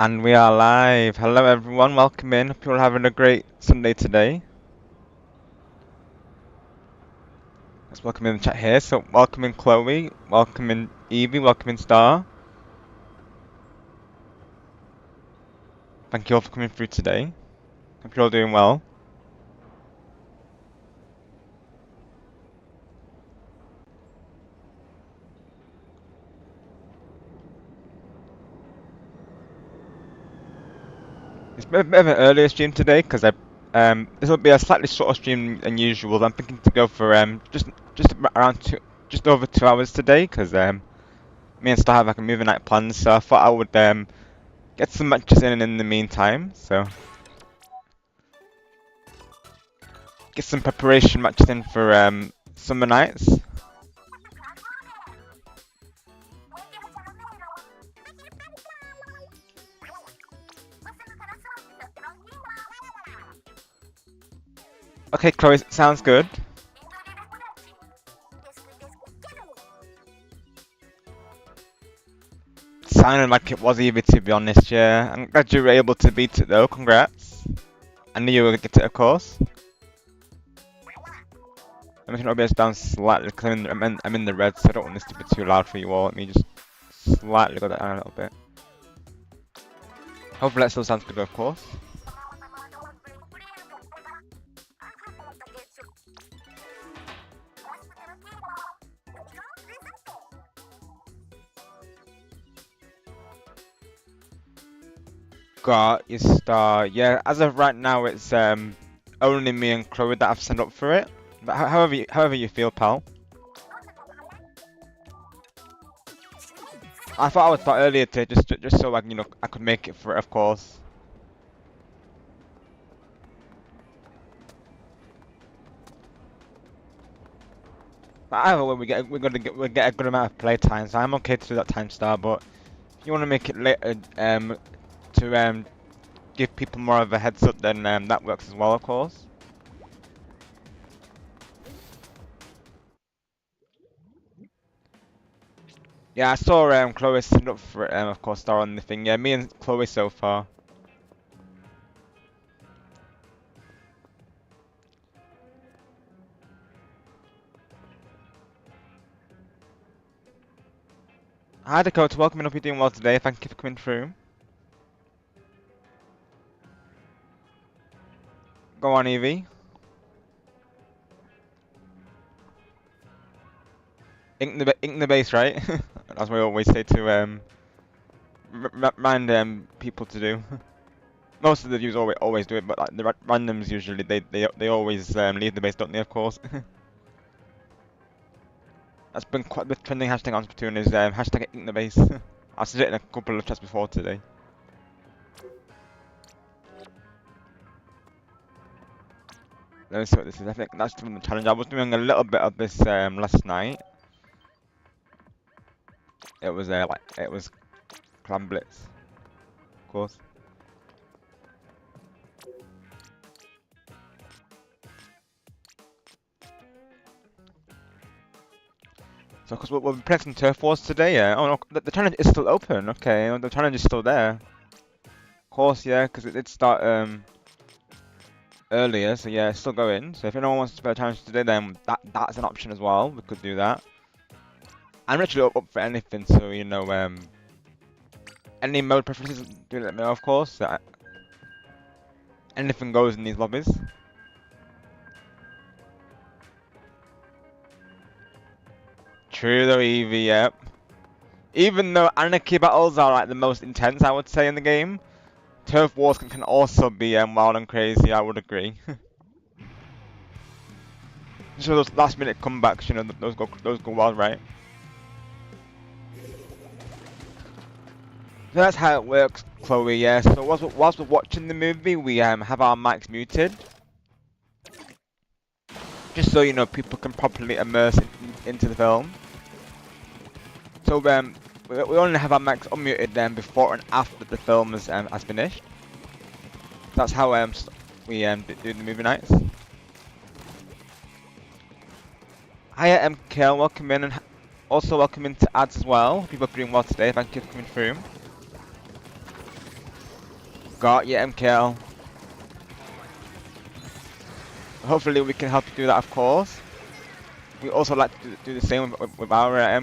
And we are live. Hello everyone, welcome in. Hope you're all having a great Sunday today. Let's welcome in the chat here. So welcome in Chloe, welcome in Evie, welcome in Star. Thank you all for coming through today. Hope you're all doing well. It's a bit of an earlier stream today because this will be a slightly shorter stream than usual. I'm thinking to go for just around just over 2 hours today because me and Star have like a movie night planned, so I thought I would get some matches in the meantime. So get some preparation matches in for summer nights. Okay, Chloe, sounds good. Sounded like it was Evie, to be honest, yeah. I'm glad you were able to beat it though, congrats. I knew you were going to get it, of course. I'm making OBS down slightly because I'm in the red, so I don't want this to be too loud for you all. Let me just slightly go that down a little bit. Hopefully that still sounds good, of course. Got your star. Yeah, as of right now, it's only me and Chloe that have signed up for it. But however you feel, pal. I thought I would start earlier today, just so like I could make it for it, of course. But either way, we'll get a good amount of play time, so I'm okay to do that time star. But if you want to make it later, to give people more of a heads up, then that works as well, of course. Yeah, I saw Chloe signed up for it, of course, star on the thing. Yeah, me and Chloe so far. Hi Dakota, welcome in. Hope you're doing well today. Thank you for coming through. Go on, Evie. Ink the base, right? As we always say to remind people to do. Most of the views always do it, but like, the randoms usually they always leave the base, don't they? Of course. That's been quite the trending hashtag on Splatoon is hashtag ink the base. I've said it in a couple of chats before today. Let me see what this is. I think that's from the challenge. I was doing a little bit of this last night. It was Clan Blitz, of course. So, of course, we'll be playing some Turf Wars today, yeah? Oh, no, the challenge is still open, okay. The challenge is still there. Of course, yeah, because it did start earlier, so yeah, it's still going. So if anyone wants to play a challenge today, then that's an option as well. We could do that. I'm actually up for anything, so, any mode preferences, do let me know, of course. Anything goes in these lobbies. True though, Eevee, yep. Even though anarchy battles are like the most intense, I would say, in the game, Turf Wars can also be wild and crazy, I would agree. So those last minute comebacks, those go wild, right? So that's how it works, Chloe, yeah. So whilst we're watching the movie, we have our mics muted. Just so people can properly immerse into the film. So we only have our mics unmuted then before and after the film has finished. That's how we do the movie nights. Hiya MKL, welcome in, and also welcome in to ads as well. People are doing well today, thank you for coming through. Got you, MKL. Hopefully we can help you do that, of course. We also like to do the same with our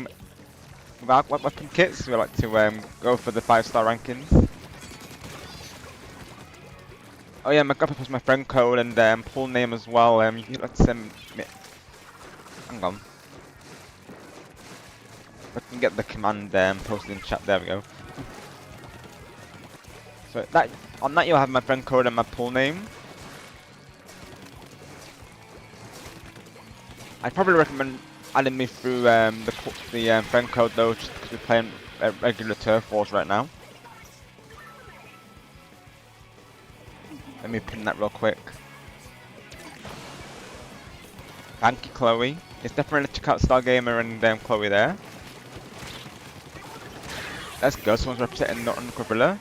weapon kits. We like to go for the 5-star rankings. Oh yeah, my grandpa puts my friend code and full name as well. You can like send me. Hang on. I can get the command posted in chat. There we go. So that on that you'll have my friend code and my pool name. I'd probably recommend adding me through the friend code though, just because we're playing regular turf wars right now. Let me pin that real quick. Thank you, Chloe. It's definitely check out Stargamer and Chloe there. Let's go. Someone's representing not on Gorilla.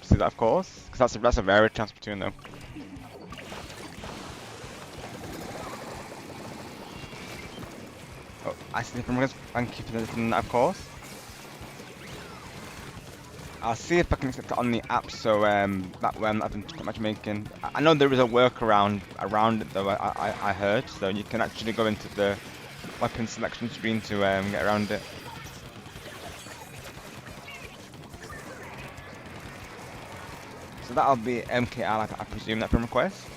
See that, of course, because that's a rare chance between them. Oh, I see the promise. Thank you for that, of course. I'll see if I can set it on the app so that way I'm not having to put matchmaking. I know there is a workaround around it though, I heard, so you can actually go into the weapon selection screen to get around it. So that'll be MKL, I presume that from request.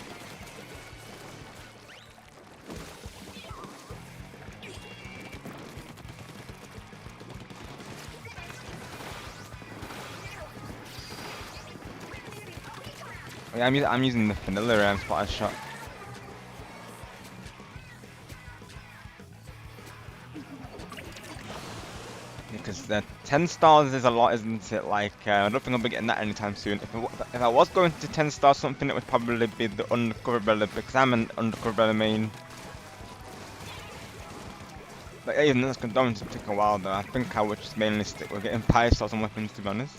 Oh, yeah, I'm using the vanilla spotter shot. Because the 10 stars is a lot, isn't it? Like, I don't think I'll be getting that anytime soon. If I was going to 10 stars something, it would probably be the undercover brother, because I'm an undercover brother main. But even that's going to take a while though. I think I would just mainly stick with getting 5 stars on weapons, to be honest.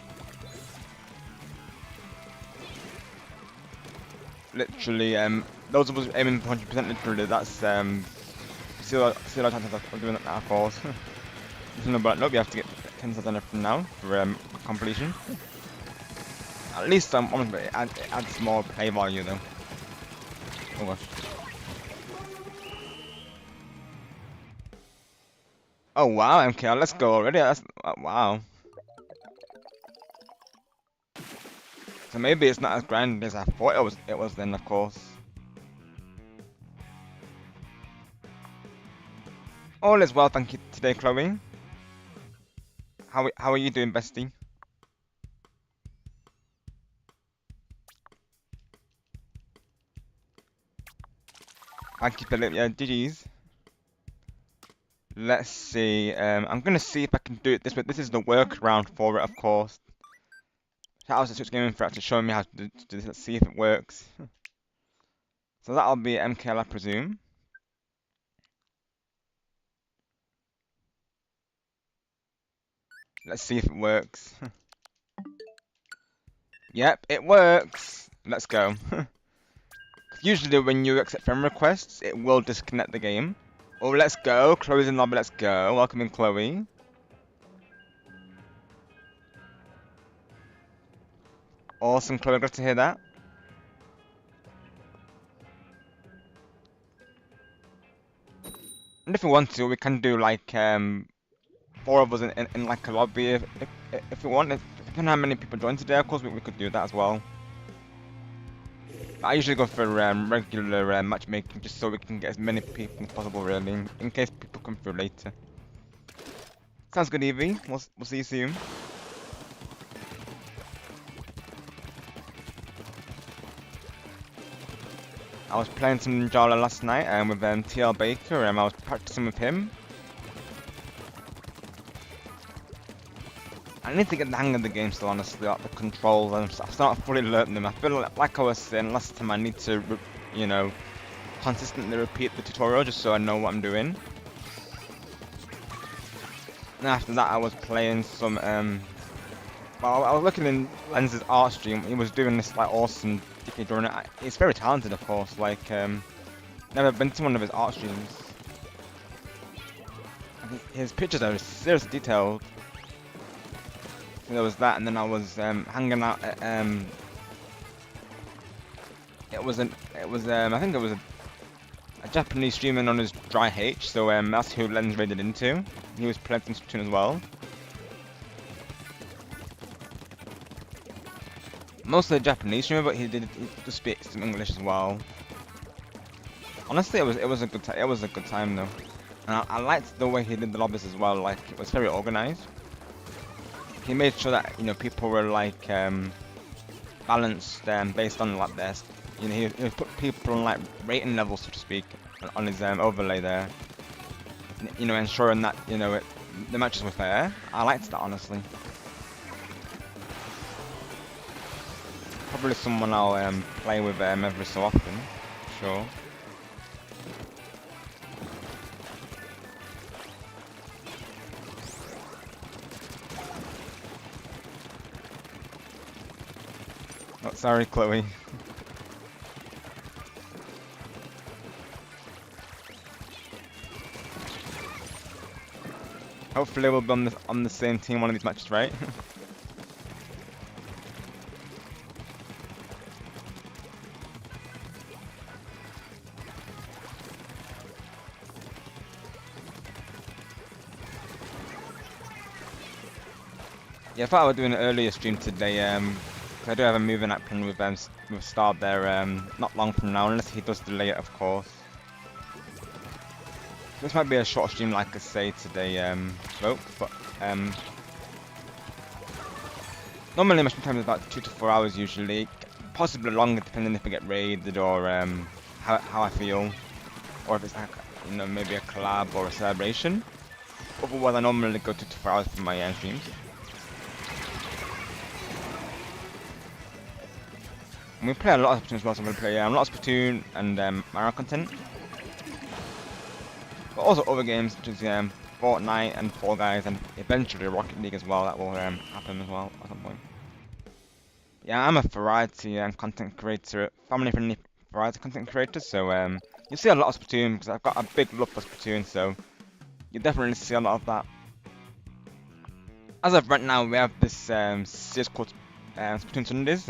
Literally, those of us aiming for 100%, literally, that's, see a lot of chances of doing that now, of course. No, but nope, you have to get 10 stars on it from now for completion. At least honestly, it adds more play value though. Oh gosh. Oh wow, MKL, let's go already. That's wow. So maybe it's not as grand as I thought it was then, of course. All is well, thank you today, Chloe. How are you doing, bestie? Thank you, Philip. Yeah, GG's. Let's see. I'm gonna see if I can do it this way. This is the workaround for it, of course. Shout out to Switch Gaming for actually showing me how to do this. Let's see if it works. So that'll be MKL, I presume. Let's see if it works. Yep, it works. Let's go. Usually when you accept friend requests, it will disconnect the game. Oh, let's go. Chloe's in lobby, let's go. Welcome in, Chloe. Awesome, Chloe, glad to hear that. And if we want to, we can do like 4 of us in like a lobby if we want. Depending on how many people join today, of course, we could do that as well. I usually go for regular matchmaking just so we can get as many people as possible, really, in case people come through later. Sounds good, Evie. We'll see you soon. I was playing some Ninjala last night with TL Baker, and I was practicing with him. I need to get the hang of the game still, honestly, like the controls, and I've started fully learning them. I feel like I was saying last time, I need to, you know, consistently repeat the tutorial just so I know what I'm doing. And after that, I was playing some, well, I was looking in Lens's art stream. He was doing this like awesome DK drawing. He's very talented, of course. Like, never been to one of his art streams. His pictures are seriously detailed. So there was that, and then I was hanging out at I think it was a Japanese streamer known as Dry H. So that's who Lens raided into. He was playing some Splatoon as well. Mostly a Japanese streamer, but he did speak some English as well. Honestly, it was a good time though, and I liked the way he did the lobbies as well. Like it was very organized. He made sure that people were like balanced based on like their, he put people on like rating levels, so to speak, on his overlay there. Ensuring that the matches were fair. I liked that honestly. Probably someone I'll play with every so often, sure. Oh, sorry, Chloe. Hopefully we'll be on the same team one of these matches, right? Yeah, I thought I would do an earlier stream today, cause I do have a moving app plan with Star there, not long from now, unless he does delay it, of course. This might be a short stream, like I say today, folks, but normally my stream time is about 2 to 4 hours usually, possibly longer depending if I get raided or how I feel, or if it's like maybe a collab or a celebration. Otherwise, I normally go 2 to 4 hours for my streams. And we play a lot of Splatoon as well, so I'm going to play a lot of Splatoon and Mario content. But also other games such as Fortnite and Fall Guys and eventually Rocket League as well, that will happen as well at some point. Yeah, I'm a variety content creator, family-friendly variety content creator, so you'll see a lot of Splatoon because I've got a big love for Splatoon, so you'll definitely see a lot of that. As of right now, we have this series called Splatoon Sundays.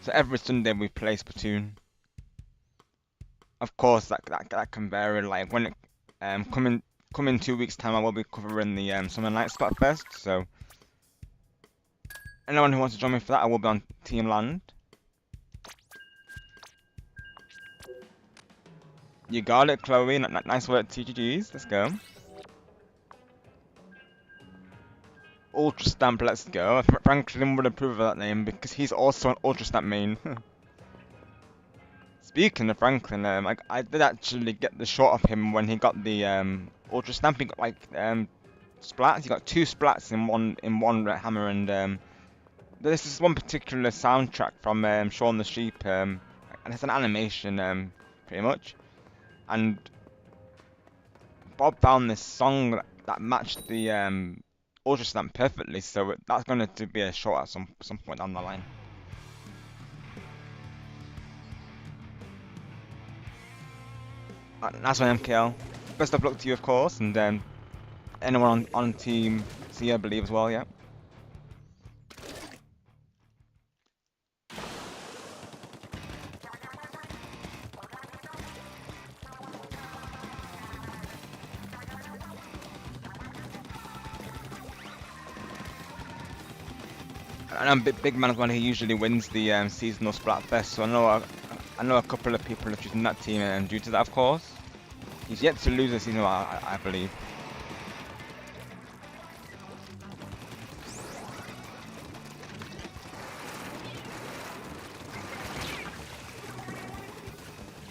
So every Sunday we play Splatoon. Of course, that can vary. Like when it come in 2 weeks' time, I will be covering the Summer Night Splatfest. So anyone who wants to join me for that, I will be on Team Land. You got it, Chloe. Nice work, TGGs. Let's go. Ultra Stamp, let's go. Franklin would approve of that name because he's also an Ultra Stamp main. Speaking of Franklin, I did actually get the shot of him when he got the Ultra Stamp. He got like splats. He got 2 splats in one hammer, and this is one particular soundtrack from Shaun the Sheep, and it's an animation, pretty much. And Bob found this song that matched the Ultra Stamp perfectly, so that's going to be a shot at some point down the line. Nice one, MKL. Best of luck to you, of course, and anyone on Team C, I believe, as well, yeah. And I'm Big Man as well. He usually wins the seasonal Splatfest, so I know a couple of people are choosing that team, and due to that, of course, he's yet to lose a season, I believe.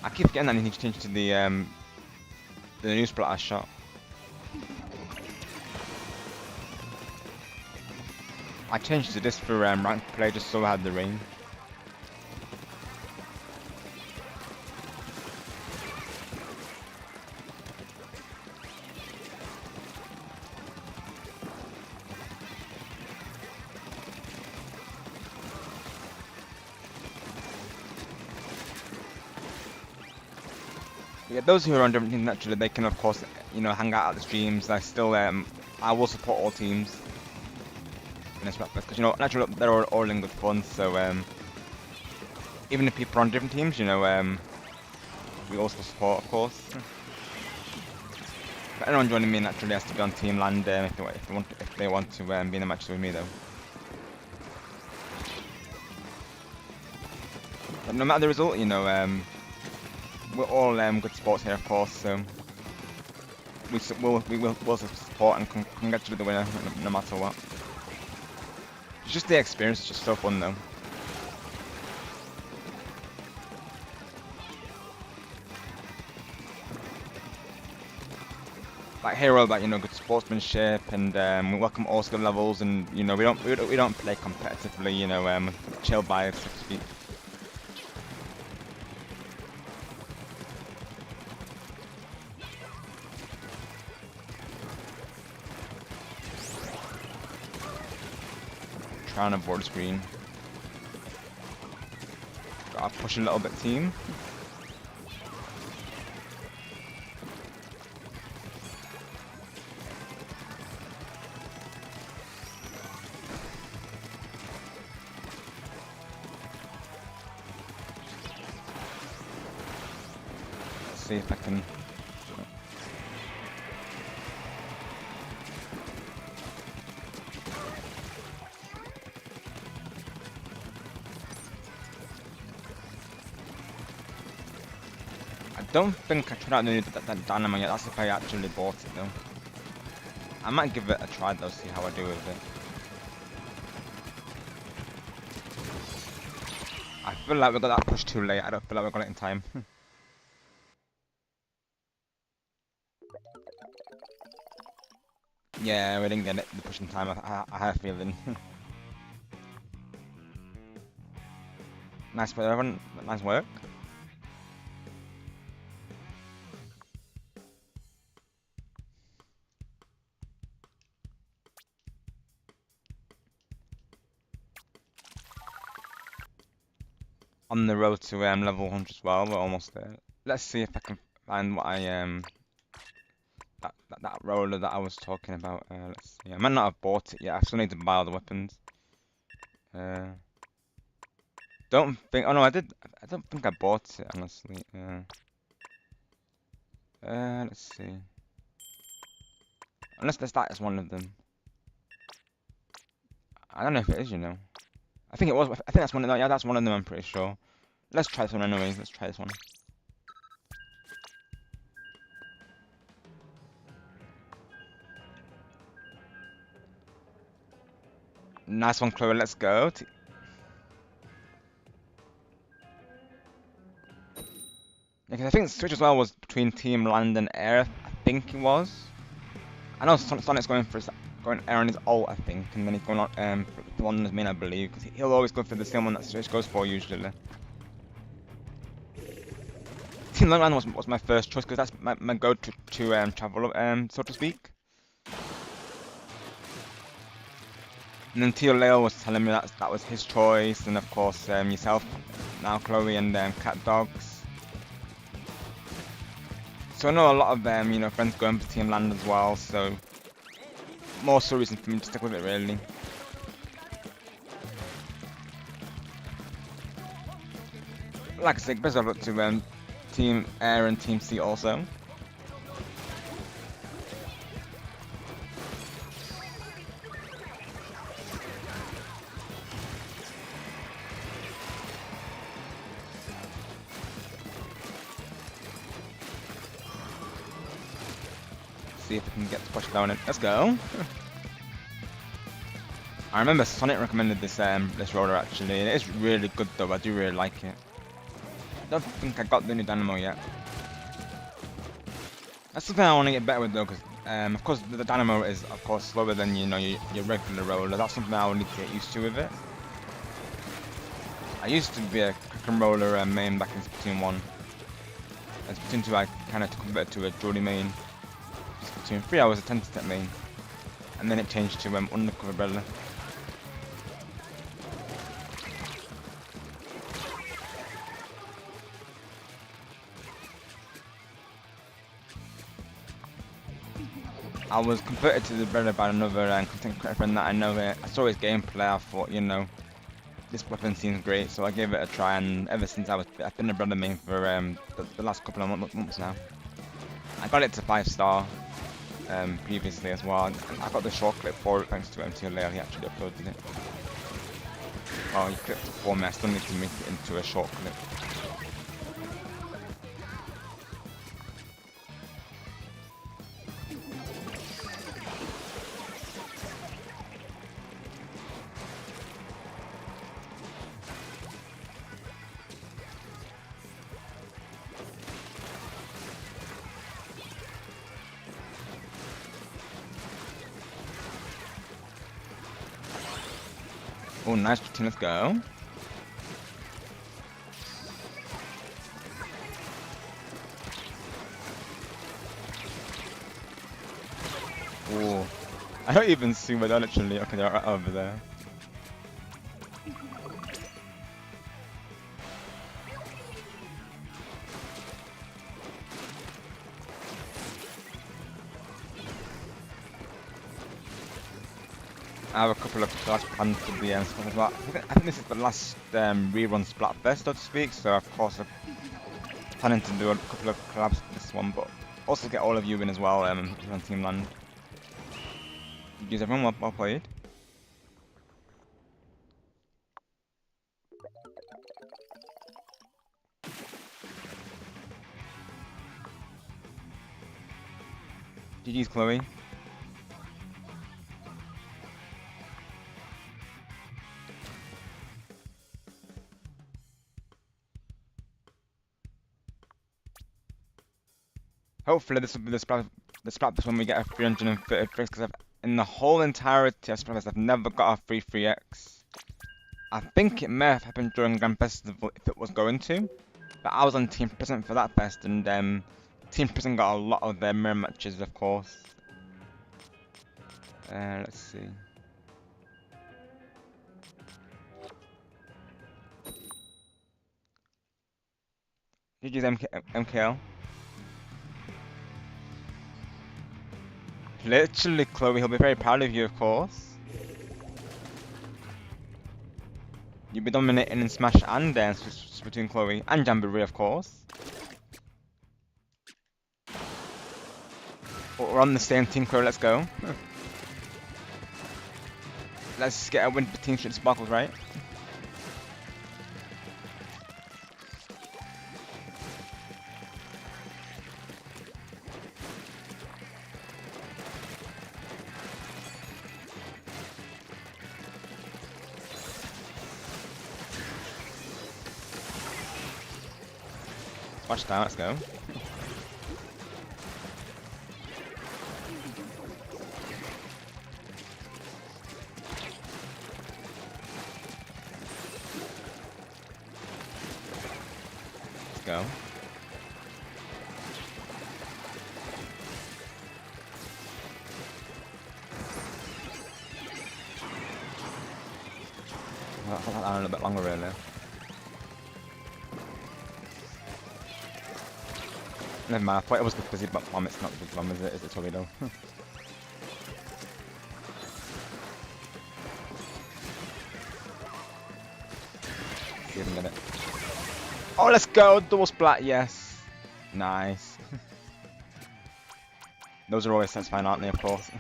I keep forgetting that he needs to change to the new splatter shot. I changed to this for ranked play just so I had the range. Yeah, those who are on different teams, naturally, they can of course, hang out at the streams. I will support all teams in this because naturally they're all in good fun. So even if people are on different teams, you know, we also support, of course. But anyone joining me naturally has to be on Team Land if they want to be in the matches with me, though. But no matter the result, you know, we're all good sports here, of course. So we'll support and congratulate the winner no matter what. It's just the experience. It's just so fun, though. Like here, all about, you know, good sportsmanship, and we welcome all skill levels, and you know, we don't play competitively, you know, chill vibes, so to speak. Trying to avoid the screen. Gotta push a little bit, team. See if I can. I don't think I tried out that dynamo yet. That's if I actually bought it though. I might give it a try though, see how I do with it. I feel like we got that push too late. I don't feel like we got it in time. Yeah, we didn't get it the push in time. I had a feeling. Nice work, everyone. Nice work. On the road to level 100 as well. We're almost there. Let's see if I can find what I that roller that I was talking about. Let's see. I might not have bought it yet. I still need to buy all the weapons. Don't think. Oh no, I did. I don't think I bought it honestly. Let's see. Unless that is one of them. I don't know if it is. You know. I think it was. I think that's one of them. Yeah, that's one of them. I'm pretty sure. Let's try this one anyways. Let's try this one. Nice one, Chloe. Let's go. Because I think Switch as well was between Team Land and Air. I think it was. I know Sonic's going air on his ult, I think, and then he's going on for one as main, I believe, because he'll always go for the same one that Switch goes for usually. Team Land was my first choice because that's my go-to travel, so to speak. And then Tio Leo was telling me that was his choice, and of course yourself, now Chloe, and Cat Dogs. So I know a lot of you know, friends going for Team Land as well, so more so reason for me to stick with it really. Like I said, best of luck to Team Air and Team Sea also. See if we can get the push down it. Let's go. I remember Sonic recommended this roller actually, and it is really good though. I do really like it. I don't think I got the new dynamo yet. That's something I want to get better with though, because of course the dynamo is of course slower than, you know, your regular roller. That's something I will need to get used to with it. I used to be a Kraken roller main back in Splatoon 1. And Splatoon 2 I kind of converted to a Geordie main. Splatoon 3 I was a 10-step main. And then it changed to Undercover Brella. I was converted to the Brella by another content creator friend that I know. I saw his gameplay, I thought, you know, this weapon seems great, so I gave it a try, and ever since I've been a brother main for the last couple of months now. I got it to 5-star previously as well. And I got the short clip for it thanks to MTLL. He actually uploaded it. Oh, he clipped it for me. I still need to make it into a short clip. Oh, nice routine, let's go. Oh, I don't even see where they're literally. Okay, they're right over there. I have a couple of class plans for the Splat as well. I think this is the last rerun Splatfest, so to speak. So of course I'm planning to do a couple of collabs for this one, but also get all of you in as well on Team Land. GG's everyone, well played. GG's Chloe. Hopefully this will be the Splat when we get a 330 fix, because in the whole entirety of Splatfest I've never got a free 3x. I think it may have happened during Grand Festival if it was going to, but I was on Team Prison for that fest, and Team Prison got a lot of their mirror matches, of course. Let's see. GG's MKL. Literally, Chloe, he'll be very proud of you, of course. You'll be dominating in Smash and Dance between Chloe and Jamboree, of course. We're on the same team, Chloe, let's go. Let's get a win for Team Street Sparkles, right? Watch down, let's go. Let's go. I'll hold that down a little bit longer, really. Never mind, I thought it was the fizzy bomb, it's not the fizzy bomb, is it? Is it Toledo? See if I can get it. Oh, let's go! Double splat, yes! Nice. Those are always satisfying, aren't they, of course?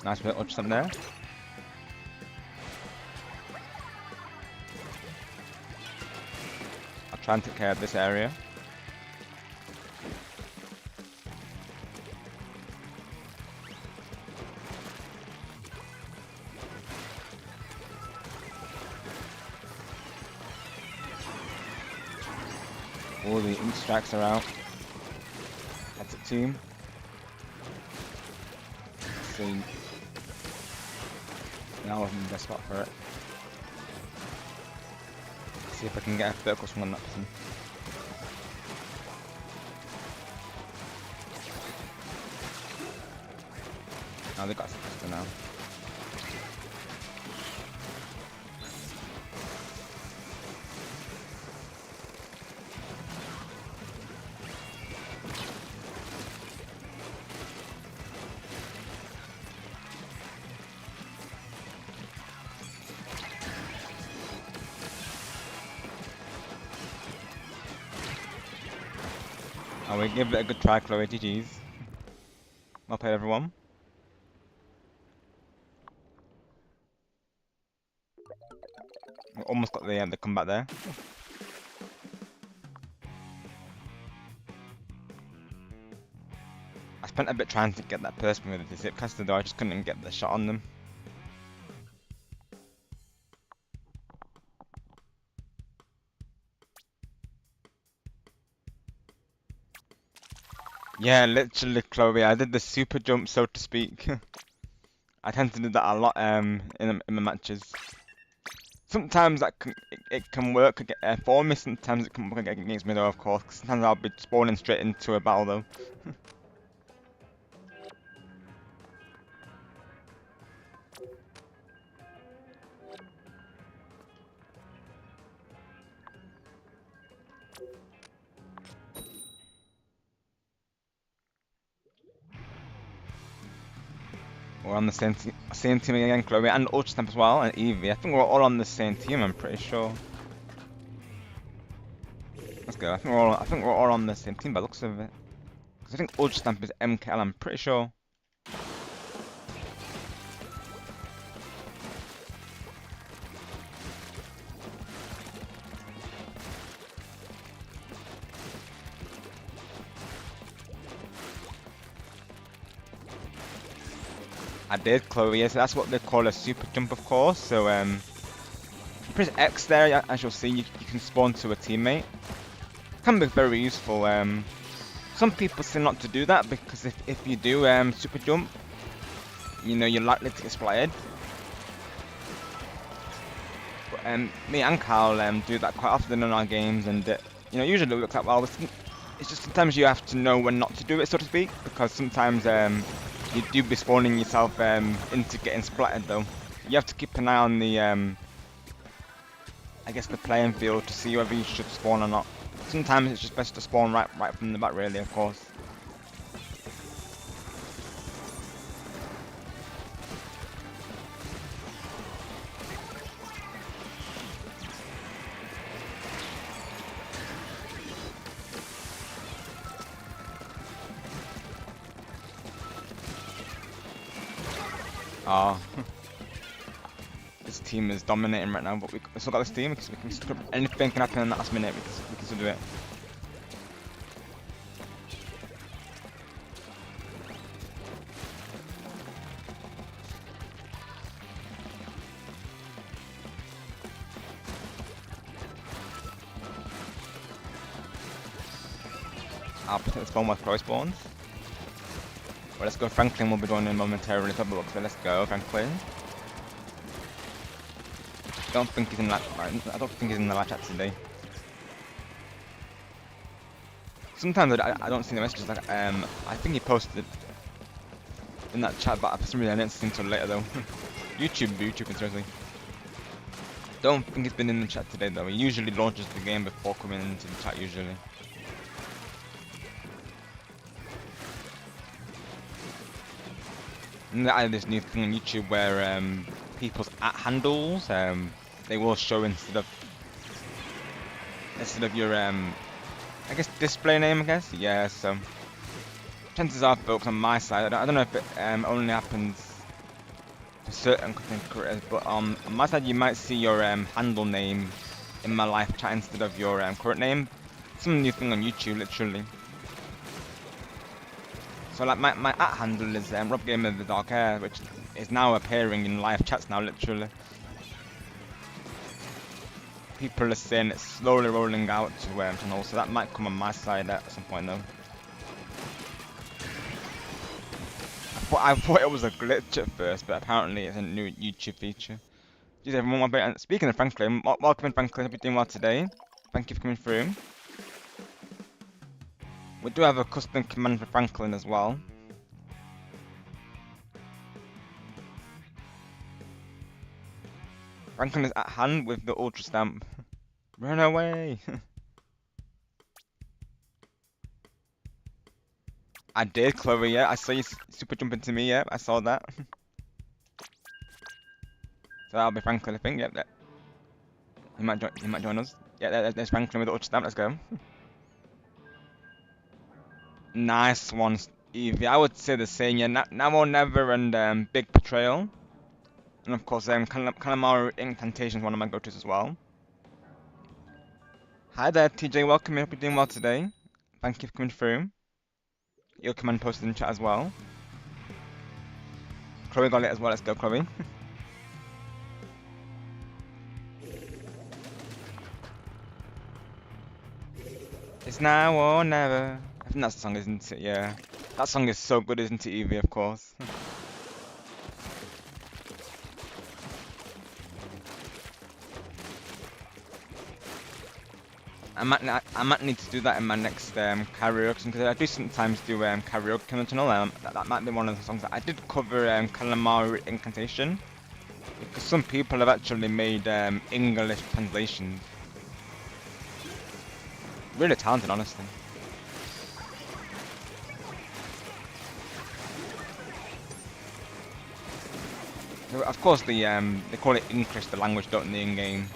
Nice bit of something there. I'll try and take care of this area. All the ink strikes are out. That's a team. See. Now I'm in the spot for it. See if I can get a vertical swing on that person. Oh, they got faster now. Oh, we give it a good try, Chloe. GG's. Well played, everyone. We almost got the comeback there. I spent a bit trying to get that person with the zip caster though, I just couldn't get the shot on them. Yeah, literally, Chloe, I did the super jump, so to speak. I tend to do that a lot in my matches. Sometimes it can work for me, sometimes it can work against me though, of course. 'Cause sometimes I'll be spawning straight into a battle though. We're on the same team again, Chloe, and Ultra as well, and Evie. I think we're all on the same team, I'm pretty sure. Let's go. I think we're all on the same team by the looks of it. Because I think Ultra Stamp is MKL, I'm pretty sure. I did, Chloe, yes, that's what they call a super jump, of course. So, you press X there, as you'll see, you can spawn to a teammate. Can be very useful. Some people say not to do that because if you do super jump, you know, you're likely to get splatted. But me and Carl do that quite often in our games, and you know, usually it works out well. It's just sometimes you have to know when not to do it, so to speak, because sometimes you do be spawning yourself into getting splattered though. You have to keep an eye on the I guess the playing field to see whether you should spawn or not. Sometimes it's just best to spawn right from the back, really, of course. Oh. This team is dominating right now, but we still got this team because anything can happen in the last minute. We can still do it. I'll put the spawn with Chloe spawns. Well, let's go. Franklin will be joining momentarily. So let's go, Franklin. I don't think he's in the live chat today. Sometimes I don't see the messages. Like I think he posted in that chat, but for some reason I didn't see him until later though. YouTube, seriously. Don't think he's been in the chat today though. He usually launches the game before coming into the chat usually. And I have this new thing on YouTube where people's @handles they will show instead of your I guess display name, I guess. Yeah, so chances are folks on my side, I don't know if it only happens for certain content creators, but on my side you might see your handle name in my live chat instead of your current name. Some new thing on YouTube, literally. So like my @handle is RobGamer with the dark hair, which is now appearing in live chats now, literally. People are saying it's slowly rolling out to channel, so that might come on my side at some point though. I thought it was a glitch at first, but apparently it's a new YouTube feature. Geez, everyone, and speaking of Franklin, welcome in Franklin, hope you're doing well today. Thank you for coming through. We do have a custom command for Franklin as well. Franklin is at hand with the Ultra Stamp. Run away! I did, Chloe, yeah. I saw you super jump into me, yeah. I saw that. So that'll be Franklin, I think, yep. He might join us. Yeah, there's Franklin with the Ultra Stamp, let's go. Nice one, Evie. I would say the same, yeah. Now or Never and Big Betrayal. And of course, Calamari Incantation is one of my go-tos as well. Hi there, TJ. Welcome. I hope you're doing well today. Thank you for coming through. Your command posted in chat as well. Chloe got it as well. Let's go, Chloe. It's now or never. I think that's the song, isn't it? Yeah. That song is so good, isn't it, Evie? Of course. I might need to do that in my next karaoke, because I do sometimes do karaoke on the channel. That might be one of the songs that I did cover Calamari Incantation, because some people have actually made English translations. Really talented, honestly. Of course, they call it English, the language, don't they, in game?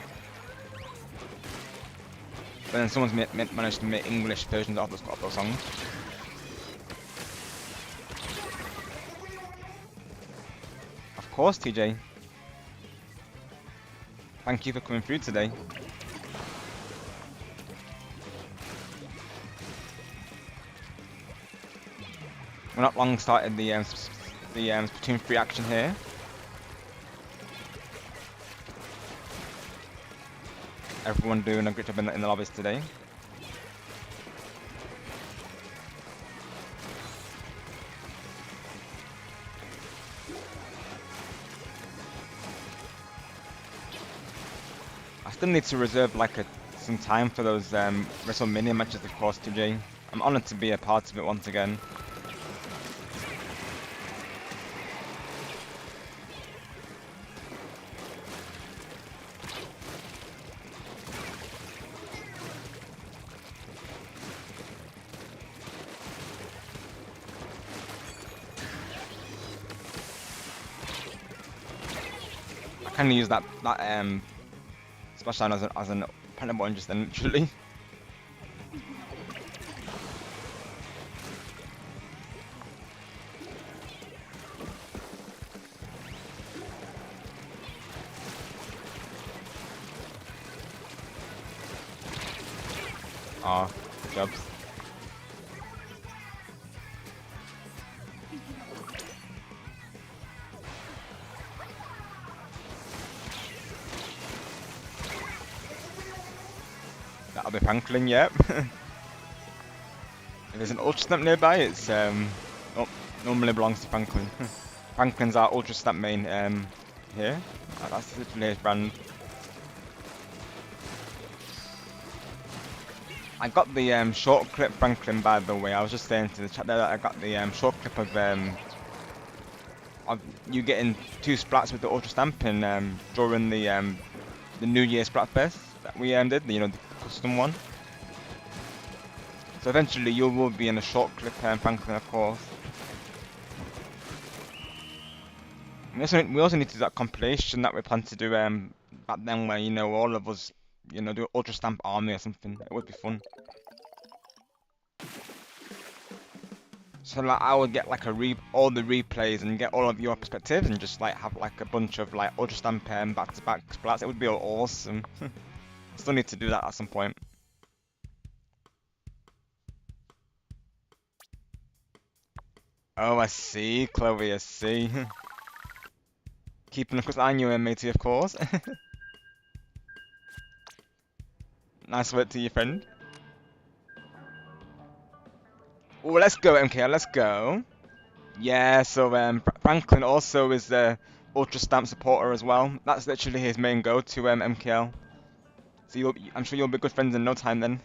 But then someone's managed to make English versions of those songs. Of course, TJ. Thank you for coming through today. We're not long started the Splatoon 3 action here. Everyone doing a great job in the lobbies today. I still need to reserve like some time for those WrestleMania matches, of course, TJ. I'm honoured to be a part of it once again. I kind of use that splash down as an panic button just then, literally. Ah, good jobs. That'll be Franklin, yep. If there's an Ultra Stamp nearby, it's normally belongs to Franklin. Franklin's our Ultra Stamp main here. That's literally his brand. I got the short clip Franklin, by the way. I was just saying to the chat there that I got the short clip of you getting 2 splats with the Ultra Stamp and during the New Year Splatfest that we did, the custom one. So eventually you will be in a short clip, Franklin, of course. We also need to do that compilation that we plan to do back then, where all of us do Ultra Stamp army or something. It would be fun. So like I would get like all the replays and get all of your perspectives and just like have like a bunch of like Ultra Stamp back-to-back splats. It would be awesome. Still need to do that at some point. Oh, I see, Chloe, I see. Keeping a close eye on you, matey, of course. Nice work to you, friend. Oh, let's go, MKL, let's go. Yeah, so Franklin also is the Ultra Stamp supporter as well. That's literally his main go-to, MKL. So I'm sure you'll be good friends in no time then.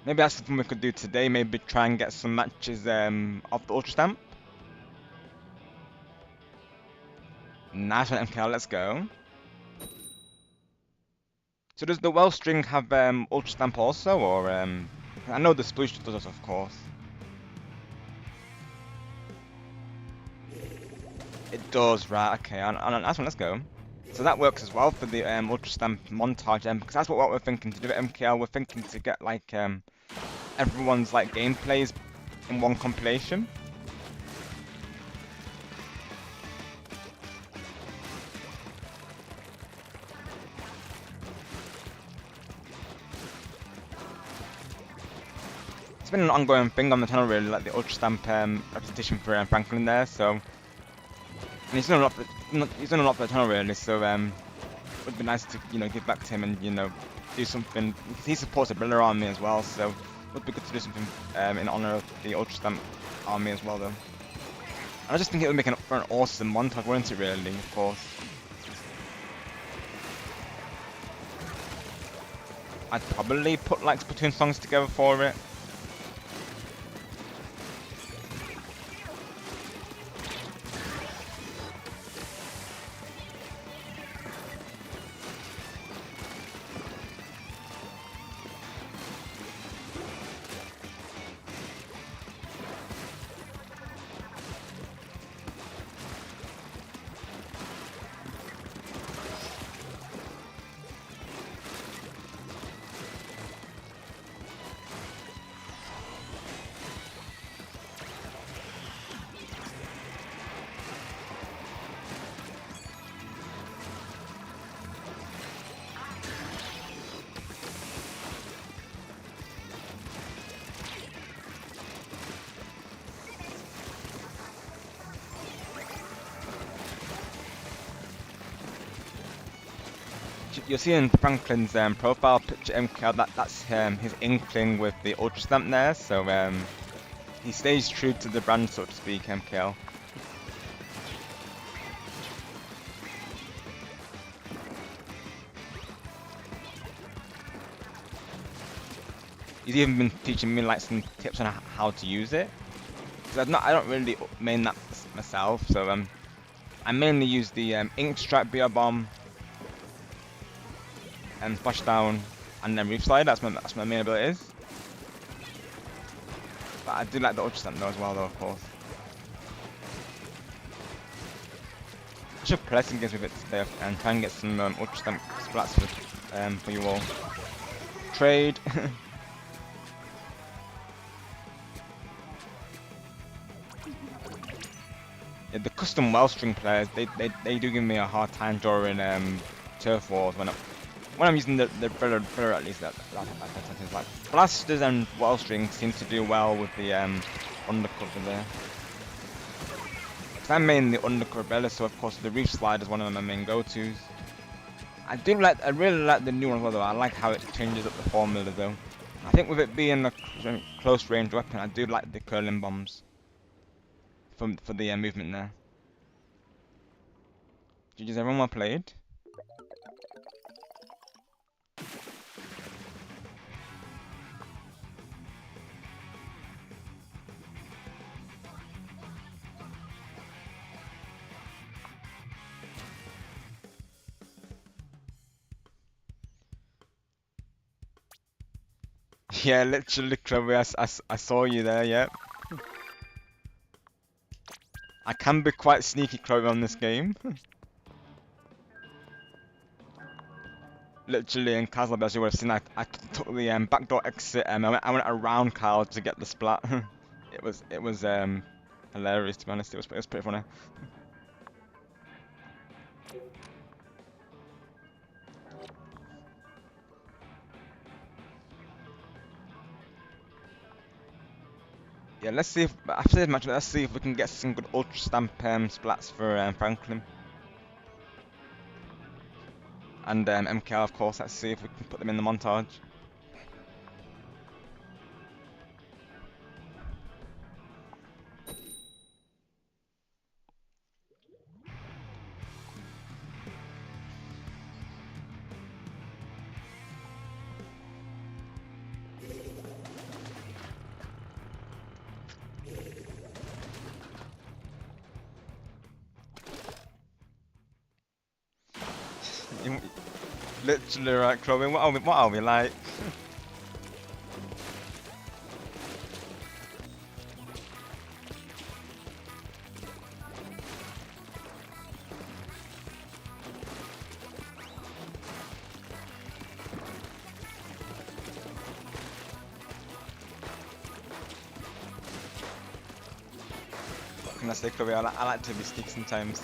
Maybe that's something we could do today. Maybe try and get some matches off the Ultra Stamp. Nice one, MKL. Let's go. So does the well string have Ultra Stamp also, or I know the Sploosh does, of course. It does, right? Okay, nice one. Let's go. So that works as well for the Ultra Stamp montage, because that's what we're thinking to do at MKL. We're thinking to get like everyone's like gameplays in one compilation. It's been an ongoing thing on the channel, really, like the Ultra Stamp representation for Franklin there. So, and he's done a lot. He's done a lot for the channel, really. So, it would be nice to give back to him and do something. He supports the Briller Army as well, so it would be good to do something in honor of the Ultra Stamp Army as well, though. And I just think it would make for an awesome montage, wouldn't it? Really, of course. I'd probably put like Splatoon songs together for it. You'll see in Franklin's profile picture MKL that's his inkling with the Ultra Stamp there, so he stays true to the brand, so to speak, MKL. He's even been teaching me like some tips on how to use it. Because I don't really main that myself, so I mainly use the Ink Strike BR Bomb and Splashdown and then Reef Slide. That's my main abilities. But I do like the Ultra Stamp though as well, though, of course. I should play some games with it today and try and get some Ultra Stamp splats for you all. Trade. Yeah, the custom Wellstring players, they do give me a hard time during turf wars when I'm using the Briller at least. That's like Blasters and Wellstring seem to do well with the undercover there. Cause I'm mainly undercover Briller, so of course the Reef Slide is one of my main go-tos. I really like the new one as well, though. I like how it changes up the formula though. I think with it being a close range weapon, I do like the curling bombs for the movement there. GG's, everyone well played. Yeah, literally, Chloe, I saw you there, yeah. I can be quite sneaky, Chloe, on this game. Literally, in Castle, as you would have seen, I took the backdoor exit, I went around Kyle to get the splat. it was hilarious, to be honest. It was pretty funny. Yeah, let's see if after this match, let's see if we can get some good Ultra Stamp splats for Franklin. And MKL, of course. Let's see if we can put them in the montage. You- Literally right, Chloe. What are we like? What can I say, Chloe? I like to be sneaky sometimes.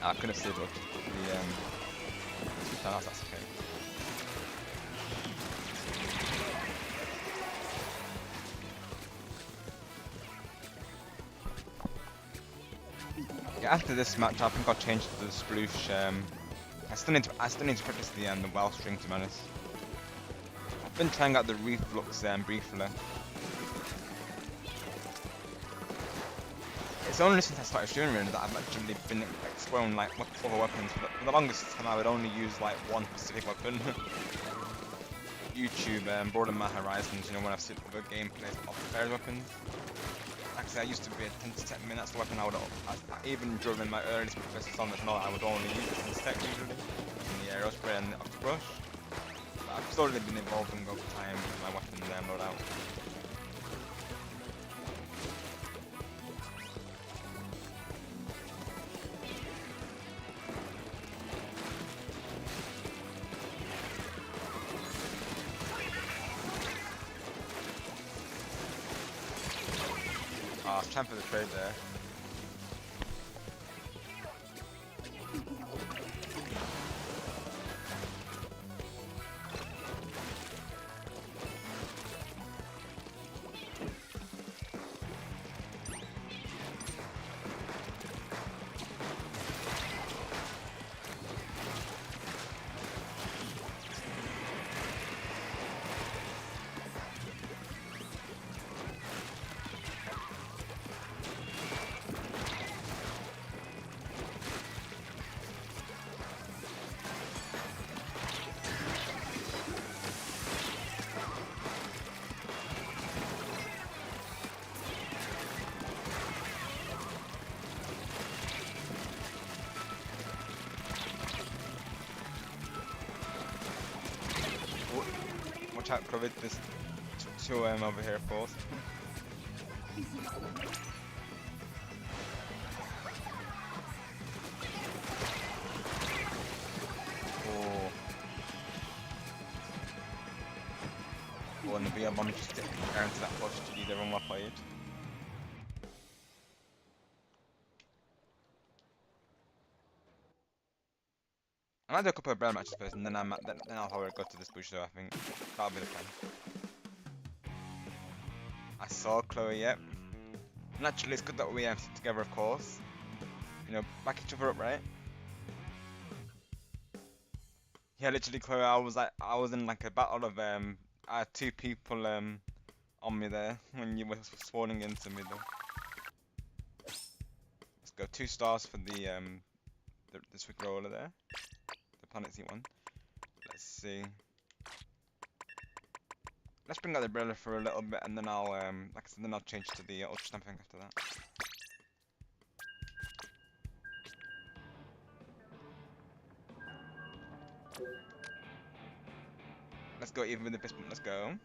I could have saved up the that's okay. Yeah, after this match, I think I'll change to the sploosh. I still need to practice the well string, to be honest. I've been trying out the reflux briefly. It's only since I started streaming really that I've actually been exploring like other weapons. For the longest time, I would only use like one specific weapon. YouTube broadened my horizons, you know, when I've seen other gameplays of players' weapons. Like I said, I used to be a 10 to 10 minutes the weapon even during my earliest professors on the channel, I would only use the 10 to 10 usually, in the aerial spray and the octobrush. But I've slowly been evolving over time with my weapon loadout. I was trying for the trade there. Watch out, Covid, there's two over here, both. Oh. Oh, and the VR bomb just getting down to that push to either run well played. I might do a couple of brand matches first, and then then I'll probably go to this bush though, I think. That'll be the plan. I saw Chloe, yep. Naturally, it's good that we sit together, of course. You know, back each other up, right? Yeah, literally, Chloe, I was in like a battle of I had two people on me there when you were spawning into me though. Let's go 2 stars for the Swick roller there, the Planet Z one. Let's see. Let's bring out the umbrella for a little bit, and then I'll like I said, then I'll change to the ultra stamping after that. Let's go even with the fist bump. Let's go.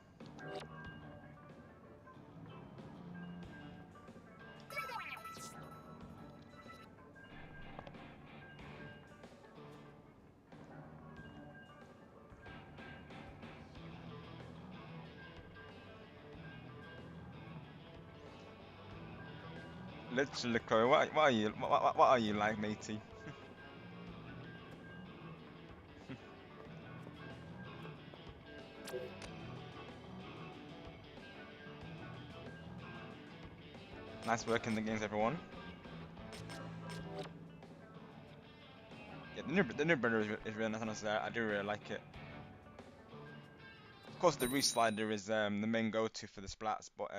Literally, Chloe, what are you like, matey? Nice work in the games, everyone. Yeah, the new burner is really nice, honestly. I do really like it. Of course, the reslider is the main go-to for the splats, but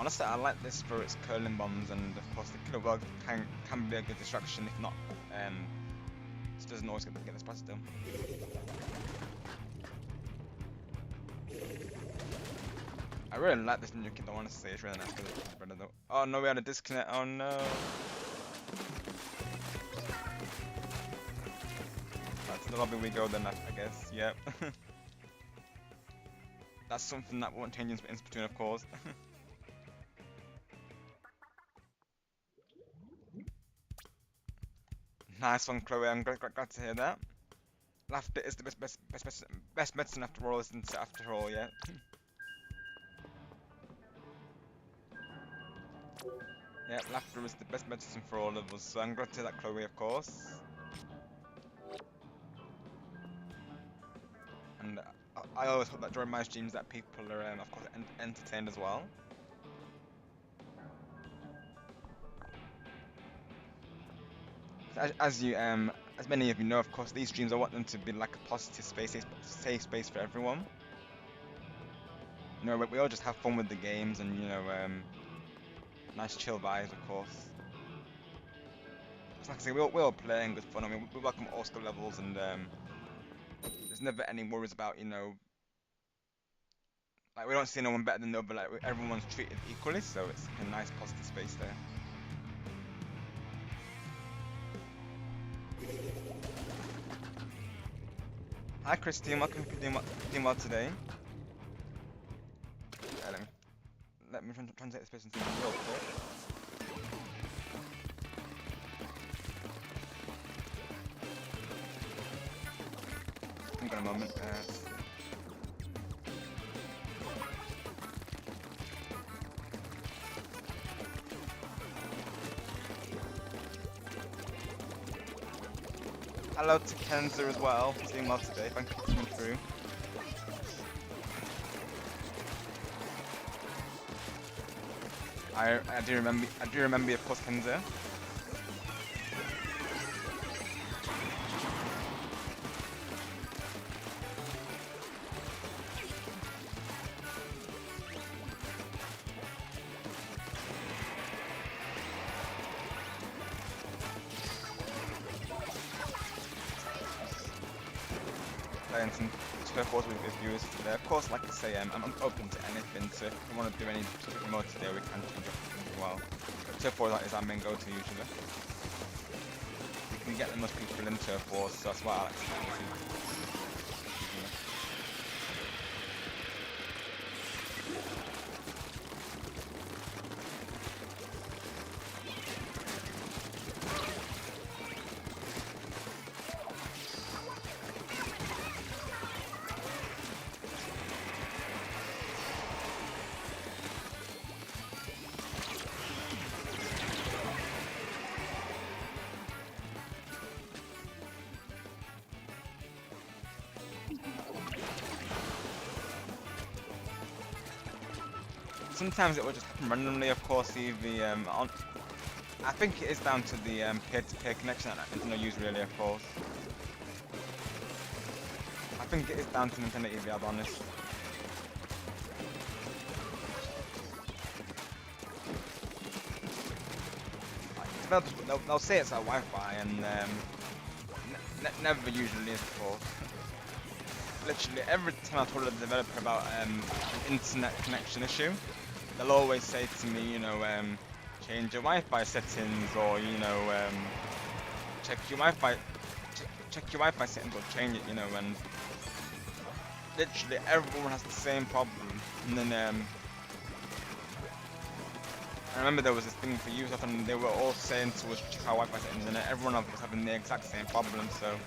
honestly, I like this for its curling bombs, and of course, the killer bug can be a good distraction if not. It doesn't always get the splats still. I really like this new kit, I want to say. It's really nice because it's better though. Oh no, we had a disconnect. Oh no. Right, to the lobby we go then, I guess. Yep. That's something that won't change in Splatoon, of course. Nice one, Chloe. I'm glad to hear that. Laughter is the best medicine after all, isn't it? After all, yeah. Yeah, laughter is the best medicine for all of us. So I'm glad to hear that, Chloe, of course. And I always hope that during my streams that people are, of course, entertained as well. As many of you know, of course, these streams I want them to be like a positive space, safe space for everyone. You know, we all just have fun with the games and nice chill vibes, of course. It's like I say, we're all playing good fun. I mean, we welcome all skill levels, and there's never any worries about like we don't see no one better than the other. Like everyone's treated equally, so it's a nice positive space there. Hi Christine, welcome to doing well today. Yeah, let me translate this person real quick. Hang on a moment. Hello to Kenza as well. He's doing well today. Thank you for coming through. I do remember of course Kenza. Playing some turf wars with viewers today. Of course, like I say, I'm open to anything, so if we want to do any specific mode today, we can change up as well. But turf wars is our main go-to usually. We can get the most people in turf wars, so that's why I like to play. Sometimes it will just happen randomly, of course, I think it is down to the peer-to-peer connection that Nintendo use really, of course. I think it is down to Nintendo EV, I'll be honest. Like, developers, they'll say it's a Wi-Fi, and never usually is, of course. Literally, every time I told a developer about an internet connection issue, they'll always say to me, change your Wi-Fi settings, or check your Wi-Fi settings, or change it, and literally everyone has the same problem. And then I remember there was this thing for Ubisoft, and they were all saying to us check our Wi-Fi settings, and everyone was having the exact same problem. So it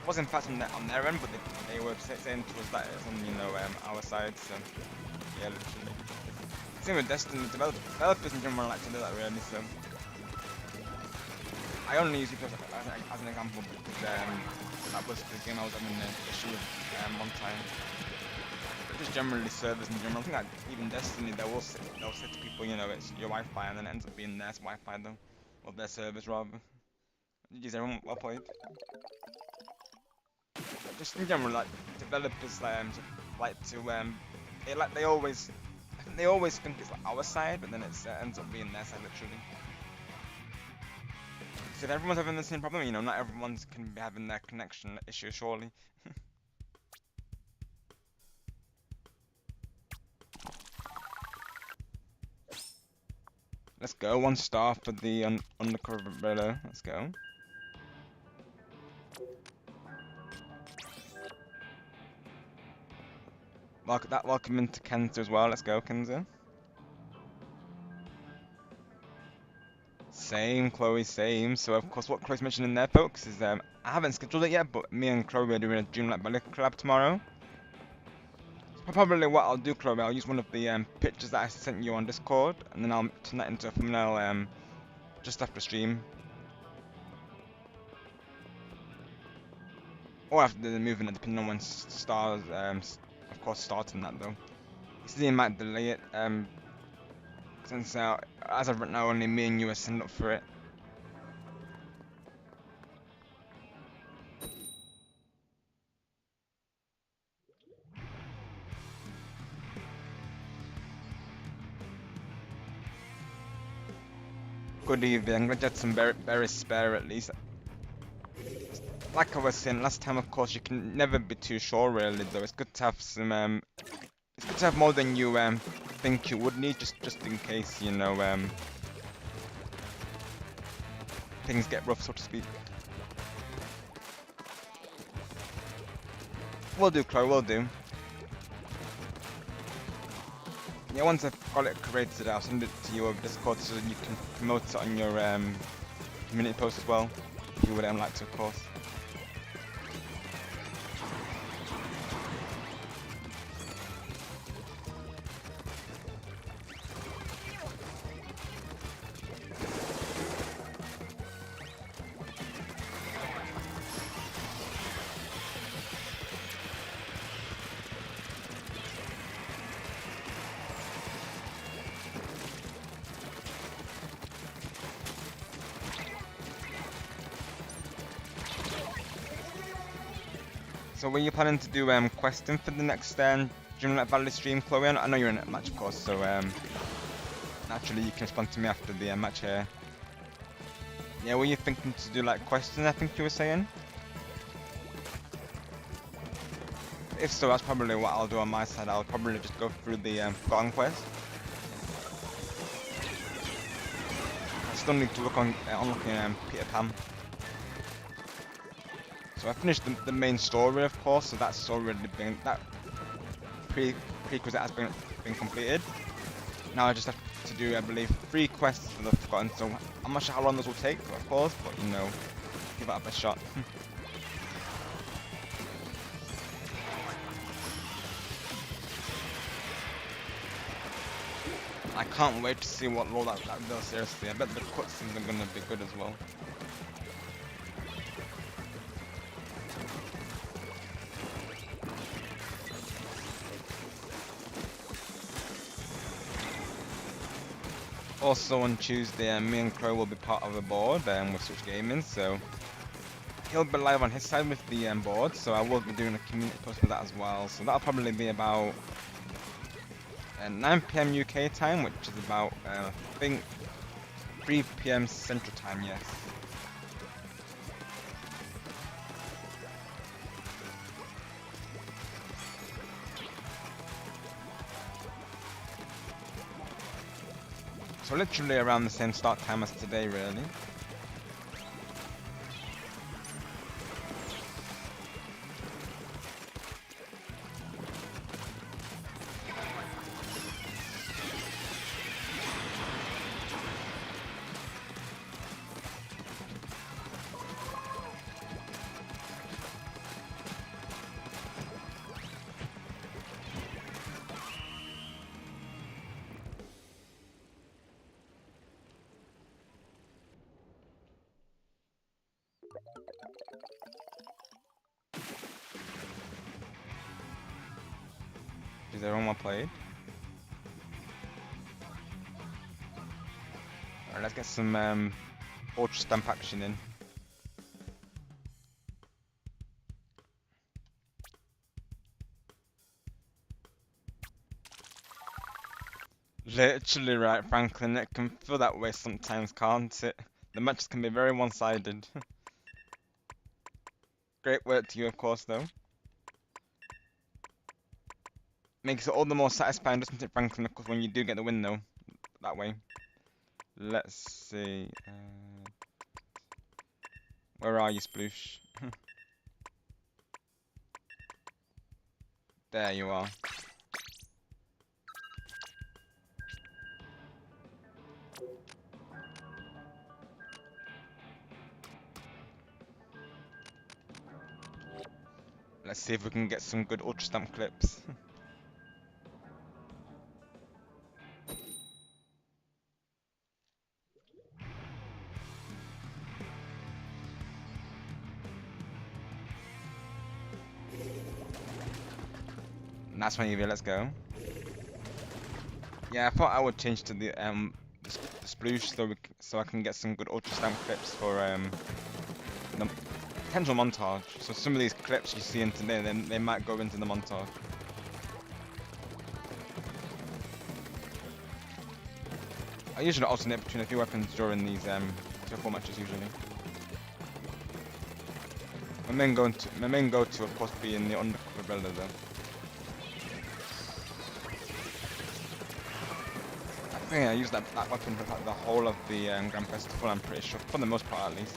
was in fact on their end, but they were saying to us that it's on our side. So yeah, literally. Same with Destiny, developers in general like to do that really, so I only use it as an example because that was the game I was having an issue with one time. But just generally servers in general, I think that even Destiny they'll say to people, it's your Wi-Fi, and then it ends up being their Wi-Fi though, or their servers rather. GG's everyone, well played. But just in general, like developers like to they always think it's like our side, but then it ends up being their side literally. So if everyone's having the same problem, not everyone's can be having their connection issue surely. Let's go. 1 star for the undercover umbrella. Let's go. Welcome into Kenza as well. Let's go, Kenza. Same, Chloe, same. So of course, what Chloe's mentioned in there, folks, is I haven't scheduled it yet, but me and Chloe are doing a Dreamlight Ballet collab tomorrow. So probably what I'll do, Chloe, I'll use one of the pictures that I sent you on Discord, and then I'll turn that into a thumbnail just after stream. Or after the moving, depending on when stars, of course, starting that though. He might delay it, since as of right now, only me and you are signed up for it. Good evening. I'm glad you had some berries spare at least. Like I was saying last time, of course, you can never be too sure really though. It's good to have some it's good to have more than you think you would need, just in case, you know, things get rough, so to speak. We'll do, Chloe, we'll do. Yeah, once I've got it created, I'll send it to you over Discord so that you can promote it on your community post as well, if you would like to, of course. So were you planning to do questing for the next Dreamlight Valley stream, Chloe? I know you're in a match, of course, so naturally you can respond to me after the match here. Yeah, were you thinking to do like questions, I think you were saying? If so, that's probably what I'll do on my side. I'll probably just go through the Forgotten quest. I still need to work on unlocking Peter Pan. So I finished the main story, of course, so that's already been, that prerequisite has been completed. Now I just have to do, I believe, 3 quests for the Forgotten, so I'm not sure how long those will take, of course, but you know, give it a best shot. I can't wait to see what role that does, seriously. I bet the cutscenes are gonna be good as well. Also on Tuesday, me and Crow will be part of a board with Switch Gaming, so he'll be live on his side with the board, so I will be doing a community post for that as well. So that'll probably be about 9 PM UK time, which is about, I think, 3 PM Central Time, yes. So literally around the same start time as today, really. Is everyone played? Alright, let's get some Ultra Stamp action in. Literally right, Franklin, it can feel that way sometimes, can't it? The matches can be very one-sided. Great work to you, of course, though. Makes it all the more satisfying, doesn't it, Franklin, of course, when you do get the win, though. That way. let's see. Where are you, Sploosh? There you are. Let's see if we can get some good Ultra Stamp clips. Nice one, Evie. Let's go. Yeah, I thought I would change to the sploosh so I can get some good Ultra Stamp clips for the potential montage. So some of these clips you see in today, they might go into the montage. I usually alternate between a few weapons during these 2-4 matches usually. My main go-to of course being the undercover builder though. I think I use that weapon for like, the whole of the Grand Festival, I'm pretty sure, for the most part at least.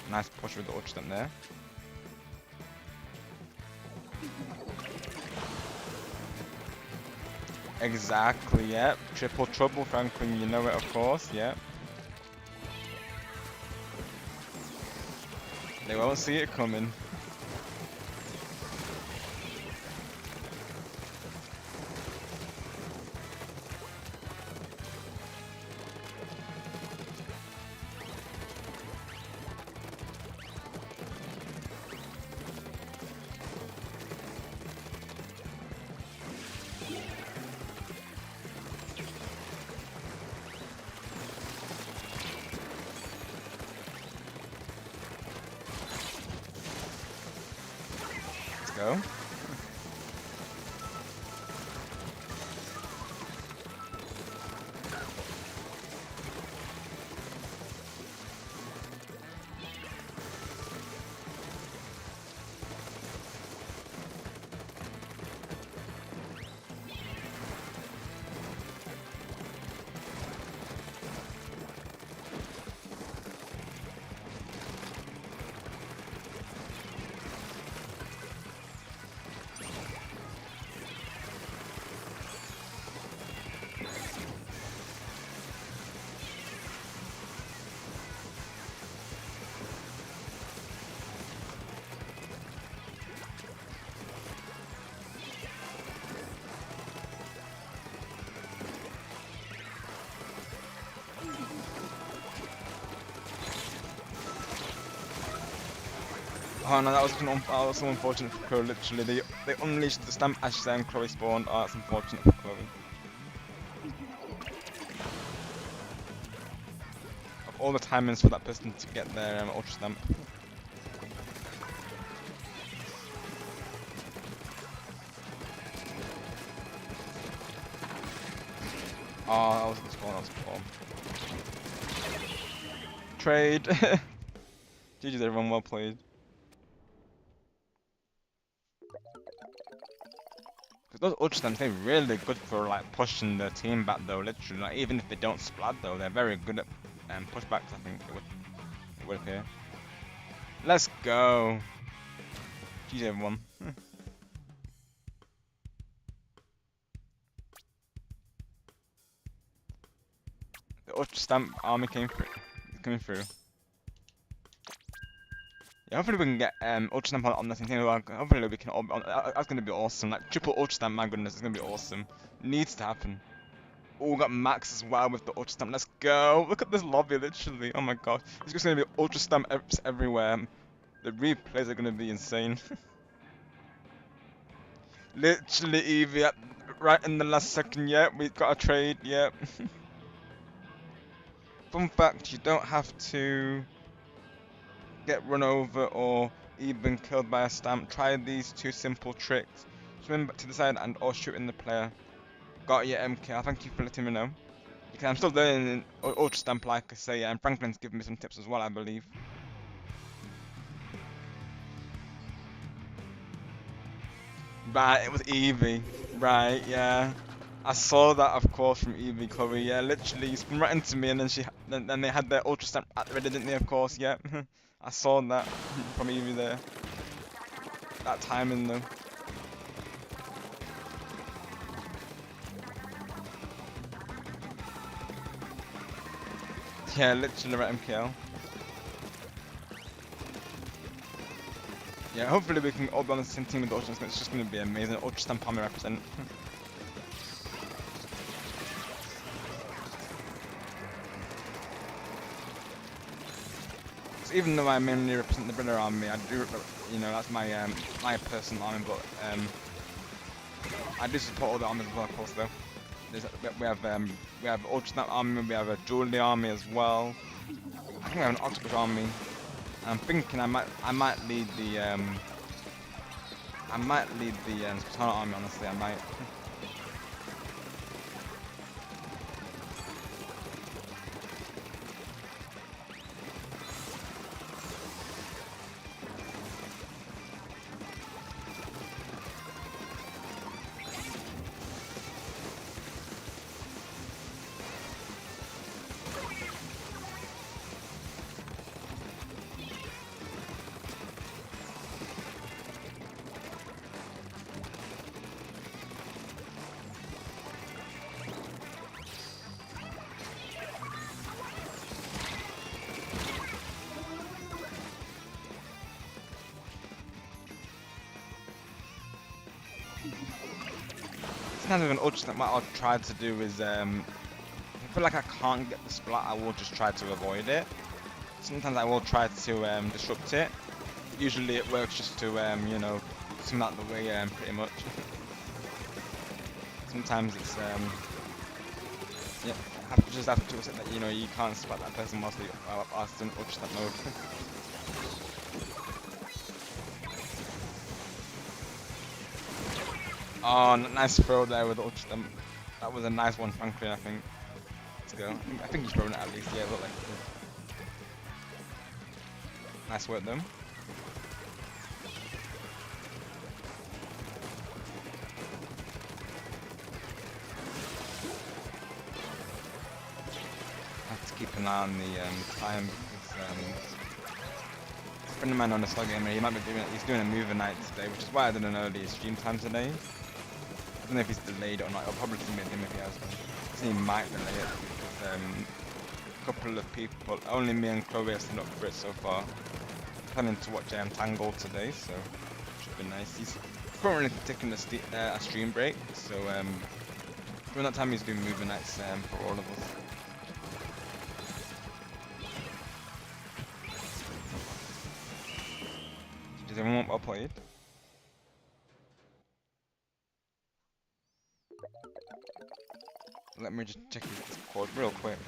Nice push with the Ultra Stamp there. Exactly, yep. Triple trouble, Franklin, you know it of course, yep. They won't see it coming. Go. Oh no, that was so unfortunate for Chloe, literally. They unleashed the Stamp Ash there and Chloe spawned. Oh, that's unfortunate for Chloe. Of all the timings for that person to get their Ultra Stamp. Oh, that was a good spawn, that was a good spawn. Trade! GG's everyone, well played. Those Ultra Stamps, they're really good for like pushing the team back though, literally. Like, even if they don't splat though, they're very good at pushbacks, I think it would appear. Let's go! GG everyone. The Ultra Stamp army coming through. Yeah, hopefully we can get Ultra Stamp on this thing. Hopefully we can all be on. That's gonna be awesome. Like triple Ultra Stamp, my goodness, it's gonna be awesome. Needs to happen. Oh, we got Max as well with the Ultra Stamp. Let's go. Look at this lobby, literally. Oh my god, it's just gonna be Ultra Stamp everywhere. The replays are gonna be insane. Literally, Evie, right in the last second. Yep, we got a trade. Yep. Fun fact: you don't have to get run over or even killed by a stamp. Try these two simple tricks. Swim back to the side and or shoot in the player. Got your MK. Thank you for letting me know. Because I'm still learning Ultra Stamp, like I say, and Franklin's given me some tips as well, I believe. Right, it was Evie. Right, yeah. I saw that, of course, from Evie, Chloe. Yeah, literally, spun right into me, and then they had their Ultra Stamp at the ready, didn't they? Of course, yeah. I saw that from Evie there. That timing, though. Yeah, literally right MKL. Yeah, hopefully we can all be on the same team with Ultra Stamp. It's just going to be amazing. Ultra Stamp Army represent. So even though I mainly represent the Briller Army, I do, you know, that's my my personal army, but I do support all the armies as well, of course, though. We have Ultra Stamp Army, we have a Julie Army as well. I think we have an Octopus Army. I'm thinking I might lead the Spartan Army, honestly, I might. Sometimes with an Ultra Stamp, what I'll try to do is, if I feel like I can't get the splat, I will just try to avoid it. Sometimes I will try to disrupt it. Usually it works just to, you know, swim out the way, pretty much. Sometimes it's, yeah, just have to accept that, you know, you can't splat that person whilst they are still in Ultra Stamp mode. Oh, nice throw there with Ultra Stamp. That was a nice one, Franklin, I think. Let's go. I think he's thrown it at least, yeah, it looked like it did. Nice work, though. Have to keep an eye on the time because a friend of mine on the slug gamer, he might be doing he's doing a mover night today, which is why I did an early stream time today. I don't know if he's delayed or not. I'll probably submit him if he has one. So he might delay it because a couple of people, only me and Chloe have signed up for it so far. Planning to watch Tangle today, so should be nice. He's currently taking a stream break, so during that time he's doing movie nights for all of us. Does everyone want well played? Let me just check his Discord real quick.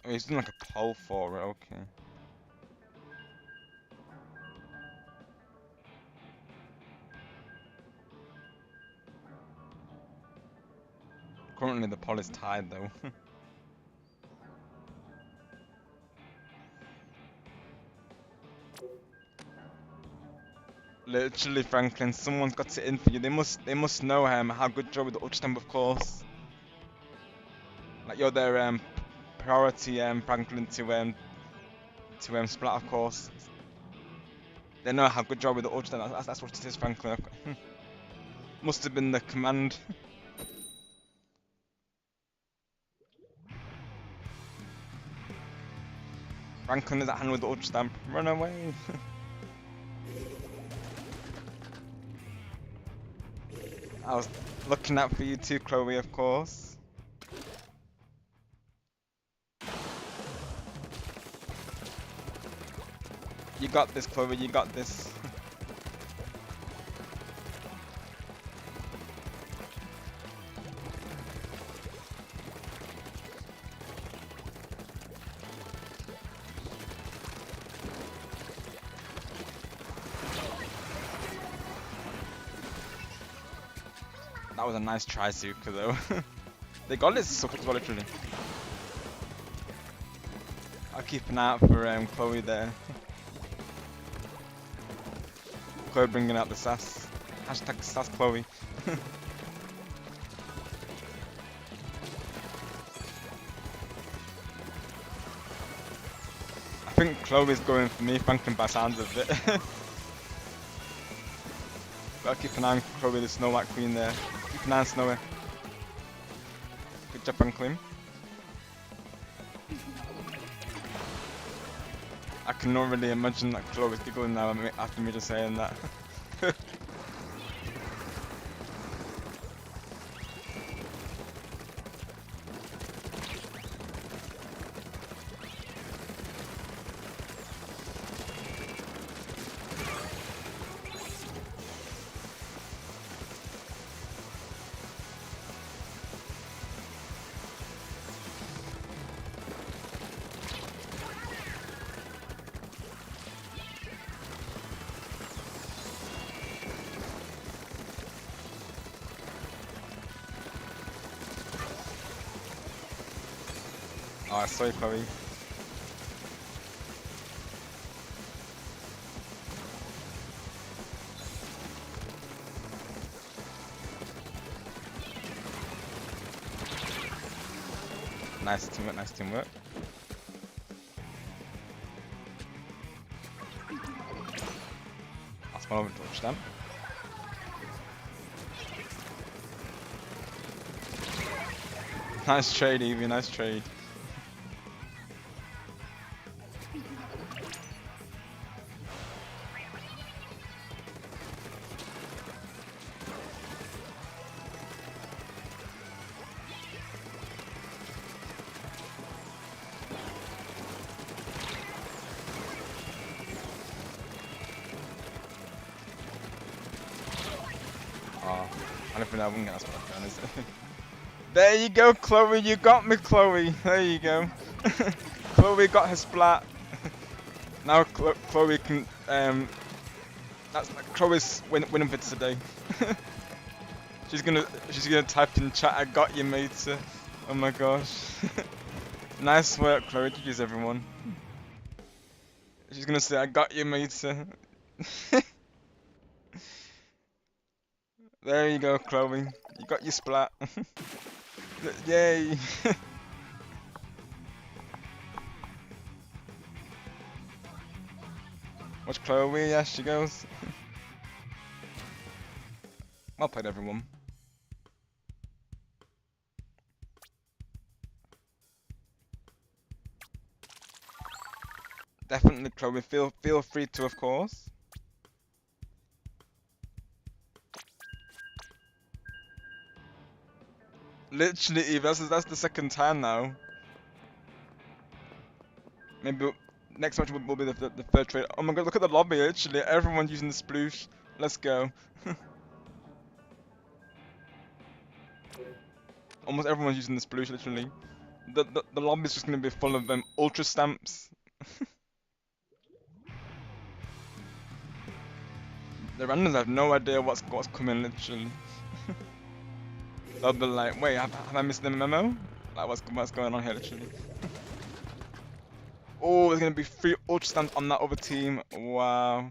Oh, he's doing like a poll for it, okay. Currently the poll is tied though. Literally, Franklin, someone's got it in for you. They must know how good you are with the Ultra Stamp, of course. Like you're their priority Franklin to splat, of course. They know how good you are with the Ultra Stamp. That's what it is, Franklin. Must have been the command. Franklin is at hand with the Ultra Stamp. Run away. I was looking out for you too, Chloe, of course. You got this, Chloe. You got this. That was a nice try, Zuka, though. They got it so quick as well, literally. I'll keep an eye out for Chloe there. Chloe bringing out the sass. Hashtag sass Chloe. I think Chloe's going for me, thinking by sounds of it. Gotta keep an eye on Chloe, the Snow White Queen there. Keep an eye on Snowy. Good job on Clim. I can not really imagine that Chloe's giggling now after me just saying that. Oh, sorry, Chloe. Nice teamwork, nice teamwork. That's one over touchdown. Nice trade, Evie, nice trade. Oh, I don't think I wouldn't get that spot down, is it? There you go, Chloe, you got me, Chloe. There you go. Chloe got her splat. Now Chloe can, that's Chloe's winning for today. she's gonna type in chat, I got you, mate. Oh my gosh. Nice work, Chloe, GG's everyone. She's gonna say, I got you, mate. There you go, Chloe. You got your splat. Yay! Watch Chloe, yes, she goes. Well played, everyone. Definitely, Chloe. Feel free to, of course. Literally, Eve, that's the second time now. Maybe next match will be the third trade. Oh my god, look at the lobby, literally. Everyone's using the sploosh. Let's go. Almost everyone's using the sploosh, literally. The lobby's just gonna be full of ultra stamps. The randoms have no idea what's coming, literally. They'll be like, wait, have I missed the memo? Like, what's going on here, literally? Oh, there's gonna be 3 ultra stamps on that other team. Wow.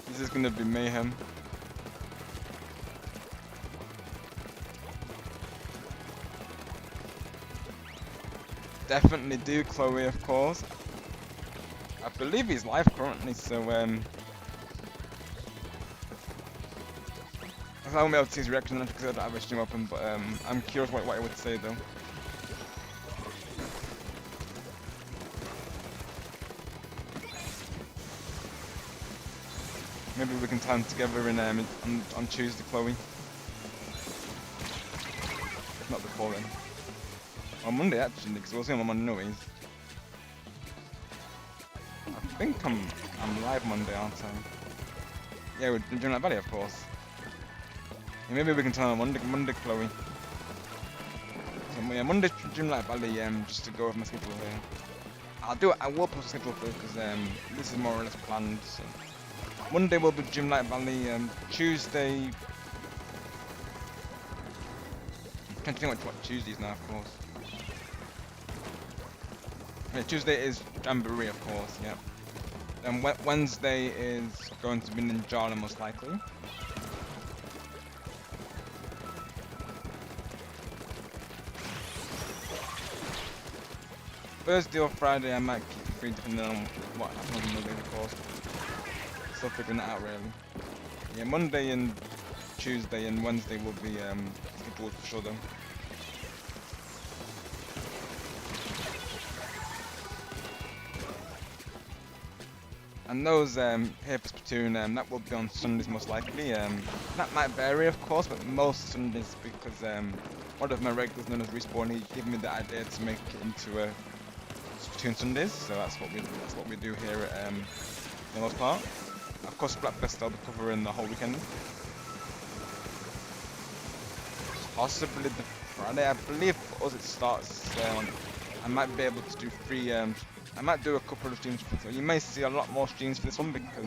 This is gonna be mayhem. Definitely do, Chloe, of course. I believe he's live currently, so I won't be able to see his reaction because I don't have a stream open, but I'm curious what he would say though. Maybe we can time together in on Tuesday, Chloe. If not before then. On Monday actually, because we'll see him on Monday anyways. think I'm live Monday, aren't I? Yeah, we're doing that Valley, of course. Yeah, maybe we can tell them Monday, Chloe. So, yeah, Monday, Dreamlight Valley, just to go over my schedule here. I will post a schedule for because this is more or less planned. So. Monday will be Dreamlight Valley. Tuesday. I'm trying to think what Tuesdays now, of course. Yeah, Tuesday is Jamboree, of course. Yeah. And Wednesday is going to be Ninjala, most likely. Thursday or Friday, I might keep it free depending on what happens on Monday, of course. Still figuring that out, really. Yeah, Monday and Tuesday and Wednesday will be scheduled for sure, though. And those here for Splatoon, that will be on Sundays most likely. That might vary, of course, but most Sundays because one of my regulars known as Respawn, he gave me the idea to make it into a Splatoon Sundays, so that's what we do here at for the most part. Of course, Blackbest I'll be covering the whole weekend. Possibly the Friday, I believe for us it starts. I might be able to do 3. I might do a couple of streams for this. So you may see a lot more streams for this one because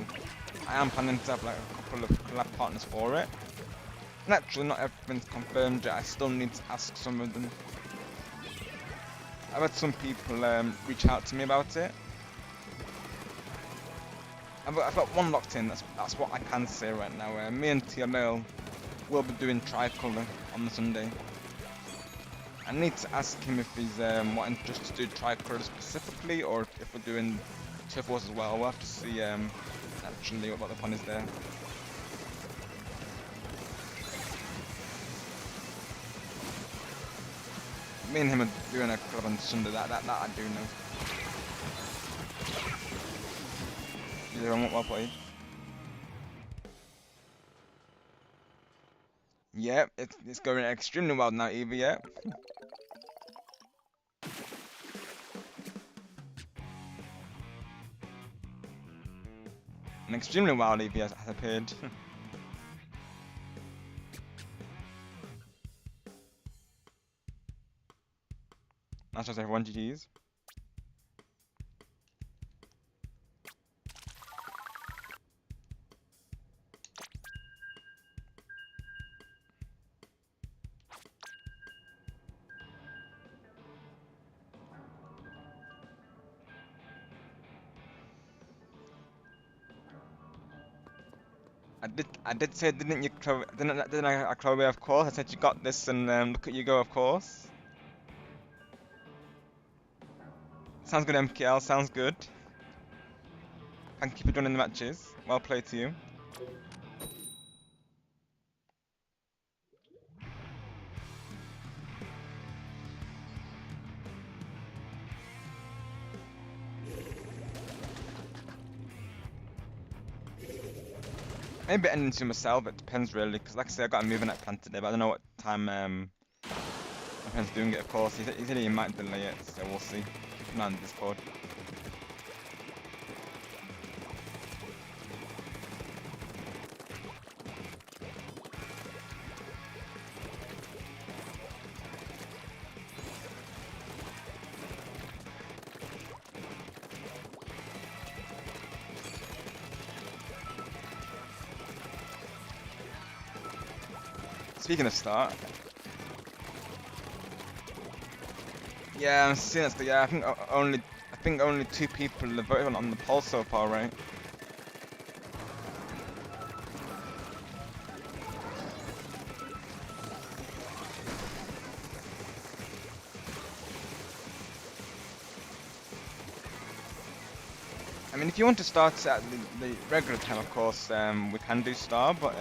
I am planning to have like a couple of collab partners for it. Naturally, not everything's confirmed yet. I still need to ask some of them. I've had some people reach out to me about it. I've got one locked in. That's what I can say right now. Me and TML will be doing Tricolour on the Sunday. I need to ask him if he's wanting just to do Tricolour specifically, or if we're doing Turf Wars as well. We'll have to see actually what the fun is there. Me and him are doing a club on Sunday. That I do know. Yeah, well played. Yeah, it's going extremely well now, Evie. Yeah. An extremely wild Evie has appeared. That's just everyone GG's. I did say, didn't you, Chloe? Didn't I, Chloe? Of course. I said you got this, and look at you go, of course. Sounds good, MKL. Sounds good. Thank you for joining the matches. Well played to you. Maybe ending soon myself. It depends really, because like I say, I got a movie night planned today, but I don't know what time my friend's doing it. Of course, he said he might delay it, so we'll see. Keep an eye on Discord. Speaking of start, yeah, I'm seeing that. Yeah, I think only 2 people have voted on the poll so far, right? I mean, if you want to start at the regular time, of course, we can do star, but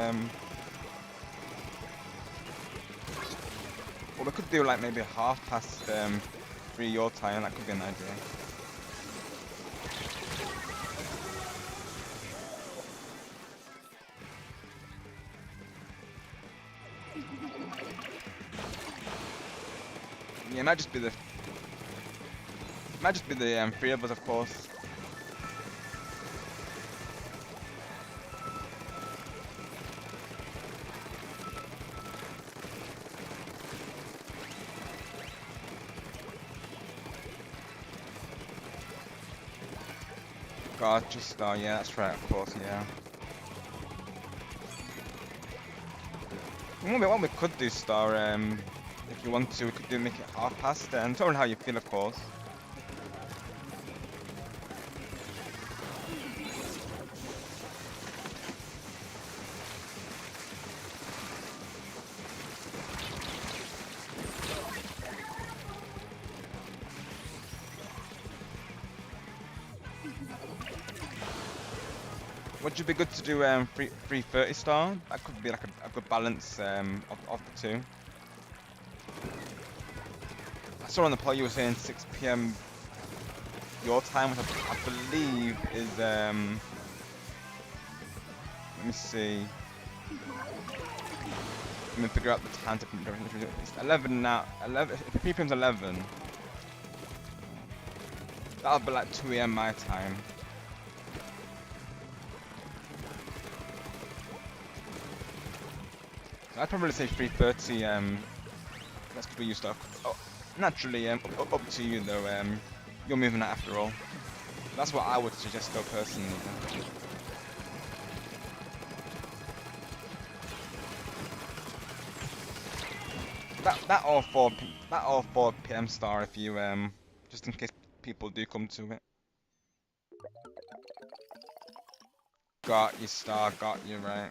well, we could do like maybe 3 your time. That could be an idea. Yeah, it might just be the 3 of us, of course. God, just star. Yeah, that's right. Of course, yeah. What we could do, star. If you want to, we could do make it half past. And tell me how you feel, of course. Would you be good to do 3:30 star? That could be like a good balance of the two. I saw on the poll you were saying 6 p.m. your time, which I believe is let me see. Let me figure out the time difference. It's 11 now. 11. If 3 p.m. is 11, that'll be like 2 a.m. my time. I'd probably say 3:30. That's good for you stuff. Oh, naturally, up to you though. You're moving that after all. That's what I would suggest though personally. That all 4 p.m. star if you just in case people do come to it. Got you star. Got you right.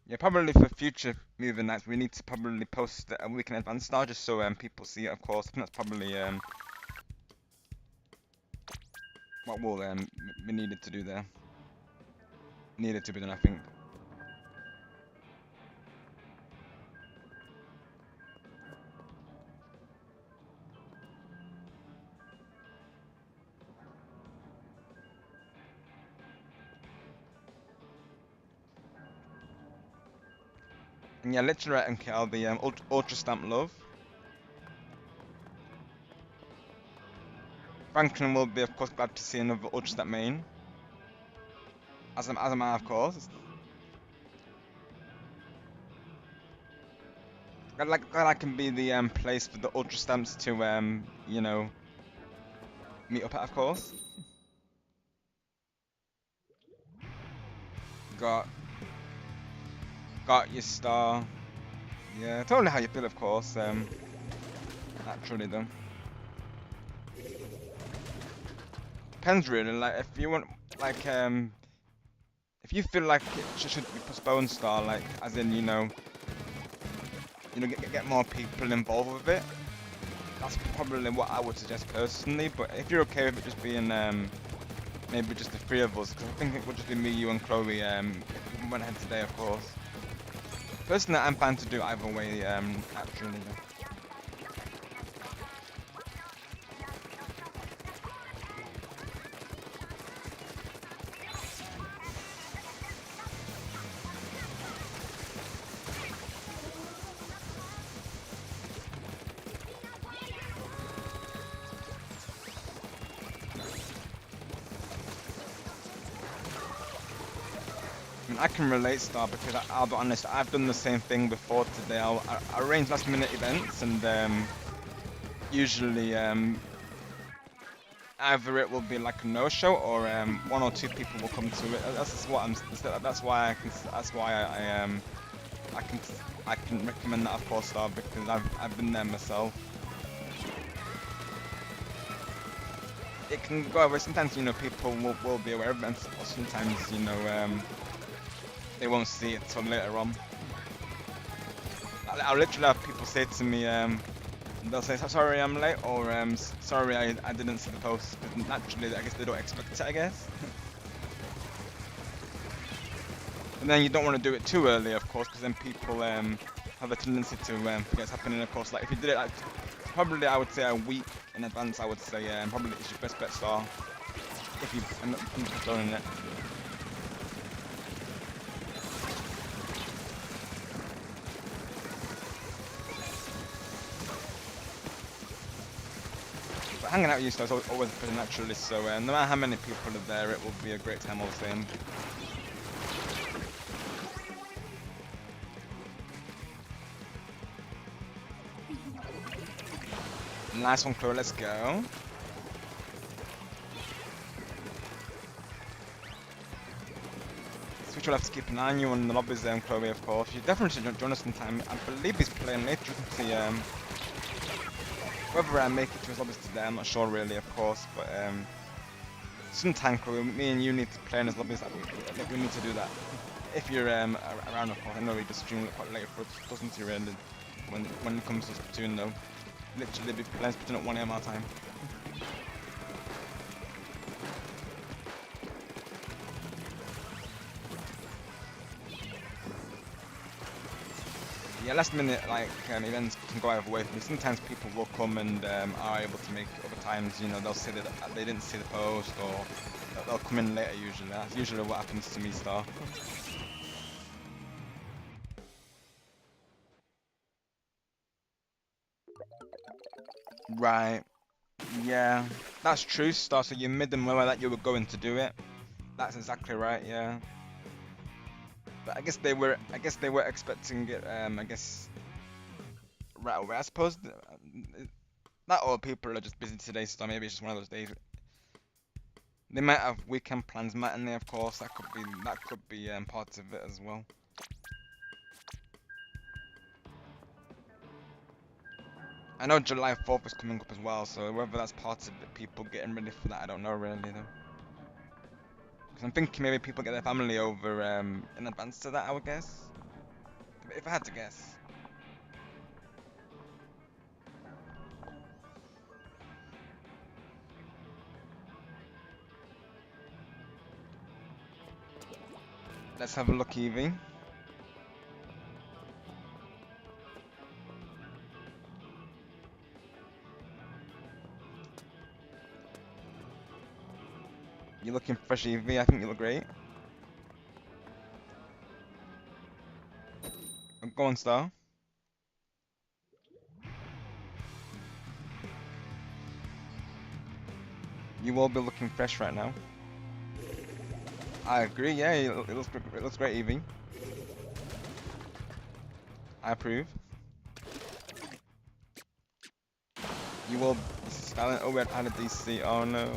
Yeah, probably for future movie nights, we need to probably post a week in advance now, just so people see it. Of course, I think that's probably what we'll we needed to do there. Needed to be done, I think. And yeah, literally, and Kel, the ultra stamp love. Franklin will be, of course, glad to see another ultra stamp main. As am I, of course. Glad I can be the place for the ultra stamps to you know, meet up at, of course. Got your star. Yeah, totally how you feel, of course. Naturally though. Depends really. Like if you want, like if you feel like it should be postponed, star. Like as in get more people involved with it. That's probably what I would suggest personally. But if you're okay with it just being maybe just the three of us, because I think it would just be me, you, and Chloe. If we went ahead today, of course. Personally, I'm fine to do either way. Actually. I can relate, Star, because I'll be honest, I've done the same thing before today. I arrange last minute events, and usually either it will be like a no-show, or 1 or 2 people will come to it. That's what I'm. That's why I can. That's why I can recommend that, of course, Star, because I've been there myself. It can go over. Sometimes people will be aware of it, or sometimes they won't see it till later on. I'll literally have people say to me, they'll say, sorry I'm late, or sorry I didn't see the post. But naturally, I guess they don't expect it, I guess. And then you don't want to do it too early, of course, because then people have a tendency to forget it's happening, of course. Like if you did it, like, probably I would say a week in advance, I would say probably it's your best bet, Star, if you end up doing it. Hanging out with you is always pretty naturally, so no matter how many people are there, it will be a great time all the same. Nice one, Chloe. Let's go. Switch will have to keep an eye on you on the lobbies, Chloe, of course. You definitely should join us sometime. I believe he's playing later. You can see whether I make it to his lobbies today. I'm not sure really, of course, but sometime, Chloe, me and you need to play in his lobbies. We need to do that. If you're around, of course. I know he does stream quite late for us, doesn't he, really? When it comes to Splatoon, though. Literally be playing Splatoon at 1 AM our time. Yeah, last minute events can go either way for me. Sometimes people will come and are able to make it. Other times, you know, they'll say that they didn't see the post, or they'll come in later usually. That's usually what happens to me, Star. Right. Yeah, that's true, Star. So you made them aware that you were going to do it. That's exactly right. Yeah. But I guess they were. I guess they were expecting it. I guess right away. I suppose not all people are just busy today, so maybe it's just one of those days. They might have weekend plans, mightn't they? Of course, that could be part of it as well. I know July 4th is coming up as well, so whether that's part of it, people getting ready for that, I don't know really though. Because I'm thinking maybe people get their family over in advance to that, I would guess. If I had to guess. Let's have a look, Evie. You're looking fresh, Evie. I think you look great. Go on, Star. You will be looking fresh right now. I agree. Yeah, it looks great, Evie. I approve. You will be styling. Oh, we had added DC. Oh no.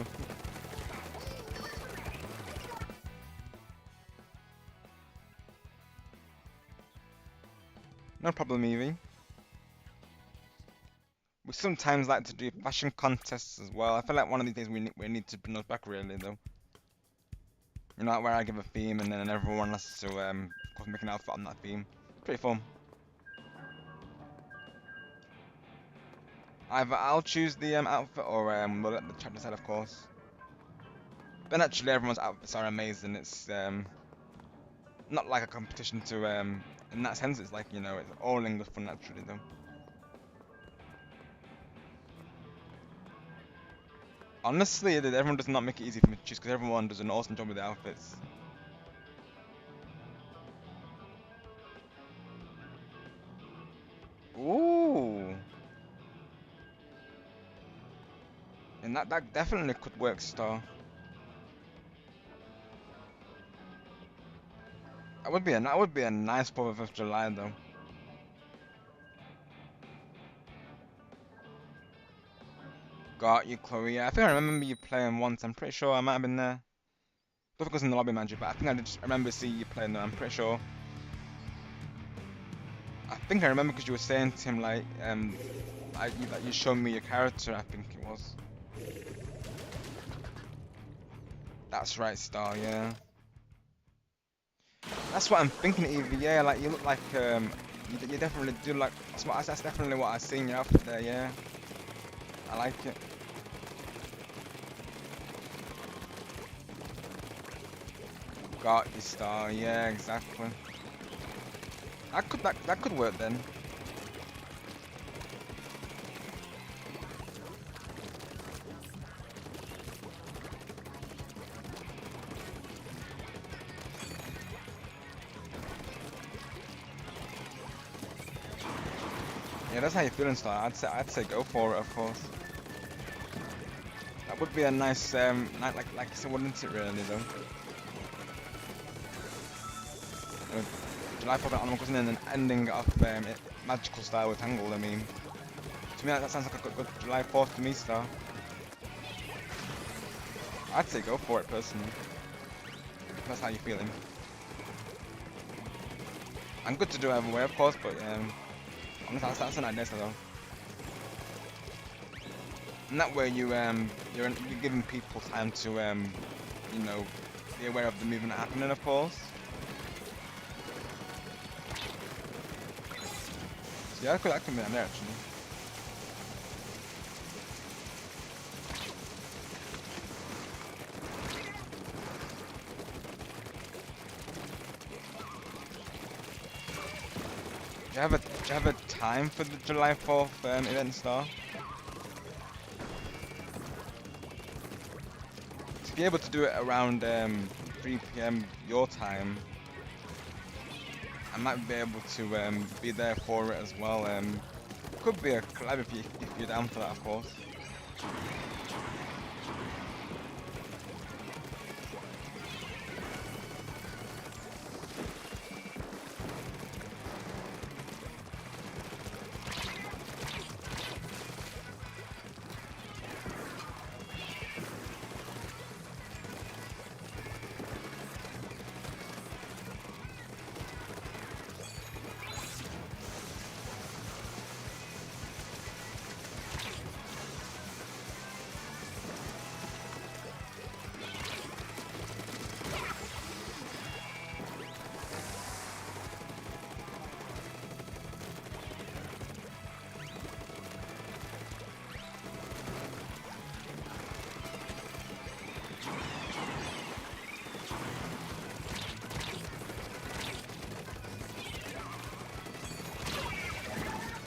No problem, Evie. We sometimes like to do fashion contests as well. I feel like one of these days we need to bring those back really though. You know, like where I give a theme and then everyone has to of course make an outfit on that theme. Pretty fun. Either I'll choose the outfit or we'll let the chat decide, of course. But naturally, everyone's outfits are amazing. It's not like a competition to in that sense. It's like, you know, it's all in good fun naturally though. Honestly, everyone does not make it easy for me to choose because everyone does an awesome job with the outfits. Ooh. And that definitely could work, Star. That would be a nice 4th of July though. Got you, Chloe. Yeah, I think I remember you playing once. I'm pretty sure I might have been there. Don't think it was in the lobby manager, but I think I just remember seeing you playing there. I'm pretty sure. I think I remember because you were saying to him like that you showed me your character. I think it was. That's right, Star. Yeah. That's what I'm thinking, Evie. Yeah, like you look like you definitely do like. That's definitely what I see in your outfit there. Yeah, I like it. Got you, Star. Yeah, exactly. That could work then. Yeah, that's how you feeling, Star. I'd say go for it, of course. That would be a nice night, like you said, wouldn't it? Really, though. July 4th on wasn't an ending of magical style with Tangled. I mean, To me, that sounds like a good July 4th to me, Star. I'd say go for it, personally. That's how you're feeling. I'm good to do either way, of course, but that's an idea, though. And that way, you're giving people time to you know, be aware of the movement happening, of course. So yeah, that could be there actually. Do you have a time for the July 4th event, Star? To be able to do it around 3 p.m. your time, I might be able to be there for it as well. Could be a collab if you're down for that, of course.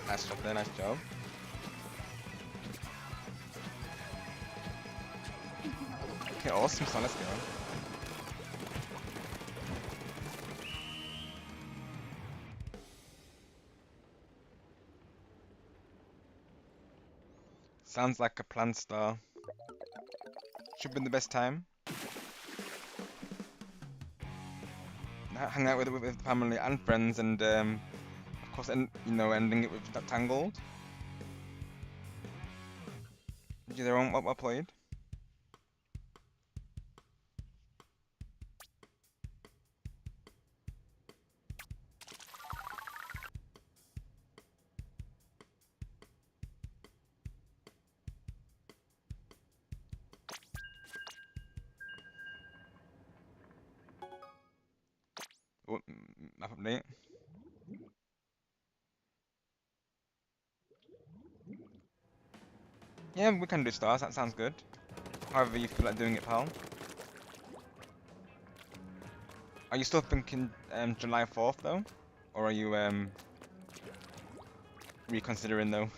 Nice job there, nice job. Okay, awesome, so let's go. Sounds like a plan, Star. Should be the best time. Hang out with family and friends, and of course, ending it with that Tangled. Did you hear what I played? Oh, map update. Yeah, we can do stars. That sounds good. However you feel like doing it, pal. Are you still thinking July 4th though, or are you reconsidering though?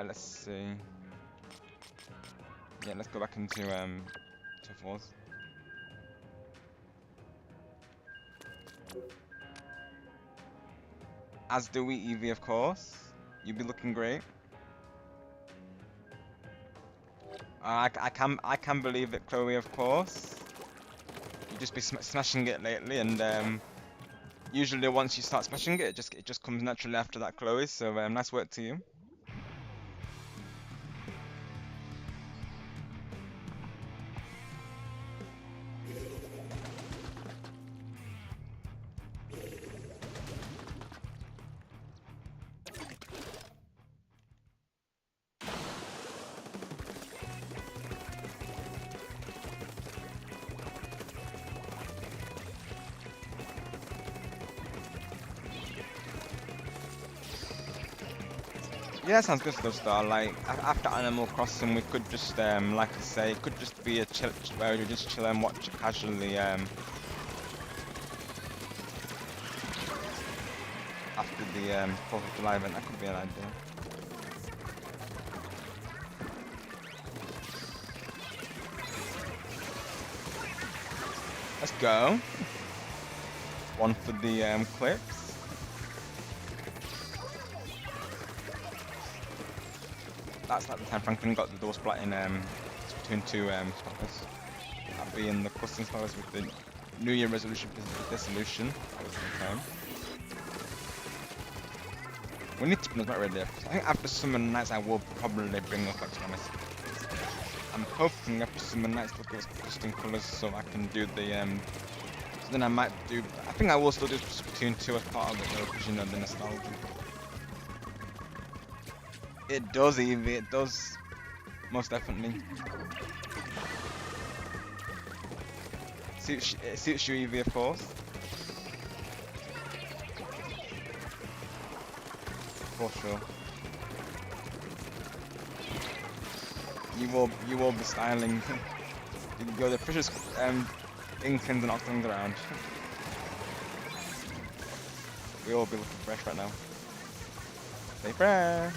Let's see. Yeah, let's go back into to fours. As do we, Evie, of course. You'd be looking great. I can believe it, Chloe, of course. You just be smashing it lately, and usually once you start smashing it, it just comes naturally after that, Chloe. So nice work to you. Yeah, sounds good stuff, Star. Like after Animal Crossing, we could just, like I say, it could just be a chill where you just chill and watch it casually. After the 4th of July event, that could be an idea. Let's go. One for the clips. That's like the time Franklin got the door splat in Splatoon Splatoon 2 spotters. That being the custom spotters with the New Year resolution dissolution. That was the time. We need to bring that right there. I think after Summer Nights I will probably bring up extra honest. I'm hoping after Summer Nights to get custom colours so I can do the so then I might do, I think I will still do Splatoon 2 as part of it though, because you know the nostalgia. It does, Evie, it does. Most definitely. It suits you, Evie, of course. For sure. You will be styling. You're the precious inklings and octolings around. We all be looking fresh right now. Stay fresh.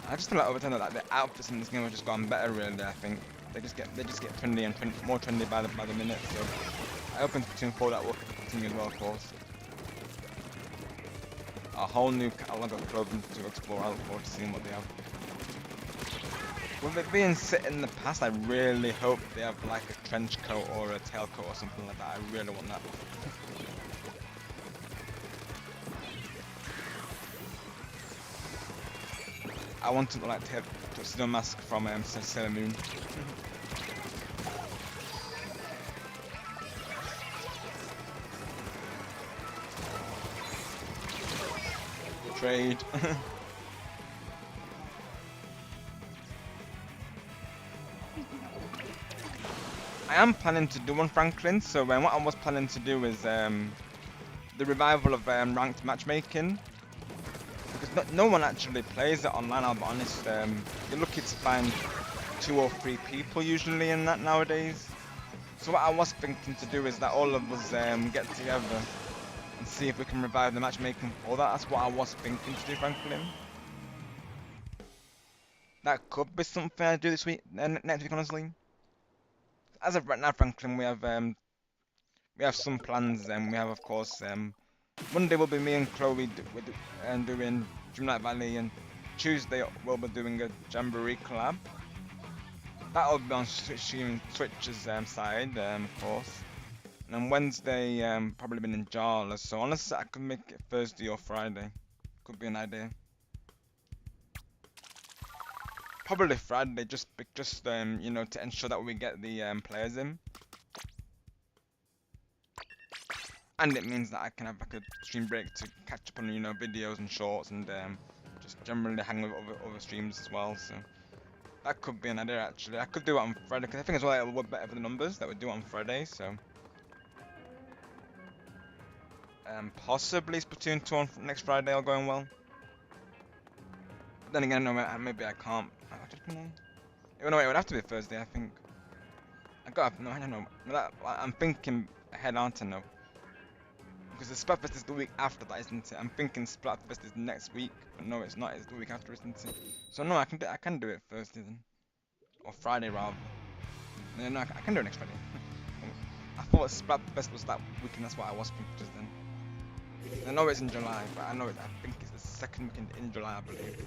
I just feel like over time that like, the outfits in this game have just gotten better. Really, I think they just get trendy and more trendy by the minute. So I hope in Splatoon 4 that will continue as well, of course. A whole new catalog of clothing to explore. I look forward to seeing what they have. With it being set in the past, I really hope they have like a trench coat or a tailcoat or something like that. I really want that. I want to look like Tuxedo Mask from Sailor Moon. Trade. I am planning to do one, Franklin. So what I was planning to do is the revival of ranked matchmaking. Because no one actually plays it online, I'll be honest. You're lucky to find 2 or 3 people usually in that nowadays. So what I was thinking to do is that all of us get together and see if we can revive the matchmaking for that. That's what I was thinking to do, Franklin. That could be something I do this week, next week, honestly. As of right now, Franklin, we have some plans. We have, of course, Monday will be me and Chloe doing Dreamlight Valley, and Tuesday we'll be doing a Jamboree collab. That'll be on Twitch's side, of course. And then Wednesday, probably been in Jala. So honestly, I could make it Thursday or Friday. Could be an idea. Probably Friday, just you know, to ensure that we get the players in. And it means that I can have like a stream break to catch up on, you know, videos and shorts and just generally hang with other streams as well. So that could be an idea actually. I could do it on Friday because I think as well it would work better for the numbers that we do it on Friday. So possibly Splatoon 2 on next Friday all going well. But then again, no, maybe I can't. I don't know. No, it would have to be Thursday, I think. I don't know. I'm thinking ahead, aren't I? No. Because the Splatfest is the week after that, isn't it? I'm thinking Splatfest is next week, but no, it's not. It's the week after, isn't it? So no, I can do it Thursday then, or Friday rather. No, I can do it next Friday. I thought Splatfest was that weekend. That's what I was thinking just then. I know it's in July, but I think it's the second weekend in July, I believe.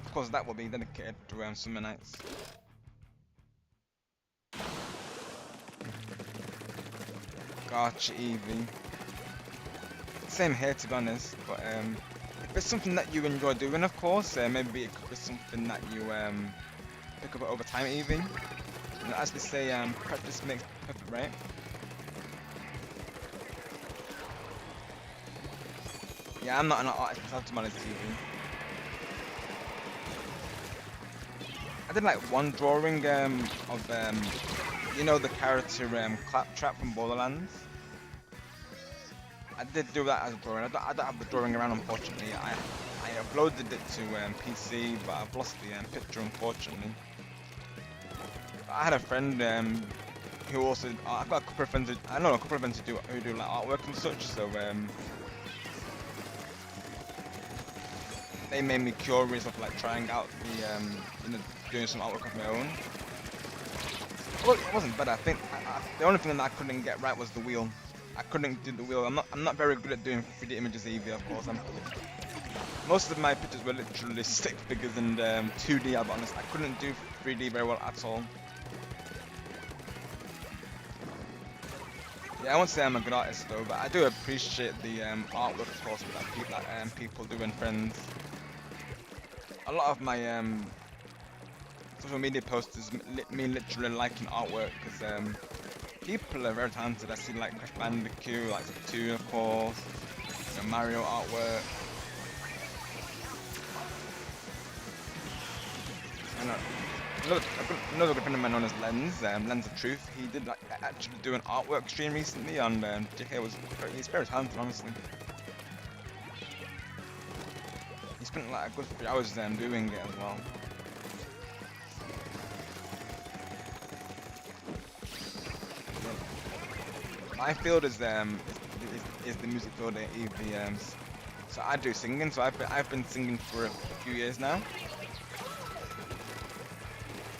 Of course, that will be dedicated to Summer Nights. Gotcha, Evie. Same here, to be honest. But if it's something that you enjoy doing, of course, maybe it could be something that you pick up over time, Evie. You know, as they say, practice makes perfect, right? Yeah, I'm not an artist myself, to be honest, Evie. I did like one drawing of you know, the character Claptrap from Borderlands. I did do that as a drawing. I don't have the drawing around, unfortunately. I uploaded it to PC, but I've lost the picture, unfortunately. I had a friend who also I've got a couple of friends who do like artwork and such. So they made me curious of like trying out the you know, doing some artwork of my own. Well, it wasn't bad. I think the only thing that I couldn't get right was the wheel. I couldn't do the wheel. I'm not very good at doing 3D images either. Of course, I'm most of my pictures were literally stick figures and 2D. I'll be honest, I couldn't do 3D very well at all. Yeah, I won't say I'm a good artist though, but I do appreciate the artwork, of course, that people do and friends. A lot of my social media posts is me literally liking artwork because people are very talented. I see like Crash Bandicoot, like Splatoon, of course, Mario artwork. And another good friend of mine known as Lens of Truth. He did like actually do an artwork stream recently, and JK he's very talented, honestly. He spent like a good 3 hours doing it as well. My field is the music field at EVMs. So I do singing. So I've been singing for a few years now.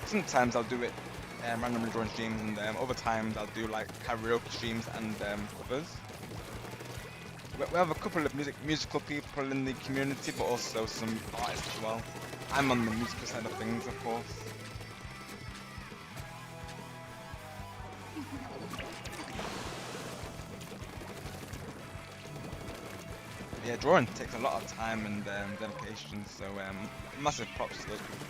Sometimes I'll do it randomly during streams, and other times I'll do like karaoke streams and covers. We have a couple of musical people in the community, but also some artists as well. I'm on the musical side of things, of course. Yeah, drawing takes a lot of time and dedication, so massive props to those people.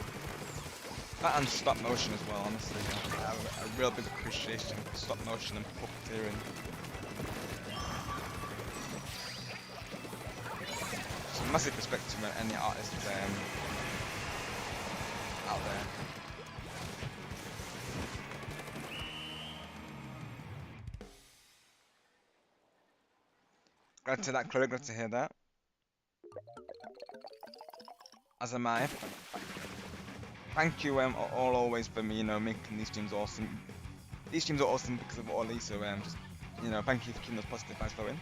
That and stop motion as well, honestly. I have a real big appreciation for stop motion and puppeteering. So massive respect to any artist out there. Glad to that, Chloe, glad to hear that. As am I. Thank you all always for me, making these streams awesome. These streams are awesome because of Ollie, so just, thank you for keeping those positive vibes flowing.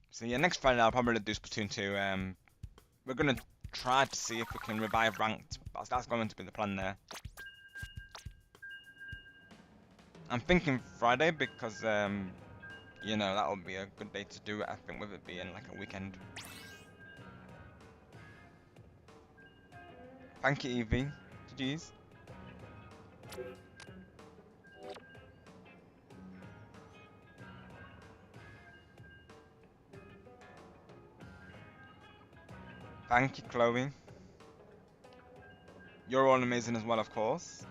So yeah, next Friday I'll probably do Splatoon 2. We're gonna try to see if we can revive ranked. That's going to be the plan there. I'm thinking Friday because that would be a good day to do it. I think with it being like a weekend. Thank you, Evie. GG's. Thank you, Chloe. You're all amazing as well, of course.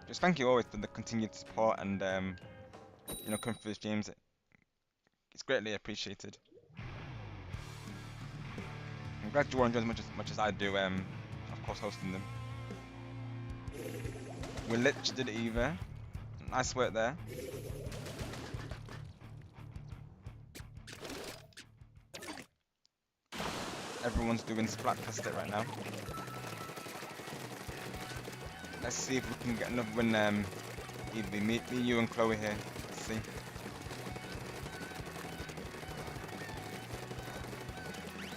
Just thank you always for the continued support and coming through the streams. It's greatly appreciated. I'm glad you all enjoy as much as I do. Of course, hosting them. We literally did it either. Nice work there. Everyone's doing splatastic right now. Let's see if we can get another win. Evie, me, you, and Chloe here. Let's see.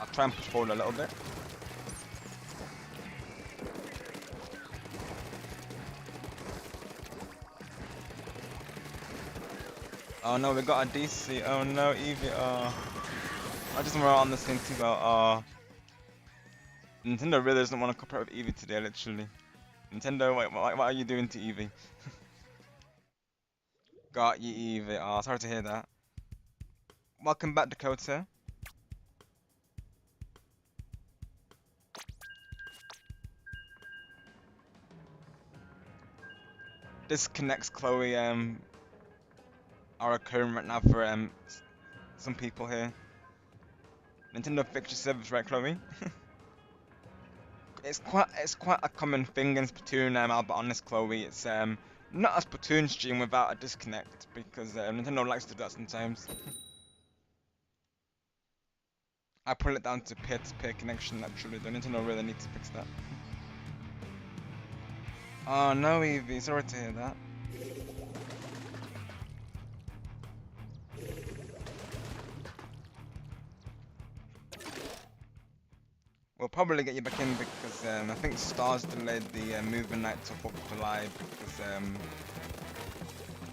I'll try and push forward a little bit. Oh no, we got a DC. Oh no, Evie. Oh, I just remember on the same team. Oh, Nintendo really doesn't want to cooperate with Evie today, literally. Nintendo, what are you doing to Evie? Got you, Evie. Oh, sorry to hear that. Welcome back, Dakota. Disconnects Chloe are occurring right now for some people here. Nintendo fixed your service, right, Chloe? It's quite a common thing in Splatoon. I'll be honest, Chloe. It's not a Splatoon stream without a disconnect because Nintendo likes to do that sometimes. I put it down to peer-to-peer connection. Naturally, the Nintendo really needs to fix that. Oh no, Evie. Sorry to hear that. We'll probably get you back in because I think Stars delayed the movie night till 4th of July because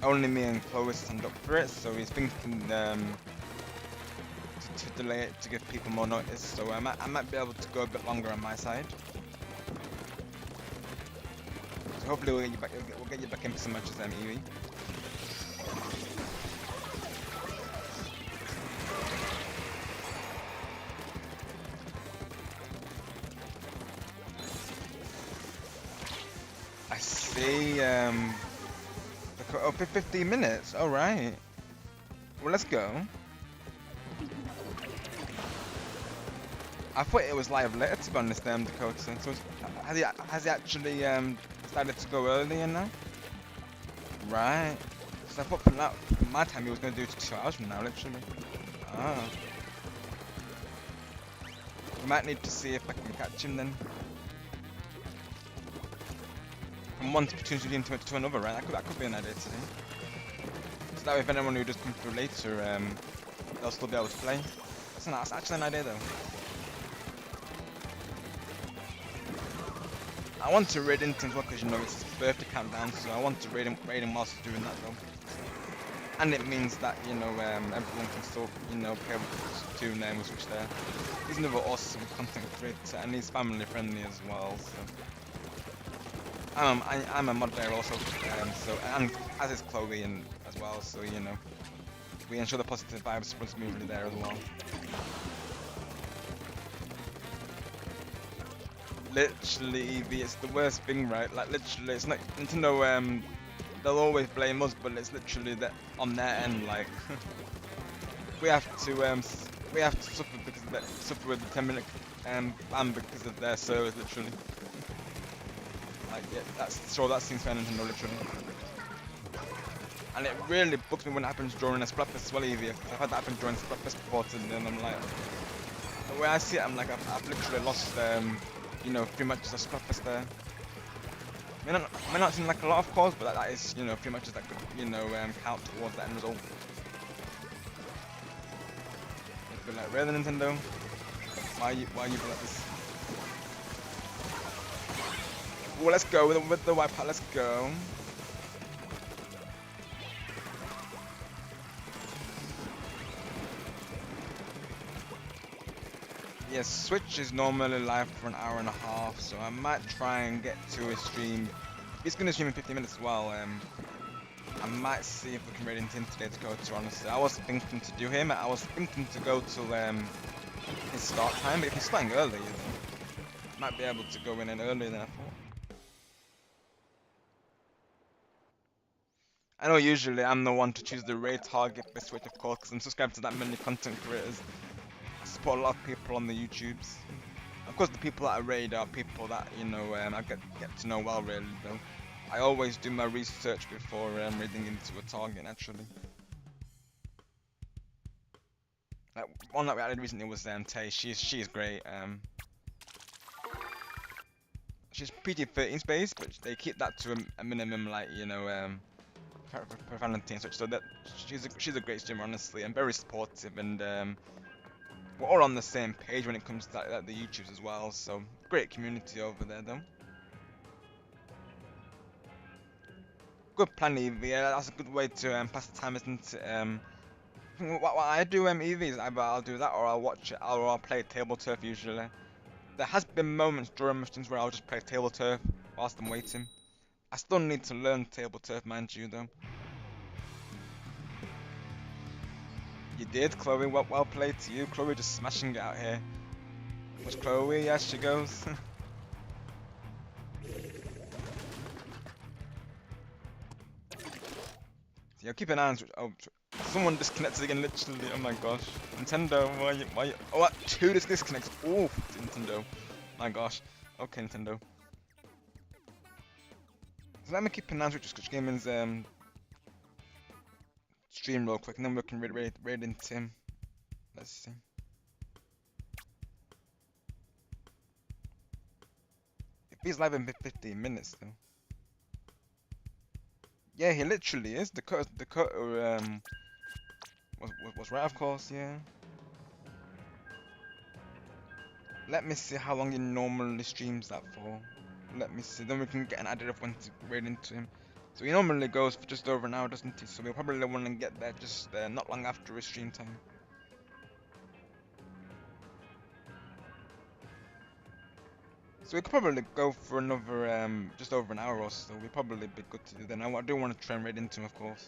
only me and Chloe signed up for it, so he's thinking to delay it to give people more notice. So I might be able to go a bit longer on my side. So hopefully we'll get you back. We'll get you back in for some matches, Evie. I see. Oh, 15 minutes. All right. Well, let's go. I thought it was live later, to be honest, Dakota. So has he actually decided to go earlier now? Right. So I thought from my time he was going to do it 2 hours from now, literally. Ah. We might need to see if I can catch him then. From one Splatoon stream to another, right? That could be an idea today. So that way, if anyone who does come through later, they'll still be able to play. That's actually an idea though. I want to raid into him as well because you know it's his birthday countdown, so I want to raid him whilst he's doing that though. And it means that you know everyone can still play with Splatoon and switch there. He's another awesome content creator and he's family friendly as well. So. I'm a mod player also, and as is Chloe and as well. So you know, we ensure the positive vibes spread smoothly there as well. Literally, Evie, it's the worst thing, right? Like literally, it's not Nintendo. They'll always blame us, but it's literally that on their end. Like we have to suffer with the 10-minute ban because of their servers, literally. Like, yeah, that seems fair, Nintendo, literally. And it really bugs me when it happens during a Splatfest as well, Evie. I've had that happen during Splatfest before, and I'm like, the way I see it, I'm like, I've literally lost, you know, 3 matches of Splatfest there. May not seem like a lot, of course, but that is, you know, 3 matches that could, you know, count towards that end result. I'd be like, really, Nintendo? Why are you like this? Well, let's go with the wipeout. Let's go. Yes, Switch is normally live for an hour and a half, so I might try and get to his stream. He's gonna stream in 50 minutes as well. I might see if we can raid into him today to go to. Honestly, I was thinking to do him. I was thinking to go till his start time, but if he's starting early, I might be able to go in earlier than I thought. I know usually I'm the one to choose the raid target for Switch, of course, because I'm subscribed to that many content creators. I support a lot of people on the YouTubes. Of course, the people that I raid are people that, you know, I get to know well, really, though. I always do my research before raiding into a target, actually. Like, one that we added recently was Tay. She's great. She's PG-13 space, but they keep that to a minimum, like, you know, for Valentine, such, so that she's a great streamer, honestly, and very supportive, and we're all on the same page when it comes to the YouTubes as well. So great community over there, though. Good plan, Evie. Yeah, that's a good way to pass the time, isn't it? What I do, Evie, is either I'll do that or I'll watch it, or I'll play table turf usually. There has been moments during my streams where I'll just play table turf whilst I'm waiting. I still need to learn table turf, mind you, though. You did, Chloe. Well played to you. Chloe just smashing it out here. Was Chloe? Yes, she goes. Yeah, keep an eye on. Oh, someone disconnected again, literally. Oh my gosh. Nintendo, why you? Oh, what? 2 disconnects. Oh, Nintendo. My gosh. Okay, Nintendo. So let me keep an eye on Switch Gaming's stream real quick, and then we can raid into him. Let's see. If he's live in 15 minutes, though. Yeah, he literally is. Dakota was right, of course. Yeah. Let me see how long he normally streams that for. Let me see. Then we can get an idea of when to raid into him. So he normally goes for just over an hour, doesn't he? So we'll probably want to get there just not long after his stream time. So we could probably go for another just over an hour or so. We'd probably be good to do then. I do want to try and raid into him, of course.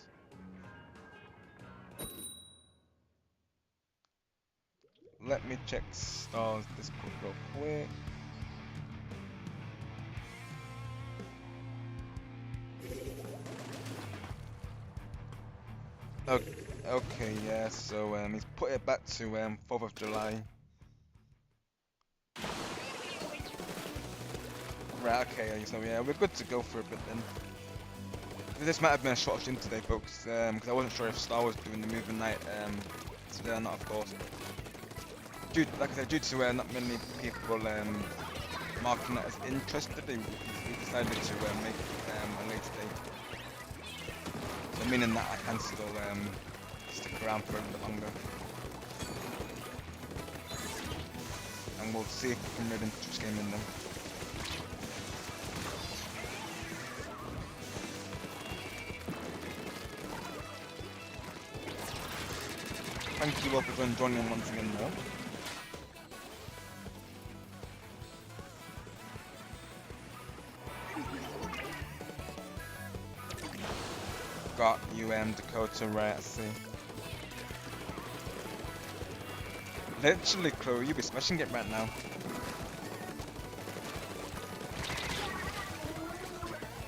Let me check Stars Discord real quick. Okay, okay, yeah. So he's put it back to 4th of July. Right, okay, so yeah, we're good to go for a bit then. This might have been a short stream today, folks, because I wasn't sure if Star was doing the movie night today or not, of course. Like I said, due to not many people marking it as interested, we decided to make it a later date. So meaning that I can still stick around for a little bit longer. And we'll see if we can raid into this game in them. Thank you all for joining once again though. Got you Dakota, right, I see. Literally, Chloe, you be smashing it right now.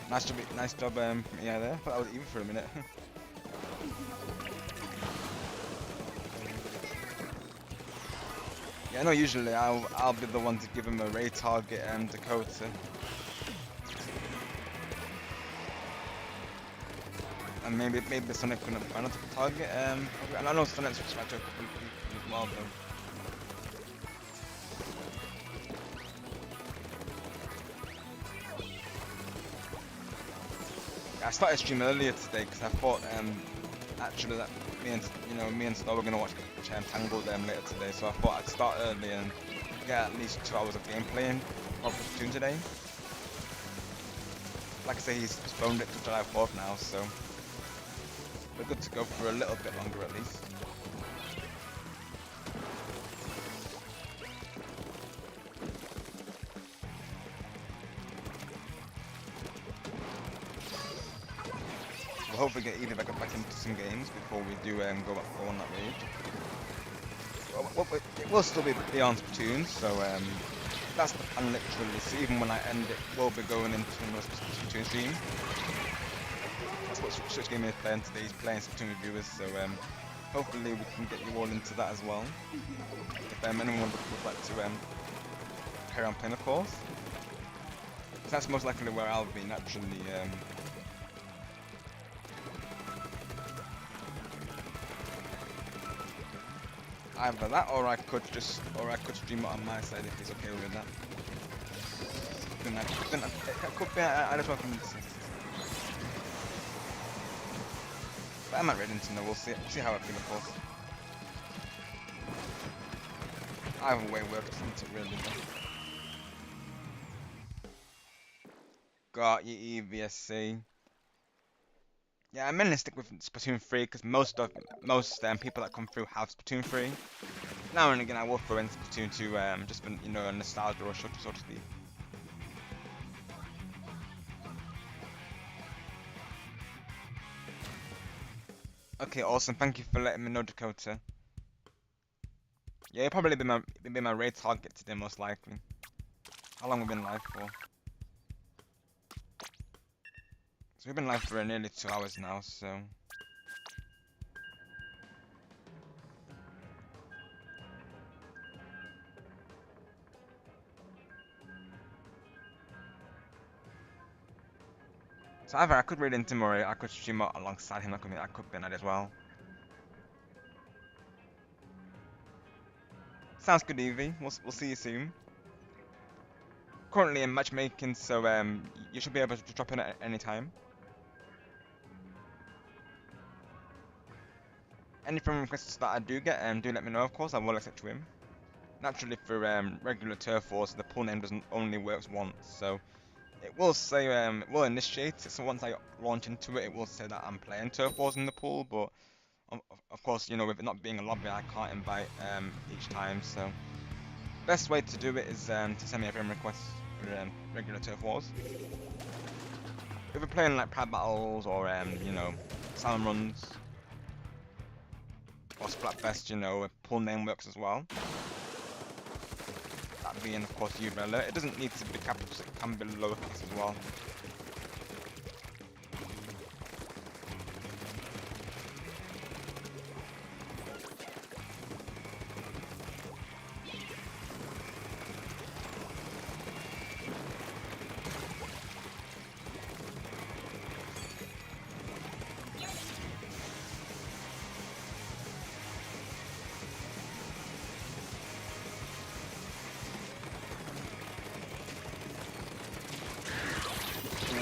Nice job, yeah, there. I thought I was even for a minute. Yeah, no, usually I'll be the one to give him a raid target, Dakota. And maybe Sonic couldn't find a target. And I know Sonic's tried to a couple of people as well, though. I started streaming earlier today because I thought actually that me and Star were gonna watch Tangled later today, so I thought I'd start early and get at least 2 hours of gameplay in of Splatoon today. Like I say, he's postponed it to July 4th now, so we're good to go for a little bit longer at least. We'll hopefully get Evie back into some games before we do go on that raid. Well, it will still be on Splatoon, so that's the plan literally. So even when I end it, we'll be going into another Splatoon stream. That's what Switch Game is playing today. He's playing Splatoon with viewers, so hopefully we can get you all into that as well. If anyone would like to carry on playing, of course. So that's most likely where I'll be naturally. Either that, or I could stream it on my side if he's okay with that. It could be. I just want to see. But I'm not ready to know. We'll see how I feel, of course. Either way works, isn't it really? Got you, EVSC. Yeah, I'm mainly stick with Splatoon 3 because most people that come through have Splatoon 3. Now and again, I will throw in Splatoon 2, just for a nostalgia or so to speak. Okay, awesome. Thank you for letting me know, Dakota. Yeah, it'll probably be my raid target today, most likely. How long have we been live for? So we've been live for nearly 2 hours now, so. So either I could raid into him or I could stream out alongside him. That could be an idea as well. Sounds good, Evie. We'll see you soon. Currently in matchmaking, so you should be able to drop in at any time. Any friend requests that I do get, do let me know. Of course, I will accept you in. naturally for regular turf wars, the pull name doesn't only works once, so it will say it will initiate it. So once I launch into it, it will say that I'm playing turf wars in the pool. But of course, you know, with it not being a lobby, I can't invite each time. So best way to do it is to send me a friend request for regular turf wars. If we're playing like private battles or you know, salmon runs or Splatfest, you know, pull name works as well. That being, of course, URL. It doesn't need to be capitals, it can be lowercase as well.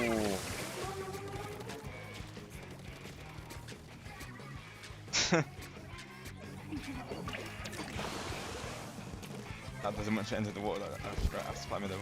Ooh. That doesn't much enter the water. I've splat me though.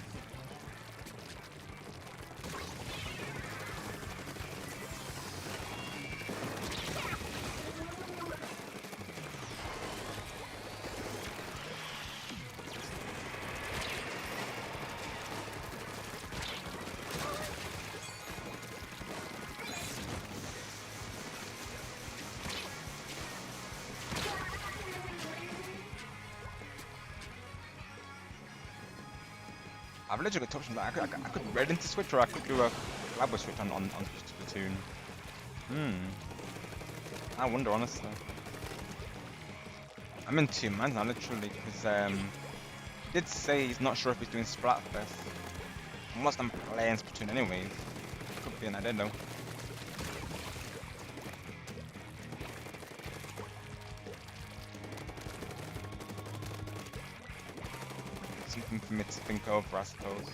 I've literally got touch on that. I could red into switch or I could do a Labo switch on Splatoon. I wonder honestly. I'm in 2 minds now literally because he did say he's not sure if he's doing Splatfest. Unless I'm playing Splatoon anyways. Could be an idea though. Something for me to think over, I suppose.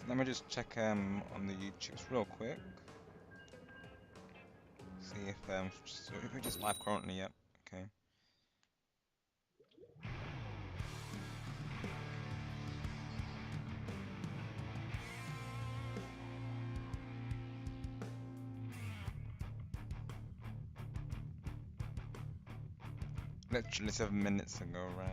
Let me just check on the YouTubes real quick. See if so if we're just live currently, yep. Okay. Literally 7 minutes ago, right?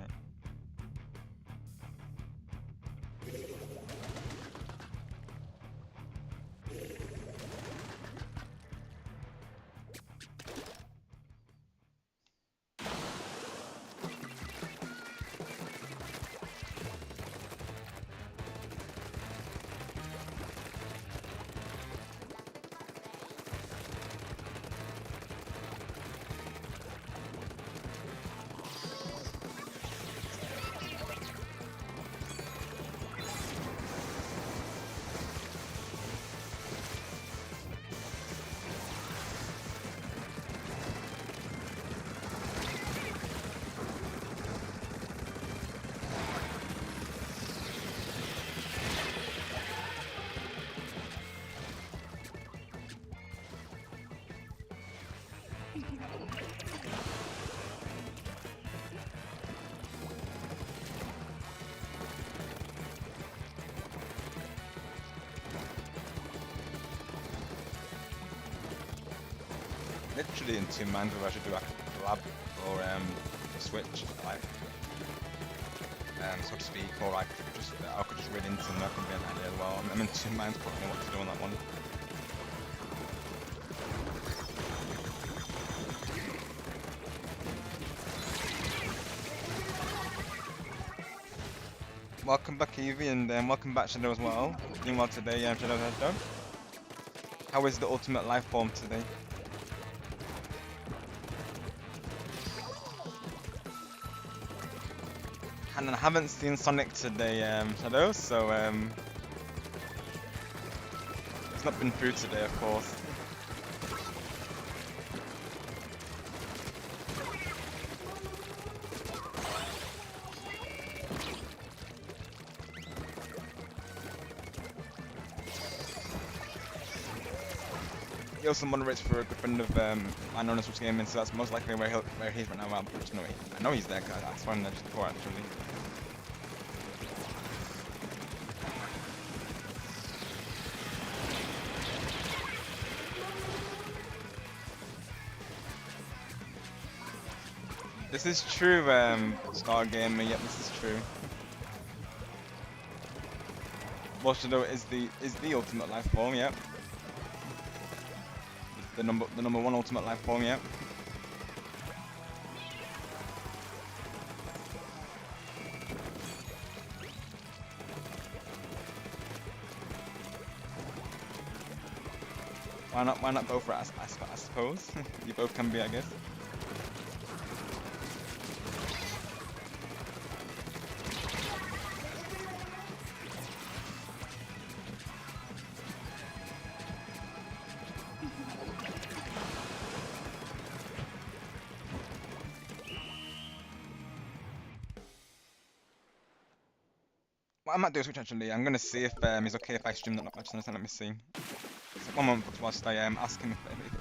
literally in two minds whether I should do like a collab or switch, like so to speak, or like just I could just read into and that could be an idea as well. I'm in two minds, but I don't know what to do on that one. Welcome back, Evie, and welcome back, Shadow, as well. Doing well today, Shadow. How is the ultimate life form today? And I haven't seen Sonic today, Shadow, so it's not been through today, of course. He also moderates for a good friend of mine known as Switch Gaming, so that's most likely where he's right now. Well, unfortunately, I know he's there because I saw him there just before actually. This is true, Star Gamer. Yep, this is true. Washido is the ultimate life form. Yep. The number one ultimate life form. Yep. Why not both? I suppose you both can be, I guess. What I might do is switch actually. I'm gonna see if he's okay if I stream that not much. Let me see. So one moment whilst I ask him if there you go.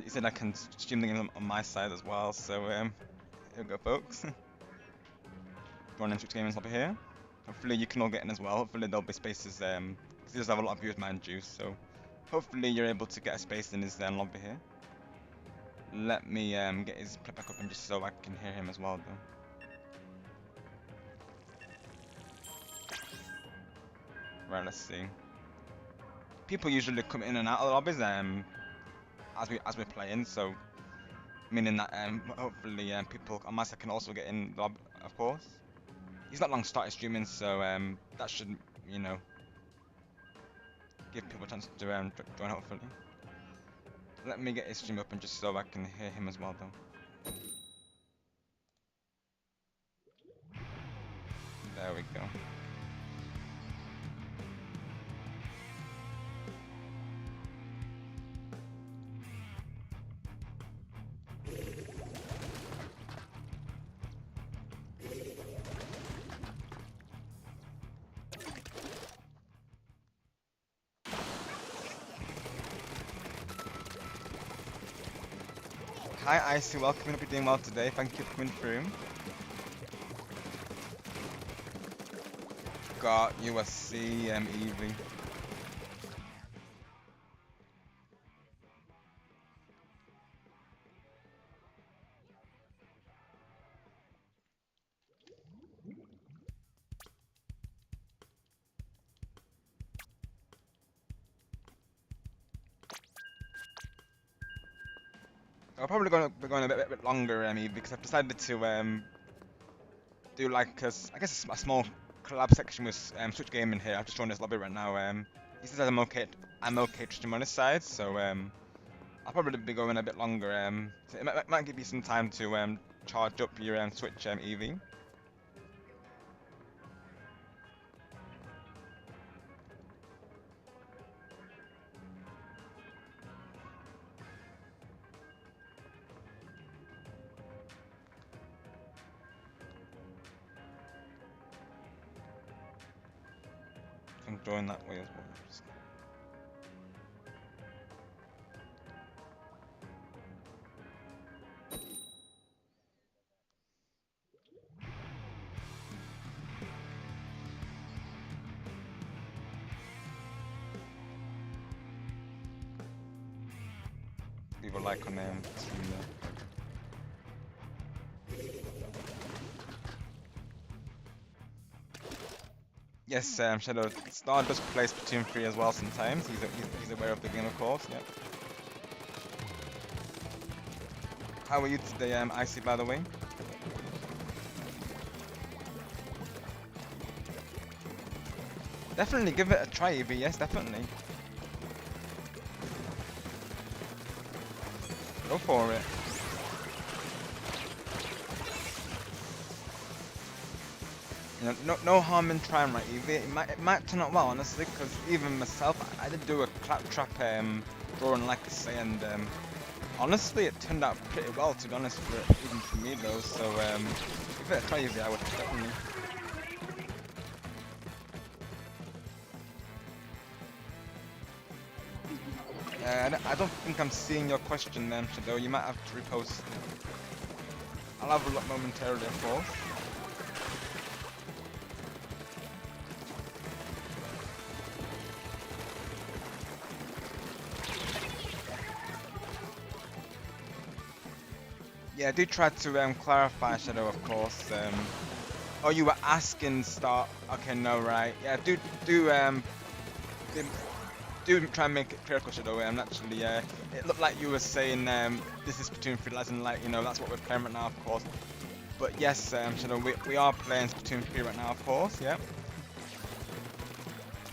He said I can stream the game on my side as well. So here we go, folks. Join in Switch Gaming's lobby here. Hopefully you can all get in as well. Hopefully there'll be spaces. 'Cause he does have a lot of viewers, mind you. So hopefully you're able to get a space in his lobby here. Let me get his clip back up and just so I can hear him as well, though. Right, let's see. People usually come in and out of the lobbies as we're playing, so meaning that hopefully people on my side can also get in the lobby, of course. He's not long started streaming, so that should, you know, give people a chance to join hopefully. Let me get his stream open just so I can hear him as well, though. There we go. Hi Icy, welcome. Hope you're doing well today. Thank you for coming through. Got USC, Evie. I'm probably going to be going a bit longer, Evie, because I've decided to do like I guess a small collab section with Switch Gaming here. I've just joined this lobby right now. He says I'm okay to stream on his side, so I'll probably be going a bit longer. So it might give you some time to charge up your Switch EV. I'm join that way as well. Leave a like on stream there. Yes, Shadow Star does play Splatoon 3 as well sometimes. He's aware of the game, of course. Yeah. How are you today, Icy, by the way? Definitely give it a try, Evie. Yes, definitely. Go for it. You know, no harm in trying, right, Evie. It might turn out well, honestly, because even myself, I did do a claptrap drawing, like I say, and honestly, it turned out pretty well, to be honest, even for me though. So give it a try, Evie. I would definitely. I don't think I'm seeing your question then, Shadow. You might have to repost. I'll have a look momentarily, of course. Yeah, do try to clarify, Shadow, of course. Oh, you were asking start. Okay, no, right. Yeah, do do try and make it clear, Shadow. Actually, it looked like you were saying this is Splatoon 3, as in like that's what we're playing right now, of course. But yes, Shadow, we are playing Splatoon 3 right now, of course. Yeah.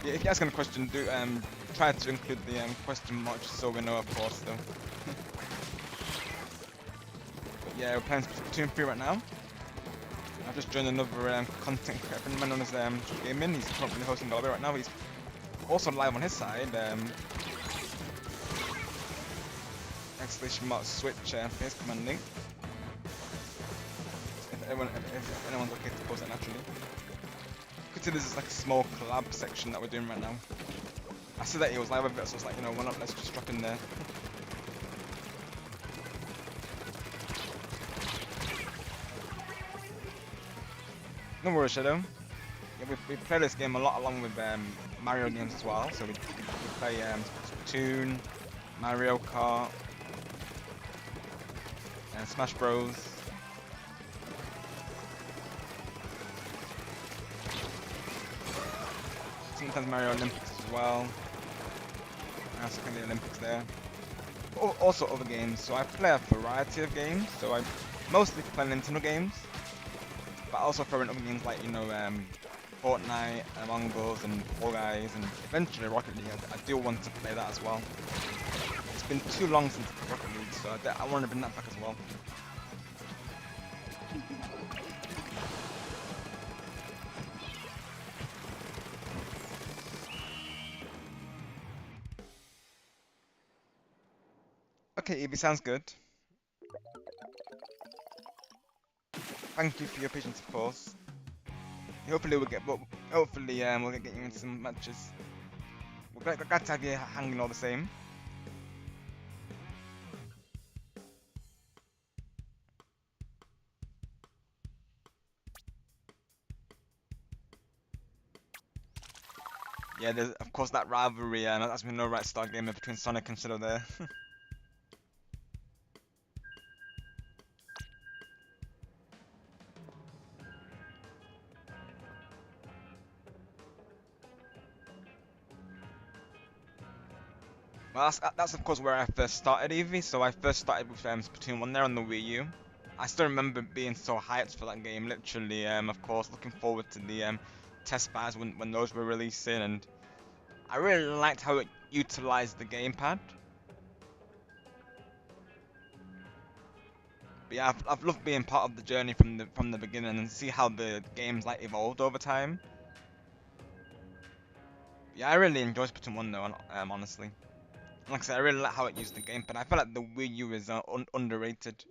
Yeah, if you're asking a question, do try to include the question mark just so we know, of course. Though. But yeah, we're playing Splatoon 3 right now. I've just joined another content creator man known as Gaming. He's currently hosting the lobby right now. He's also live on his side. / switch face command link. If anyone's okay to post it naturally. Consider this is like a small collab section that we're doing right now. I said that he was live with it, so it's like, why not, let's just drop in there. No worries, Shadow. Yeah, we play this game a lot along with Mario games as well. So we play Splatoon, Mario Kart, and Smash Bros. Sometimes Mario Olympics as well. I also play the Olympics there. Also other games. So I play a variety of games. So I mostly play Nintendo games, but I also throw in other games like Fortnite, Among Us, and Fall Guys, and eventually Rocket League. I do want to play that as well. It's been too long since I played Rocket League, so I want to bring that back as well. Okay, Evie, sounds good. Thank you for your patience, of course. Hopefully we'll get you into some matches. We're glad to have you hanging all the same. Yeah, there's of course that rivalry, as we know, right, start game between Sonic and Shadow there. Well, that's of course where I first started, Eevee. So I first started with Splatoon 1 there on the Wii U. I still remember being so hyped for that game. Literally, of course, looking forward to the test battles when those were releasing, and I really liked how it utilized the gamepad. But yeah, I've loved being part of the journey from the beginning and see how the game's like evolved over time. Yeah, I really enjoy Splatoon 1 though, honestly. Like I said, I really like how it used the gamepad. I feel like the Wii U is underrated.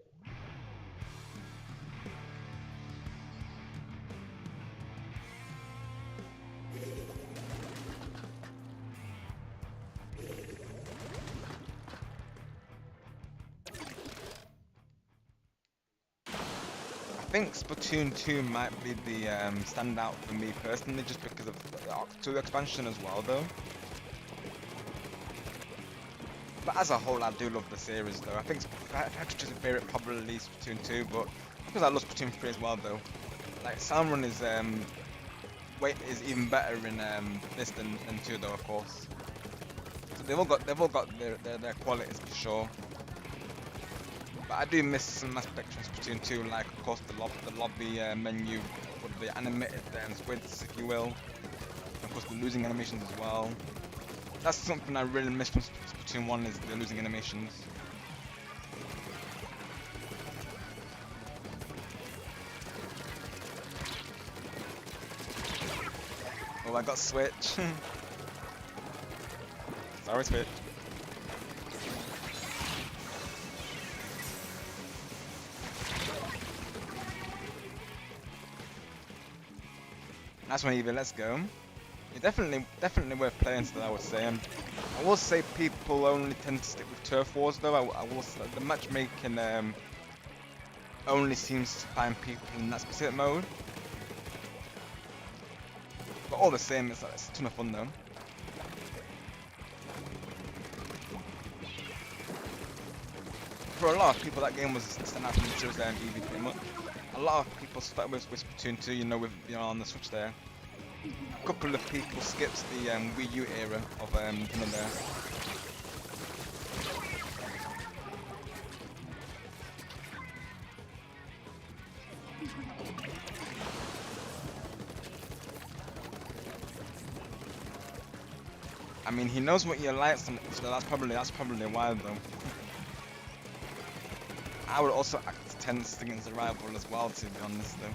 I think Splatoon 2 might be the standout for me personally, just because of the Arc 2 expansion as well, though. But as a whole, I do love the series, though. I think Patrick's favorite probably Splatoon 2, but because I love Splatoon 3 as well, though. Like Salmon is even better in this than 2, though, of course. So they've all got their qualities for sure. But I do miss some aspects from Splatoon 2, like of course the lobby menu with the animated squids, if you will. And of course the losing animations as well. That's something I really miss from Splatoon 1 is the losing animations. Oh, I got Switch. Sorry, Switch. Nice one, Evie. Let's go. Yeah, definitely worth playing still, I would say. I will say people only tend to stick with Turf Wars though. I will say the matchmaking only seems to find people in that specific mode. But all the same, it's a ton of fun though. For a lot of people, that game was stand out from the choose Eevee pretty much. A lot of people started with Splatoon 2, on the Switch there. A couple of people skipped the Wii U era of there. I mean, he knows what you like, so that's probably why though. I would also act tense against the rival as well, to be honest though.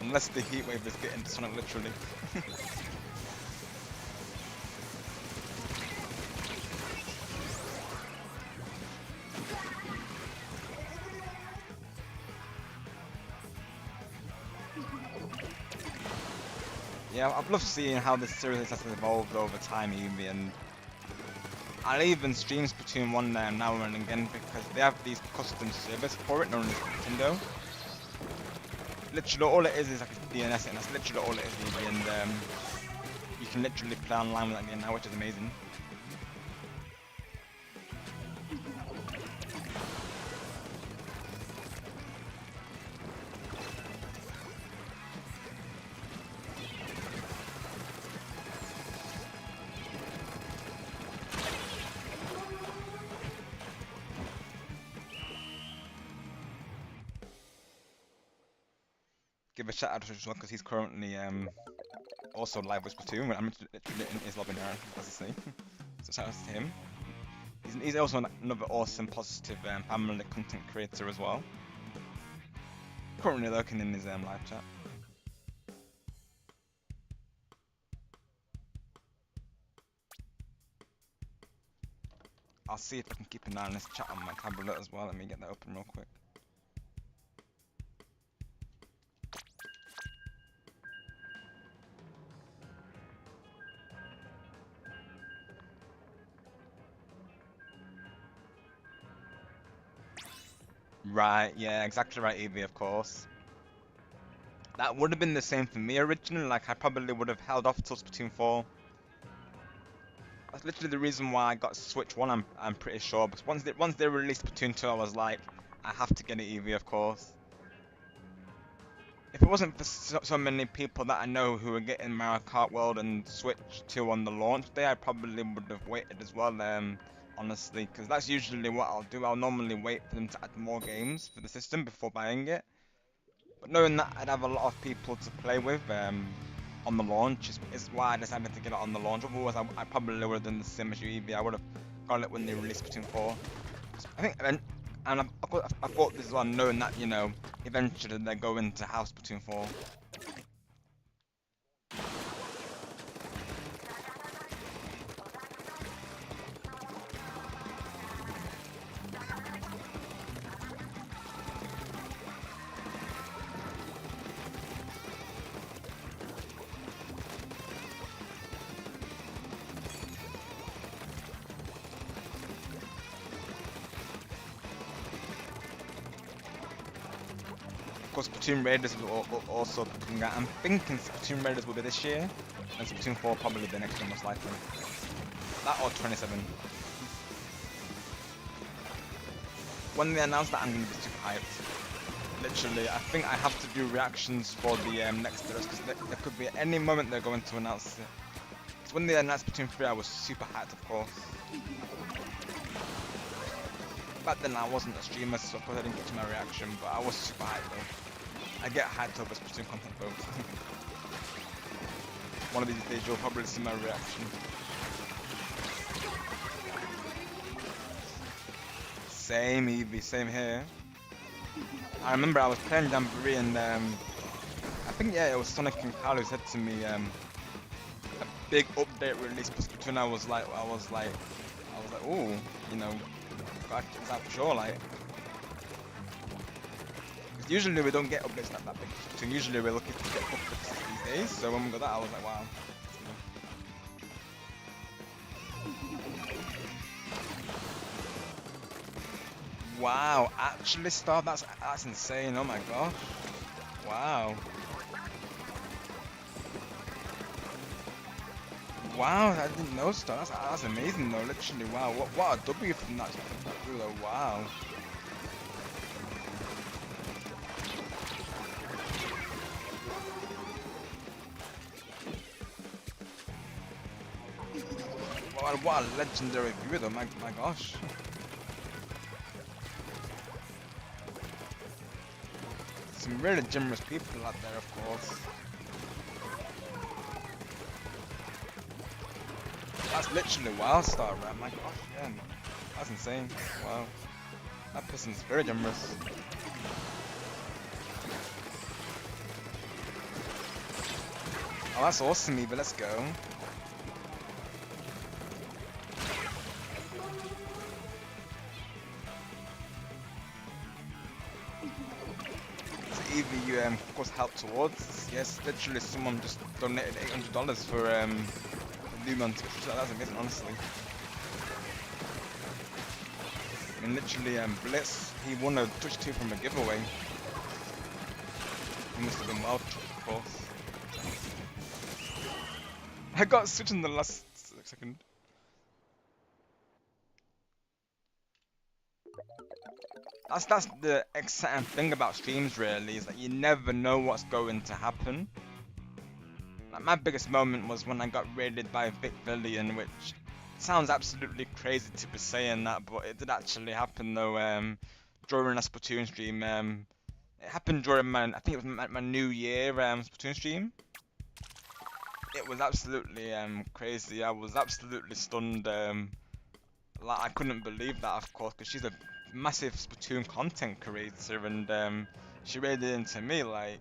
Unless the heat wave is getting to Sonic literally. Yeah, I've loved seeing how this series has evolved over time, Evie, and I'll even stream Splatoon 1 now and again because they have these custom servers for it known as Nintendo. Literally all it is like a DNS and that's literally all it is, Evie, and you can literally play online with that game now, which is amazing. Give a shout out to Joshua because he's currently also live with Splatoon. I'm literally in his lobby now, as I say. So shout out to him. He's also another awesome, positive family content creator as well. Currently lurking in his live chat. I'll see if I can keep an eye on this chat on my tablet as well. Let me get that open real quick. Right, yeah, exactly right, Evie, of course. That would have been the same for me originally, like I probably would have held off till Splatoon 4. That's literally the reason why I got Switch 1, I'm pretty sure, because once they released Splatoon 2, I was like, I have to get it, Evie, of course. If it wasn't for so many people that I know who were getting Mario Kart World and Switch 2 on the launch day, I probably would have waited as well, honestly, because that's usually what I'll do. I'll normally wait for them to add more games for the system before buying it. But knowing that I'd have a lot of people to play with on the launch is why I decided to get it on the launch. Otherwise, I probably would have done the same as you, Evie. I would have got it when they released Splatoon 4. I think, and I thought this one, knowing that, you know, eventually they're going to have Splatoon 4. Of course, Splatoon Raiders will also be coming out. I'm thinking Splatoon Raiders will be this year, and Splatoon 4 probably the next year most likely. That or 27. When they announce that, I'm going to be super hyped. Literally, I think I have to do reactions for the next videos because there could be at any moment they're going to announce it. Because when they announced Splatoon 3, I was super hyped, of course. Back then, I wasn't a streamer, so of course I didn't get to my reaction, but I was super hyped though. I get hyped over Splatoon content though. One of these days, you'll probably see my reaction. Same, Evie, same here. I remember I was playing Jamboree and I think yeah it was Sonic and Carl who said to me a big update release for Splatoon. I was like oh, you know, is that for sure, like. Because usually we don't get updates that big. So usually we're looking to get updates these days. So when we got that, I was like, wow. Wow, actually Star, that's insane, oh my gosh. Wow. Wow, I didn't know Star, that's amazing though, literally, wow. What a W from that though, wow. What a legendary viewer though, my gosh. Some really generous people out there, of course. That's literally wild star, right? My gosh, yeah. That's insane. Wow. That person's very generous. Oh, that's awesome, Eva. Let's go. Evie, you of course helped towards this. Yes, literally someone just donated $800 for Loom on Twitch. That's amazing, honestly. I mean, literally, Blitz, he won a Twitch 2 from a giveaway. He must have been well, of course. I got switched in the last second. That's the exciting thing about streams, really, is that you never know what's going to happen. Like, my biggest moment was when I got raided by Vic Villian, which sounds absolutely crazy to be saying that, but it did actually happen though. During a Splatoon stream, it happened during I think it was my New Year Splatoon stream. It was absolutely crazy. I was absolutely stunned. Like I couldn't believe that, of course, because she's a massive Splatoon content creator, and she raided into me. Like,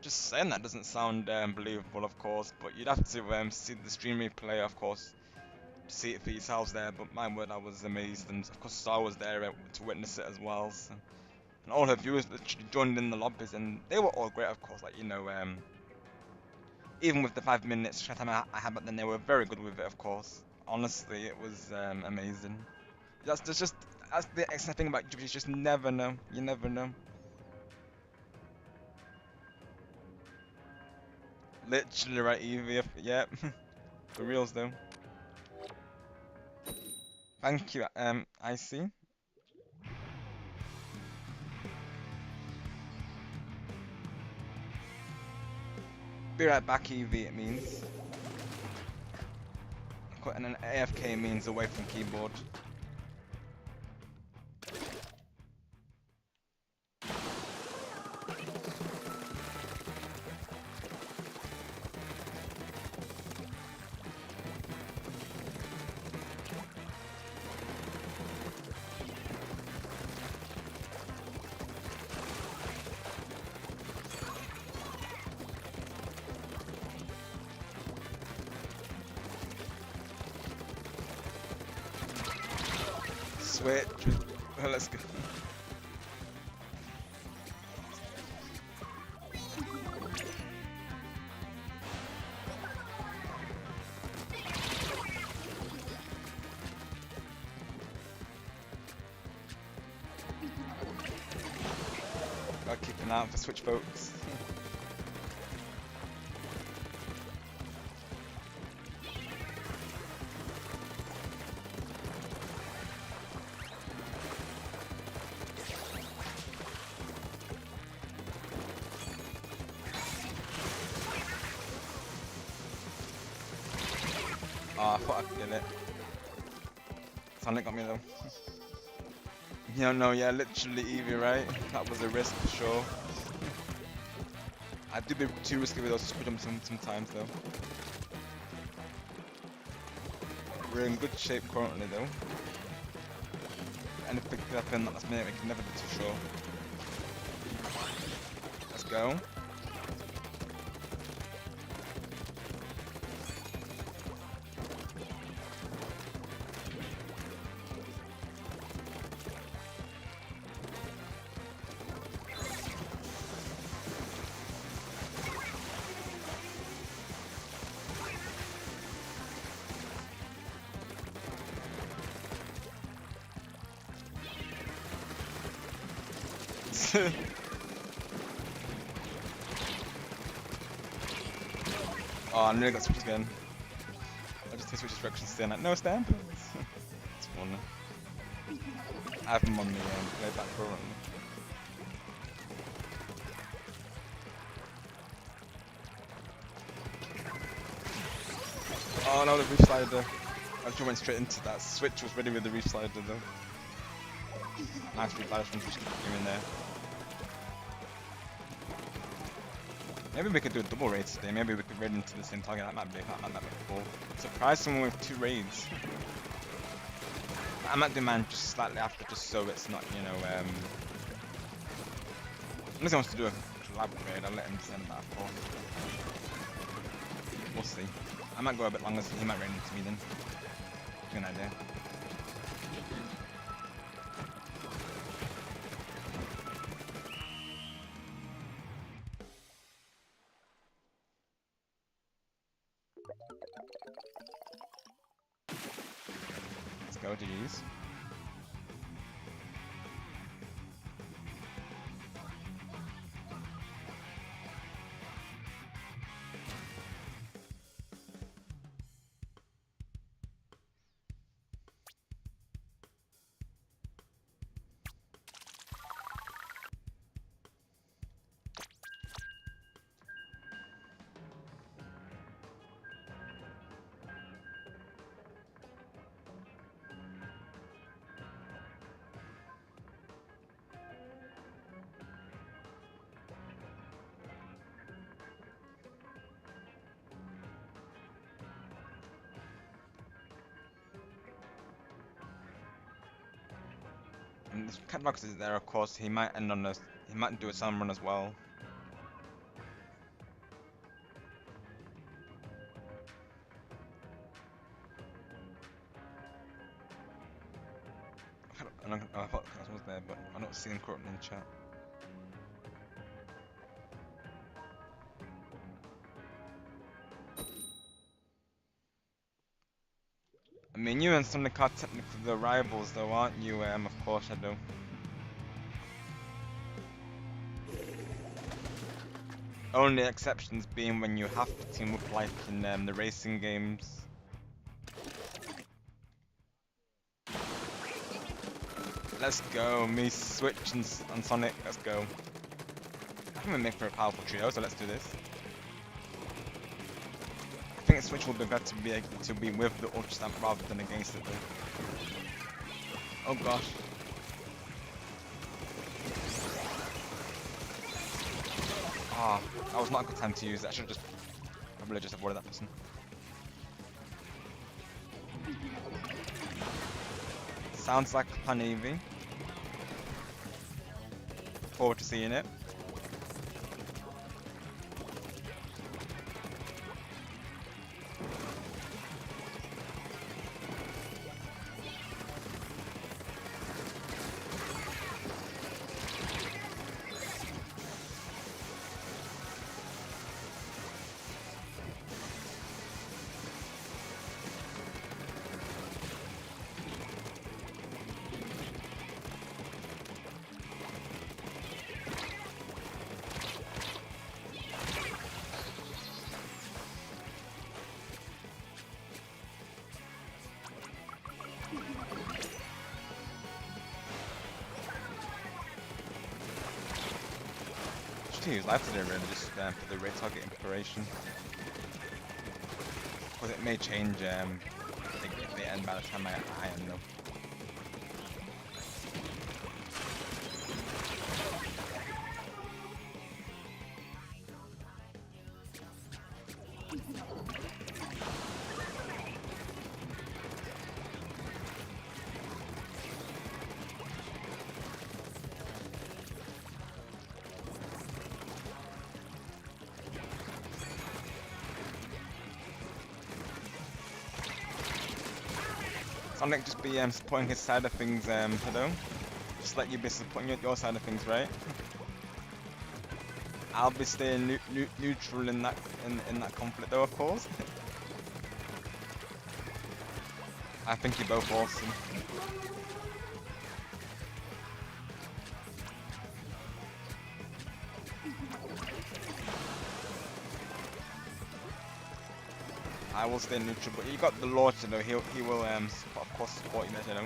just saying that doesn't sound believable, of course, but you'd have to see the stream replay, of course, to see it for yourselves there. But my word, I was amazed, and of course Star was there to witness it as well. So. And all her viewers literally joined in the lobbies, and they were all great, of course. Like, you know, even with the 5 minutes chat time I had, but then they were very good with it, of course. Honestly, it was amazing. That's the excellent thing about YouTube. You just never know. You never know. Literally right, Evie. Yep. For reals though. Thank you, Icy. Be right back, Evie, it means. And then AFK means away from keyboard. switch. Let's go. Gotta keep an eye out for switch folks. Oh, I thought I could get it. Sonic got me though. Yeah, no, yeah, literally Eevee, right? That was a risk for sure. I do be too risky with those super jumps sometimes though. We're in good shape currently though. And if we pick up in that last minute, we can never be too sure. Let's go. Oh, I nearly got switched again. I just switched directions still. Like, no stamp. It's fun. I have him on the playback currently. Oh no, the reef slider. I just went straight into that. Switch was ready with the reef slider though. Nice reef slider from just in there. Maybe we could do a double raid today. Maybe we could raid into the same target. That might be cool. Surprise someone with 2 raids. I might do mine just slightly after, just so it's not, you know, unless he wants to do a collab raid, I'll let him send that for. We'll see. I might go a bit longer, so he might raid into me then. Good idea. Let's go, GG's. And this Catbox is there, of course. He might end on us. He might do a salmon run as well. I thought Catbox was there, but I don't see him currently in chat. I mean, you and Sonic are technically the rivals, though, aren't you? Of course, Shadow. Only exceptions being when you have to team up, like in the racing games. Let's go, me Switch and Sonic. Let's go. I think we make for a powerful trio, so let's do this. I think Switch will be better to be with the Ultra Stamp rather than against it, though. Oh gosh. Ah, that was not a good time to use it. I should have probably just avoided that person. Sounds like Panevi. Forward to seeing it. to use live today really, just for the raid targeting preparation. Because it may change if they end by the time I end though. Sonic just be supporting his side of things, Shadow. Just let you be supporting your side of things, right? I'll be staying neutral in that conflict, though, of course. I think you're both awesome. I will stay neutral, but you got the Lord, you know. He will of course support you, you know.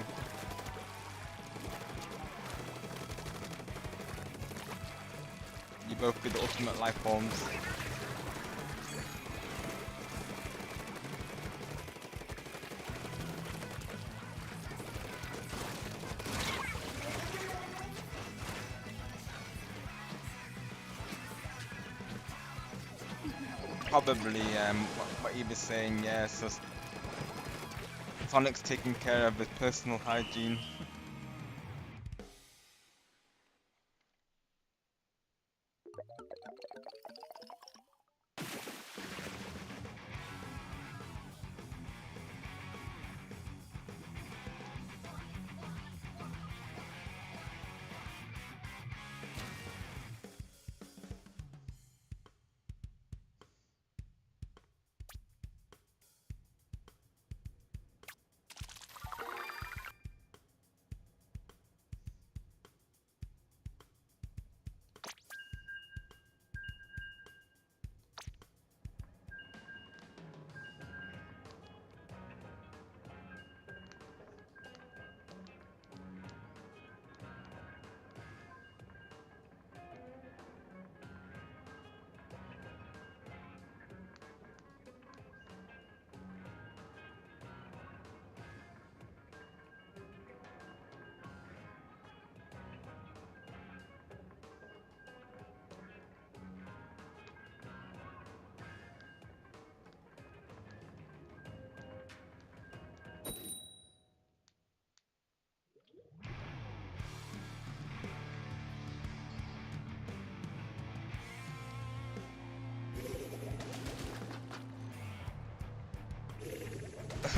You both be the ultimate life forms. Probably what he was saying, yeah. So Sonic's taking care of his personal hygiene.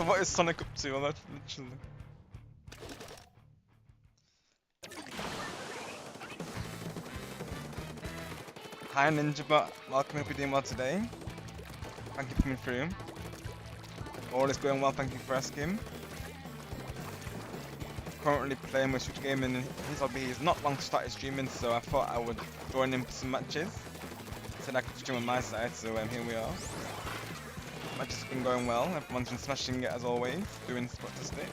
What is Sonic up to? Literally. Hi Ninjabot, welcome, hope you're doing well today. Thank you for coming through. All is going well, thank you for asking. Currently playing with Switch Game and his hobby is not long to start streaming, so I thought I would join him for some matches. Said I could stream on my side, so here we are. Matches have been going well, everyone's been smashing it as always, doing splatastic.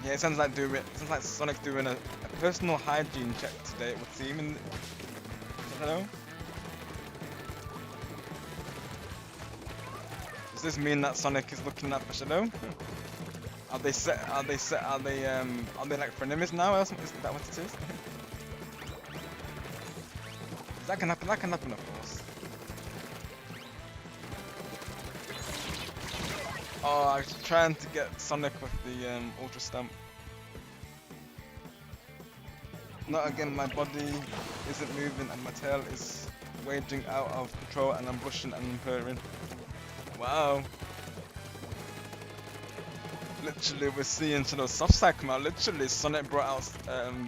Yeah, it sounds like Sonic's doing a personal hygiene check today, it would seem. In hello? Does this mean that Sonic is looking at for Shadow? Are they like frenemies now? Is that what it is? That can happen, of course. Oh, I was trying to get Sonic with the Ultra Stamp. Not again, my body isn't moving and my tail is waging out of control and I'm blushing and purring. Wow. Literally, we're seeing sort of soft side come out. Literally, Sonic brought out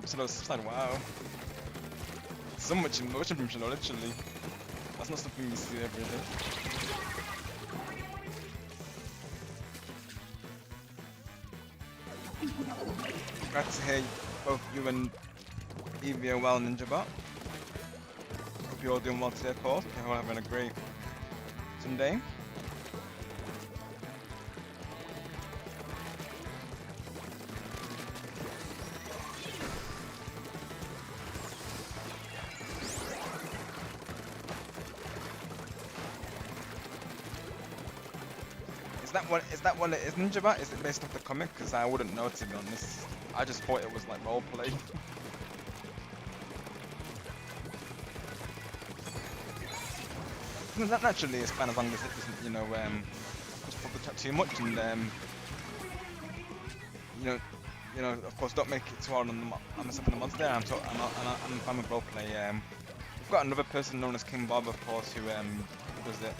sort of soft side. Wow. So much emotion from Shadow, literally. That's not something you see every day. Glad to hear both you and Evie are well, Ninjabot. Hope you're all doing well today, of course. Hope you're all having a great Sunday. Is that what it is, Ninja Bat? Is it based off the comic? Because I wouldn't know, to be honest. I just thought it was like roleplay. That naturally is fine as long as it doesn't, you know, just pop the chat too much and you know, of course, don't make it too hard on myself and the mods there. I'm fine with roleplay. We've got another person known as King Bob, of course, who does it.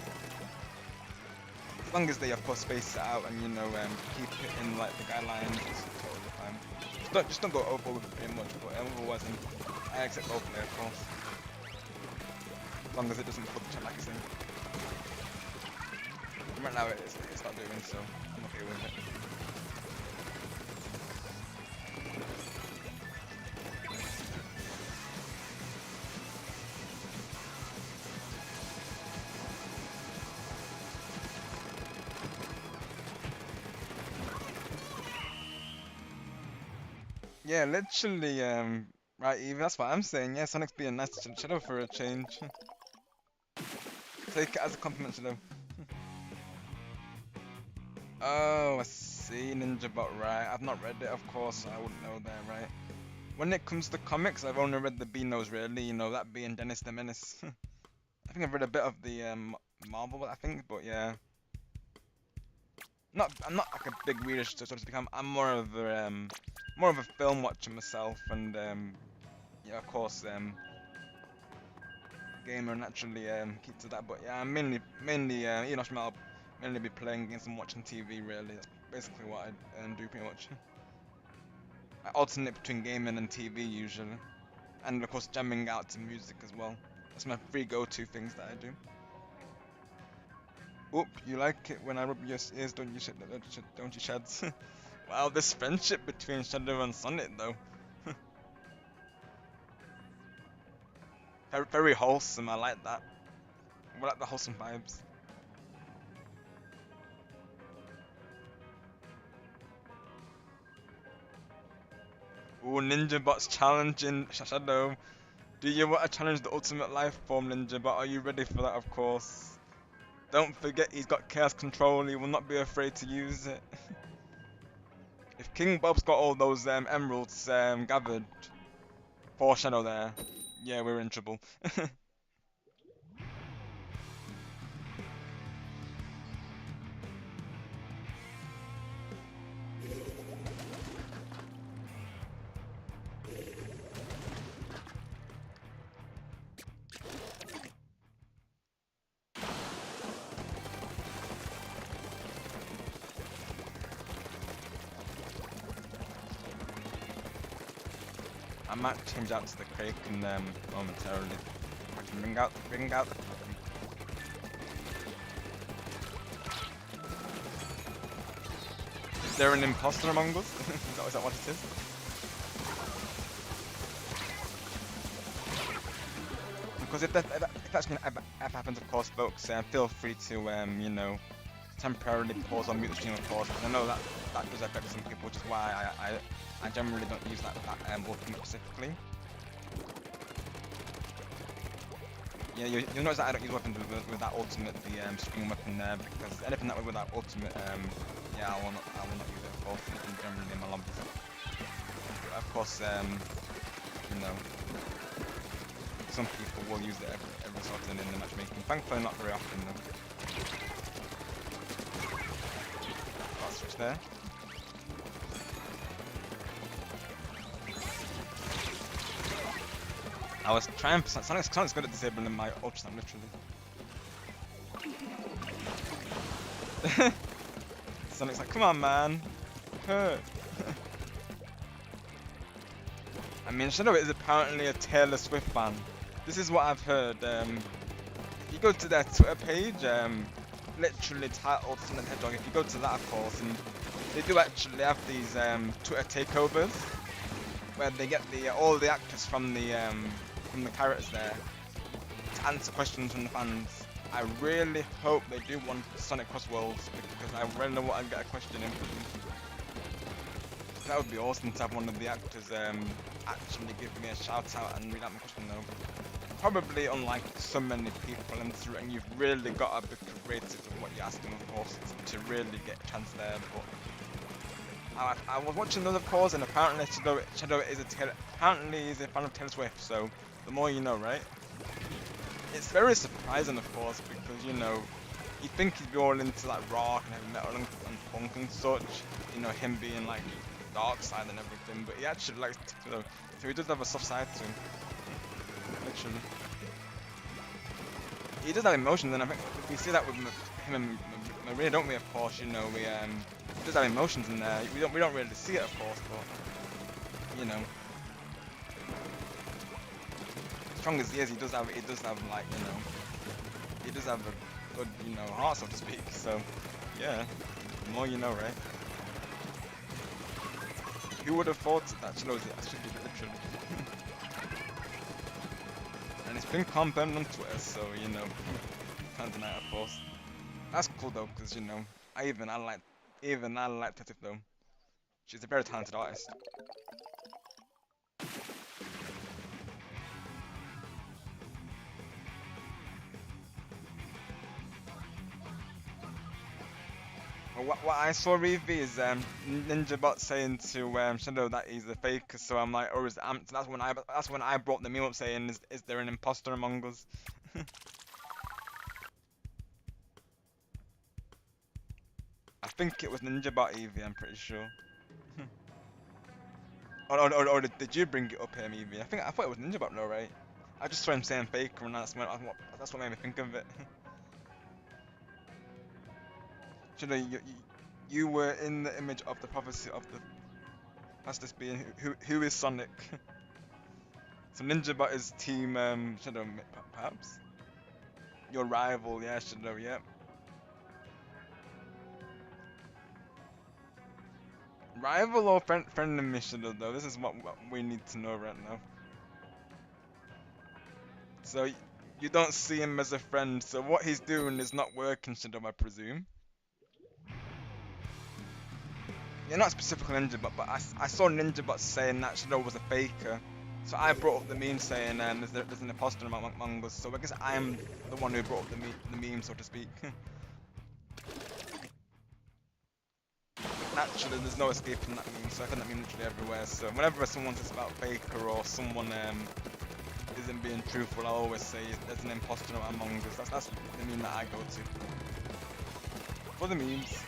As long as they, of course, space it out and you know keep it in like the guidelines, it's totally fine. Just don't go overboard with it very much, but otherwise, I accept roleplay, of course. As long as it doesn't put the chat like it's in. Right now, it's not doing, so I'm okay with it. Yeah, literally, right, Eve, that's what I'm saying. Yeah, Sonic's being nice to Shadow for a change. Take it as a compliment, Shadow. Oh, I see, Ninja Bot, right. I've not read it, of course, so I wouldn't know there, right. When it comes to comics, I've only read the Beanos, really, you know, that being Dennis the Menace. I think I've read a bit of the Marvel, I think, but yeah. I'm not like a big reader, so to speak. I'm more of a film watcher myself, and yeah, of course, gamer naturally keep to that. But yeah, I'm mainly you know, I'll mainly be playing games and watching TV. Really, that's basically what I do pretty much. I alternate between gaming and TV usually, and of course jamming out to music as well. That's my three go-to things that I do. Oop, you like it when I rub your ears, don't you? Don't you, Shads? Wow, this friendship between Shadow and Sonic though. Very wholesome. I like that. I like the wholesome vibes. Ooh, Ninja Bot's challenging Shadow. Do you want to challenge the ultimate life form, Ninja Bot? Are you ready for that? Of course. Don't forget he's got chaos control. He will not be afraid to use it. If King Bob's got all those emeralds gathered for Shadow there, yeah, we're in trouble. I might change out to the Kraken momentarily. I can bring out the Kraken. Is there an imposter among us? Is that what it is? Because if that's gonna ever happens, of course, folks, feel free to you know, temporarily pause or mute the stream, of course. Because I know that does affect some people, which is why I generally don't use that ultimate specifically. Yeah, you'll notice that I don't use weapons with that ultimate, the stream weapon there, because anything that way with that ultimate, yeah, I will not use it, of course, generally in my lobbies. But of course, you know, some people will use it every so often in the matchmaking. Thankfully, not very often though. Got a switch there. I was trying. Sonic's good at disabling my ultra stamp, literally. Sonic's like, come on, man, hurt. I mean, Shadow is apparently a Taylor Swift fan. This is what I've heard. If you go to their Twitter page, literally titled Sonic Hedgehog. If you go to that, of course, and they do actually have these Twitter takeovers where they get all the actors from the characters there to answer questions from the fans. I really hope they do one Sonic Cross Worlds because I really want to get a question in for them. That would be awesome to have one of the actors actually give me a shout out and read out my question though. probably unlike so many people and you've really got to be creative with what you're asking, of course, to really get a chance there. But I was watching another pause, and apparently Shadow is apparently he's a fan of Taylor Swift. So the more you know, right? It's very surprising, of course, because you think he'd be all into like rock and heavy metal and punk and such. Him being like dark side and everything, but he actually likes so he does have a soft side to him. Literally, he does have emotions, and I think we see that with him and Maria, don't we? Of course, he does have emotions in there. We don't really see it, of course, but strong as he is, he does have like he does have a good heart, so to speak. So yeah, the more you know, right? Who would have thought that Chilo is actually literally? And it's been confirmed on Twitter, so can't deny it, of course. That's cool though, because I like Tetif though. She's a very talented artist. Well, what I saw Reeve is Ninjabot saying to Shadow that he's a faker, so I'm like, or is that's when I brought the meme up saying, is there an imposter among us? I think it was Ninjabot Eevee, I'm pretty sure. or did you bring it up here, Eevee? I thought it was Ninjabot though, right? I just saw him saying faker, and that's what made me think of it. Shadow, you were in the image of the prophecy of the fastest being who is Sonic. So Ninjabot is team Shadow, perhaps? Your rival, yeah, Shadow, yep. Rival or friend in Shadow, though? This is what we need to know right now. So you don't see him as a friend, so what he's doing is not working, Shadow, I presume. Yeah, not specifically Ninjabot, but I saw Ninjabot saying that Shadow was a faker. So I brought up the meme saying there's an imposter among us, so I guess I'm the one who brought up the meme, so to speak. Naturally, there's no escaping that meme, so I find that meme literally everywhere. So whenever someone says about faker or someone isn't being truthful, I always say there's an imposter among us. That's the meme that I go to. For the memes.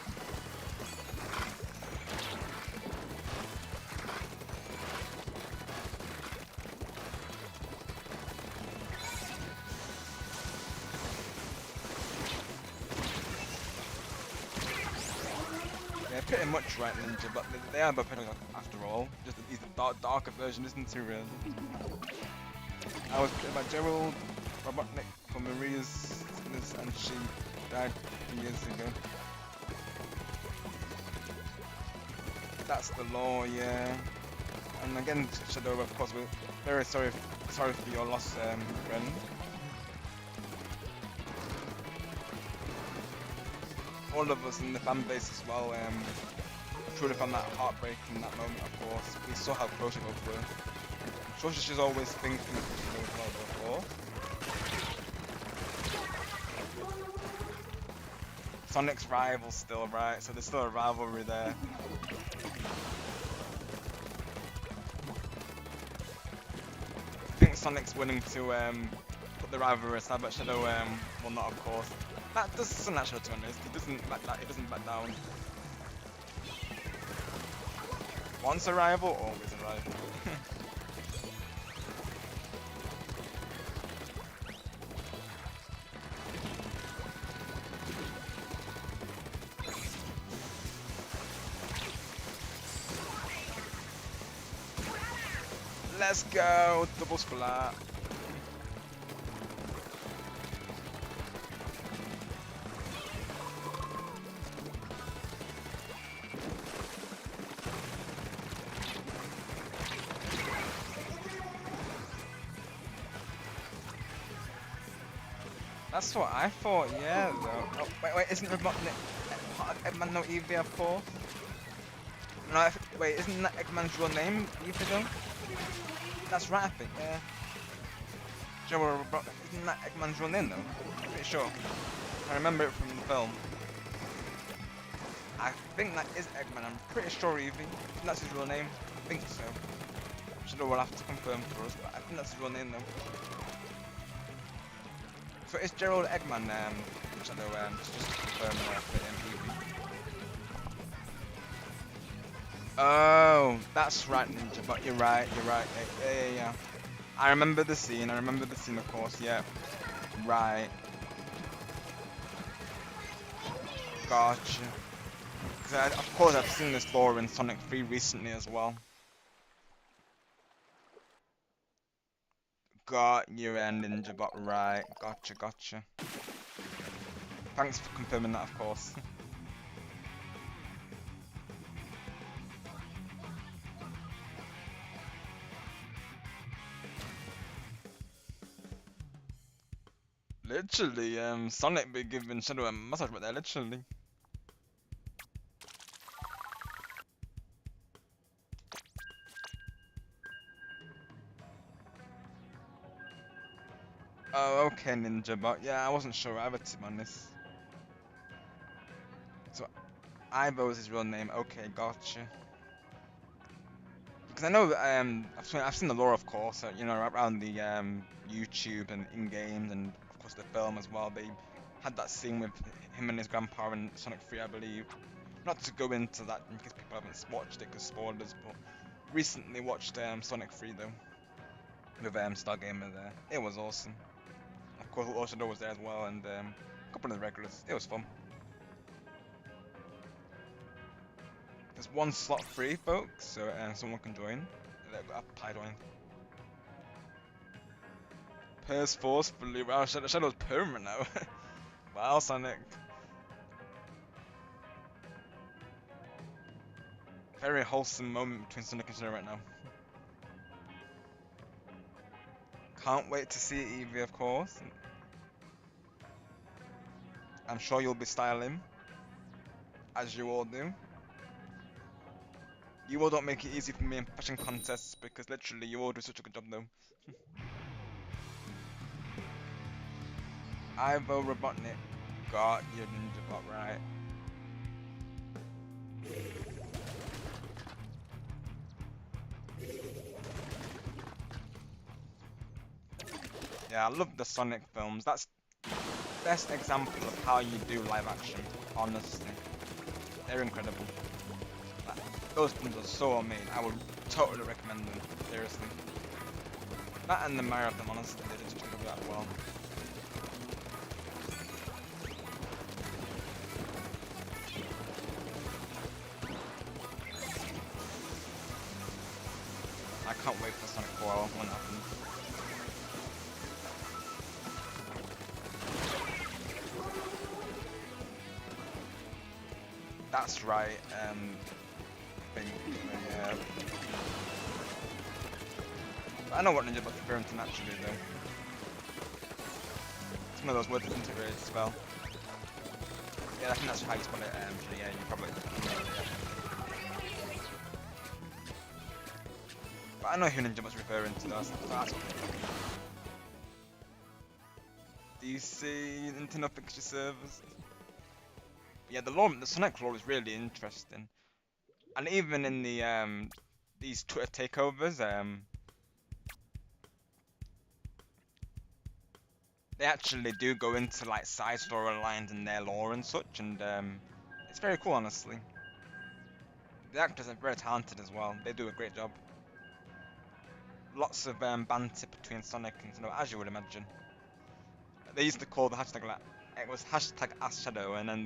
Yeah, pretty much right, Ninja, but they are both after all. Just he's the darker version, isn't he, really? I was played by Gerald Robotnik for Maria's sickness, and she died 2 years ago. That's the law, yeah. And again, Shadow, of course, we're very sorry for your loss, friend. All of us in the fan base as well, truly found that heartbreaking, that moment, of course. We saw how close we both were. I'm sure she's always thinking of Shadow as well, before. Sonic's rival still, right? So there's still a rivalry there. I think Sonic's willing to put the rivalry aside, but Shadow will not, of course. That doesn't actually, to be honest. He doesn't back down. Once a rival, always a rival. Let's go! Double splat. That's what I thought, yeah, though. Oh, wait, isn't Eggman no Eevee, of course? No, wait, isn't that Eggman's real name, Eevee, though? That's right, I think, yeah. General Robotnik. Isn't that Eggman's real name though? I'm pretty sure. I remember it from the film. I think that is Eggman. I'm pretty sure, Evie. I think that's his real name. I think so. Shadow will have to confirm for us, but I think that's his real name though. So it's Gerald Eggman, Shadow, just to confirm for Evie. Oh, that's right, Ninja, but you're right, yeah. I remember the scene, of course, yeah. Right. Gotcha. Of course, I've seen this lore in Sonic 3 recently as well. Got you, Ninja Bot, right. Gotcha. Thanks for confirming that, of course. Literally, Sonic be giving Shadow a massage right there, literally. Oh, okay, Ninja Bot. Yeah, I wasn't sure either, to be honest. So, Ivo is his real name. Okay, gotcha. Because I know, I've seen the lore, of course, you know, around the YouTube and in games, and of course the film as well. They had that scene with him and his grandpa in Sonic 3, I believe. Not to go into that in case people haven't watched it, because spoilers, but recently watched Sonic 3 though, with Stargamer there. It was awesome. Of course, Oshado was there as well, and a couple of the regulars. It was fun. There's one slot free, folks, so someone can join. Apply join. Pairs forcefully. Wow, Shadow's permanent now. Wow, Sonic. Very wholesome moment between Sonic and Shadow right now. Can't wait to see Eevee, of course. I'm sure you'll be styling, as you all do. You all don't make it easy for me in fashion contests because literally you all do such a good job though. Ivo Robotnik. Got your Ninja Bot right. Yeah, I love the Sonic films. That's the best example of how you do live action, honestly. They're incredible. Like, those films are so amazing. I would totally recommend them, seriously. That and the Mario film, honestly, they just do that well. I can't wait for Sonic 4 when it happens. That's right, I think, yeah. But I know what Ninja Bot's referring to naturally though. It's one of those words that's integrated as well. Yeah, I think that's how you spell it, yeah, you probably yeah. But I know who Ninja Bot's referring to, that's okay. Do you see Nintendo fixture servers? Yeah, the Sonic lore is really interesting, and even in the these Twitter takeovers, they actually do go into like side storylines and their lore and such, and it's very cool, honestly. The actors are very talented as well; they do a great job. Lots of banter between Sonic and as you would imagine. They used to call the hashtag like it was hashtag Ask Shadow, and then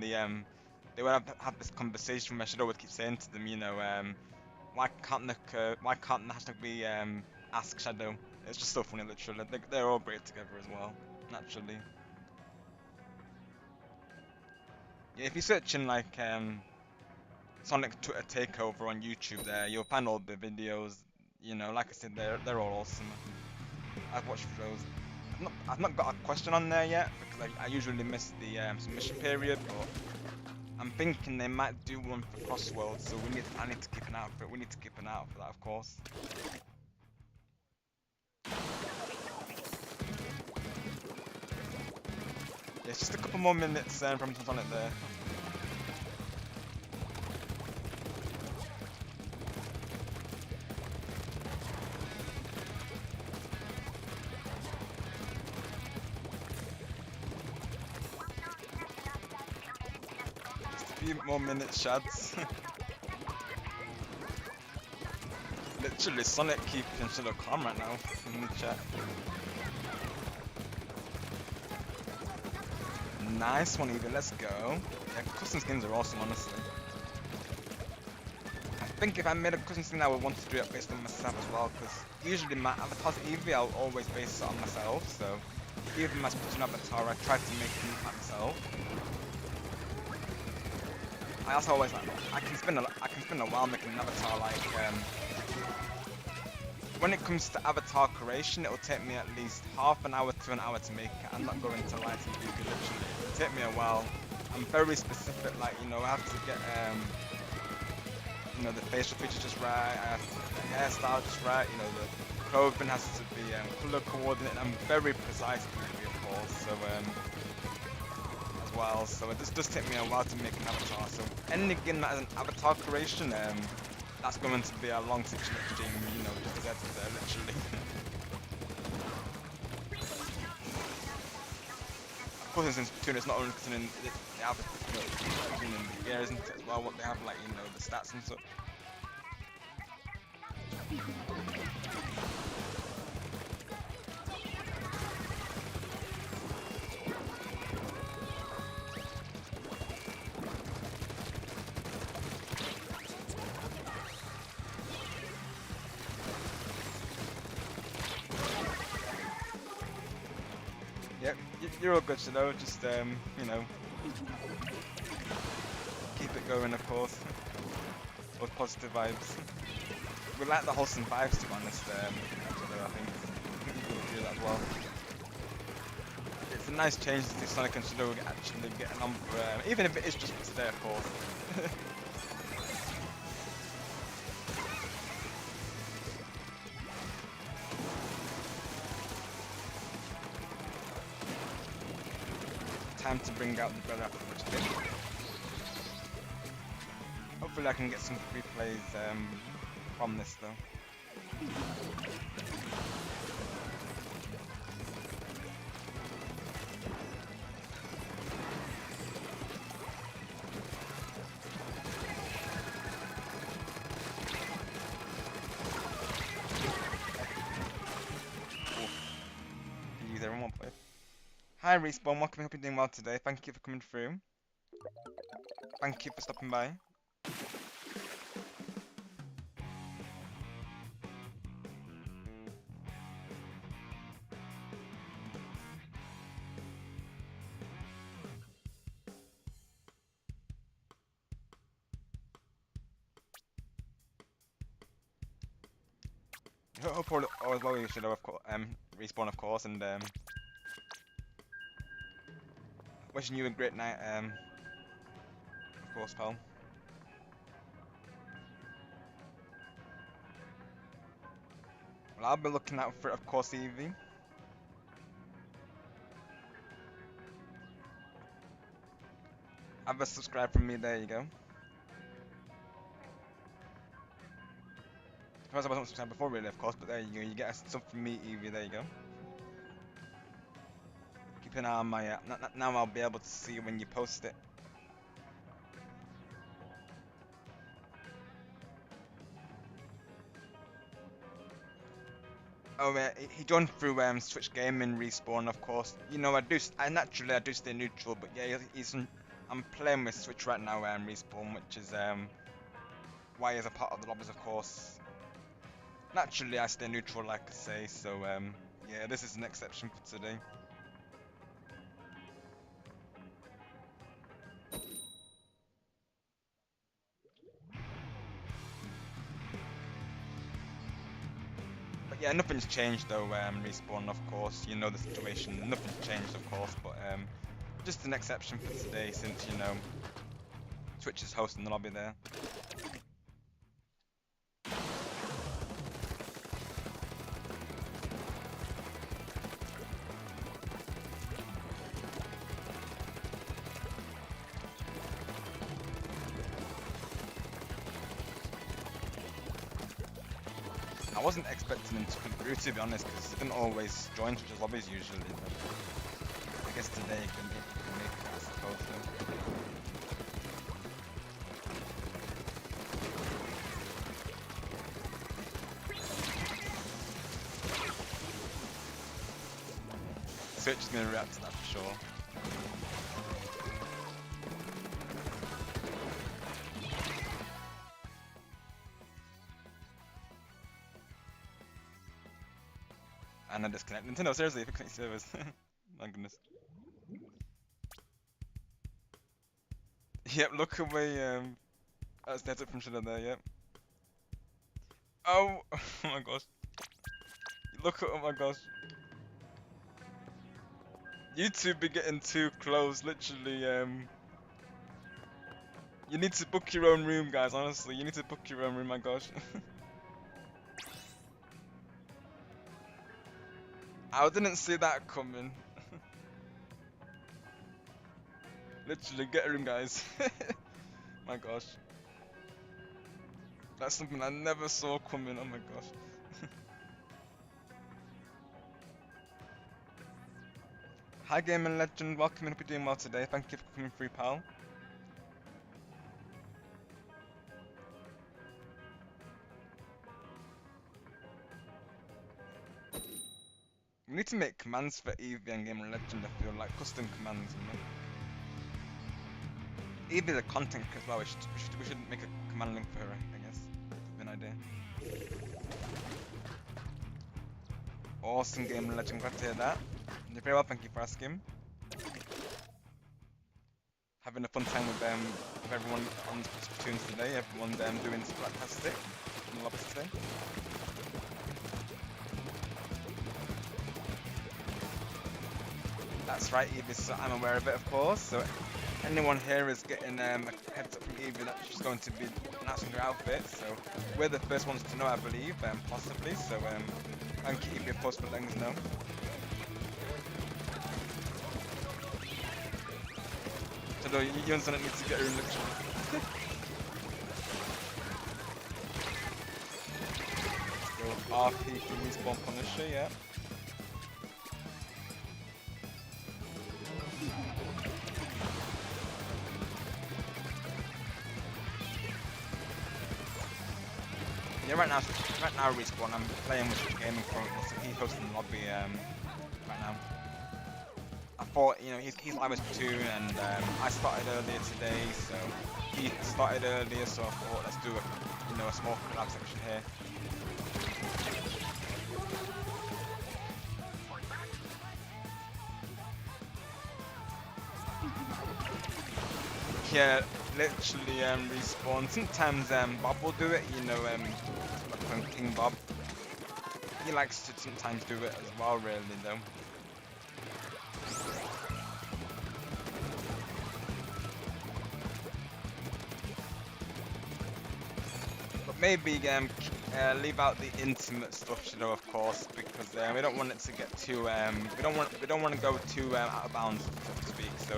they would have this conversation where Shadow would keep saying to them, you know, why can't the hashtag be Ask Shadow? It's just so funny, literally. They're all great together as well, naturally. Yeah, if you search in like Sonic Twitter takeover on YouTube, there you'll find all the videos. You know, like I said, they're all awesome. I've watched those. I've not got a question on there yet because I usually miss the submission period, but I'm thinking they might do one for Crossworld, so I need to keep an eye out for it. We need to keep an eye out for that, of course. it's just a couple more minutes from on it there. Just a few more minutes, Shads. Literally, Sonic keeping Shadow calm right now in the chat. Nice one, Evie, let's go. Yeah, custom skins are awesome, honestly. I think if I made a custom skin, I would want to do it based on myself as well, because usually my avatar's Evie, I'll always base it on myself, so even my Splatoon avatar, I try to make it look like myself. I also always like, I can spend a while making an avatar, like, when it comes to avatar creation, it'll take me at least half an hour to an hour to make it. I'm not going to lie to you, literally. It'll take me a while. I'm very specific, like, you know, I have to get, you know, the facial features just right, I have to get the hairstyle just right, you know, the clothing has to be colour coordinated. I'm very precise with it, of course, so, as well, so it does take me a while to make an avatar. So any game that has an avatar creation, that's going to be a long 6-minute stream, you know, just to get to there, literally. Of course, in Splatoon, it's not only considering the avatar, you know, the gear, isn't it, as well, what they have, like, you know, the stats and such. Yep, you're all good, Shadow, just, you know, keep it going, of course, with positive vibes. We like the wholesome vibes, to be honest, Shadow, I think you will feel that as well. It's a nice change to see Sonic and Shadow actually getting on for, even if it is just for today, of course. Time to bring out the better approach. Hopefully I can get some free plays from this though. Use everyone play. Hi Respawn, welcome, hope you're doing well today. Thank you for coming through. Thank you for stopping by. Hope all is well with you, Shadow, of course, Respawn, of course, and wishing you a great night, of course, pal. Well, I'll be looking out for it, of course, Evie. Have a subscribe from me, there you go. First I wasn't subscribed before, really, of course, but there you go, you get something from me, Evie, there you go. Keep an eye on my, now I'll be able to see when you post it. Oh, he joined through Switch Gaming Respawn, of course. You know, I naturally do stay neutral, but yeah, I'm playing with Switch right now, Respawn, which is why he's a part of the lobbies, of course. Naturally, I stay neutral, like I say, so yeah, this is an exception for today. But yeah, nothing's changed though, Respawn, of course. You know the situation, nothing's changed, of course, but just an exception for today, since, you know, Twitch is hosting the lobby there. I wasn't expecting him to come through, to be honest, because he didn't always join such as lobbies usually. But I guess today he can make it, I suppose. So. Switch is going to react to that for sure. And I disconnect. Nintendo, seriously, fix your servers. My goodness. Yep, look away. That's it from Shadow there. Yep. Oh, oh my gosh. Look at, oh my gosh. You two be getting too close, literally. You need to book your own room, guys. Honestly, you need to book your own room. My gosh. I didn't see that coming. Literally, get a room, guys. My gosh. That's something I never saw coming. Oh my gosh. Hi, Gaming Legend. Welcome in. Hope you're doing well today. Thank you for coming through, pal. We need to make commands for Eevee and Gaming Legend. I feel like custom commands, you know. Eevee the content as well. We should make a command link for her. I guess. That'd be an idea. Awesome, Gaming Legend. Glad to hear that. You're very well. Thank you for asking. Having a fun time with everyone on Splatoon today. Everyone's doing splatastic in the lobbies today. That's right, Evie, so I'm aware of it, of course. So anyone here is getting a heads up from Evie that she's going to be announcing her outfit. So we're the first ones to know, I believe, possibly. So thank you, Evie, of course, for letting us know. So you don't need to get her in literally. So RP for respawn Punisher, yeah. Yeah, right now respawn. I'm playing with gaming currently, so he's hosting the lobby right now. I thought, you know, he's live with Splatoon, and I started earlier today, so he started earlier, so I thought let's do a small collab section here. Yeah, literally respawn. Sometimes Bob will do it, you know, King Bob. He likes to sometimes do it as well, really, though. But maybe leave out the intimate stuff, you know, of course, because we don't want it to get too we don't want to go too out of bounds, so to speak. So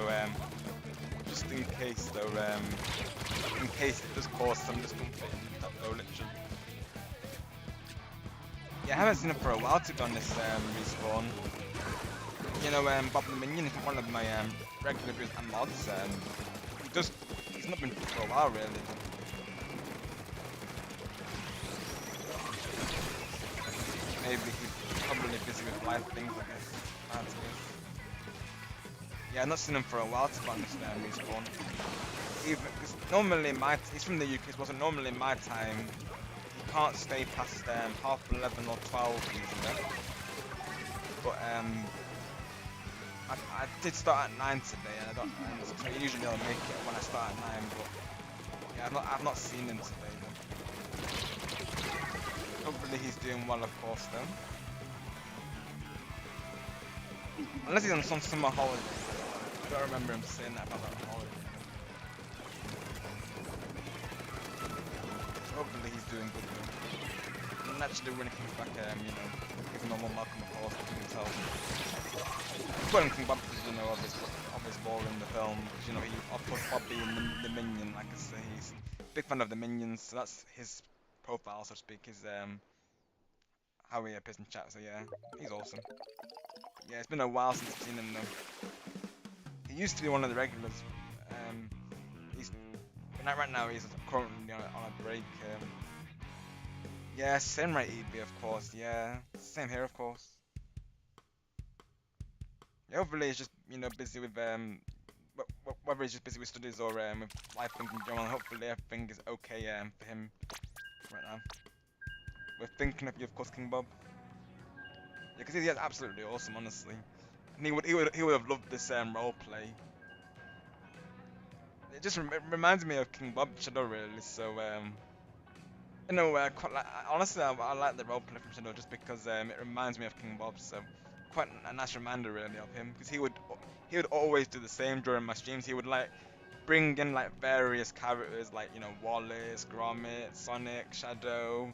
just in case though, in case it does cause some discomfort in that though, literally. Yeah, I haven't seen him for a while, to be honest, respawn. You know, Bob the Minion is one of my regular viewers and mods. He's not been for a while, really. Maybe he's probably busy with life things, I guess. Yeah, I've not seen him for a while, to be honest, respawn. Even, cause normally he's from the UK, so normally my time, he can't stay past half 11 or 12 usually. But I did start at 9 today, and so usually I'll make it when I start at 9, but yeah, I've not seen him today though. Hopefully he's doing well, of course, though. Unless he's on some summer holiday. I don't remember him saying that about that holiday. So hopefully he's doing good though. And naturally when he comes back, you know, he's a normal Malcolm, of course, as you can tell. Putting King Bob because, you know, of his role in the film, because, you know, of course Bob being the minion, like I say, he's a big fan of the minions, so that's his profile, so to speak, is how he appears in chat. So yeah, he's awesome. But yeah, it's been a while since I've seen him though. He used to be one of the regulars. He's but not right now. He's currently on a break. Yeah, same right, EB, of course. Yeah, same here, of course. Yeah, hopefully he's just busy with whether he's just busy with studies or with life things in general. Hopefully everything is okay for him right now. We're thinking of you, of course, King Bob. Yeah, because he's absolutely awesome, honestly. And he would have loved this role play. It just reminds me of King Bob Shadow really. So quite like, honestly, I like the roleplay from Shadow just because it reminds me of King Bob, so quite a nice reminder really of him. Because he would always do the same during my streams. He would like bring in like various characters like Wallace, Gromit, Sonic, Shadow,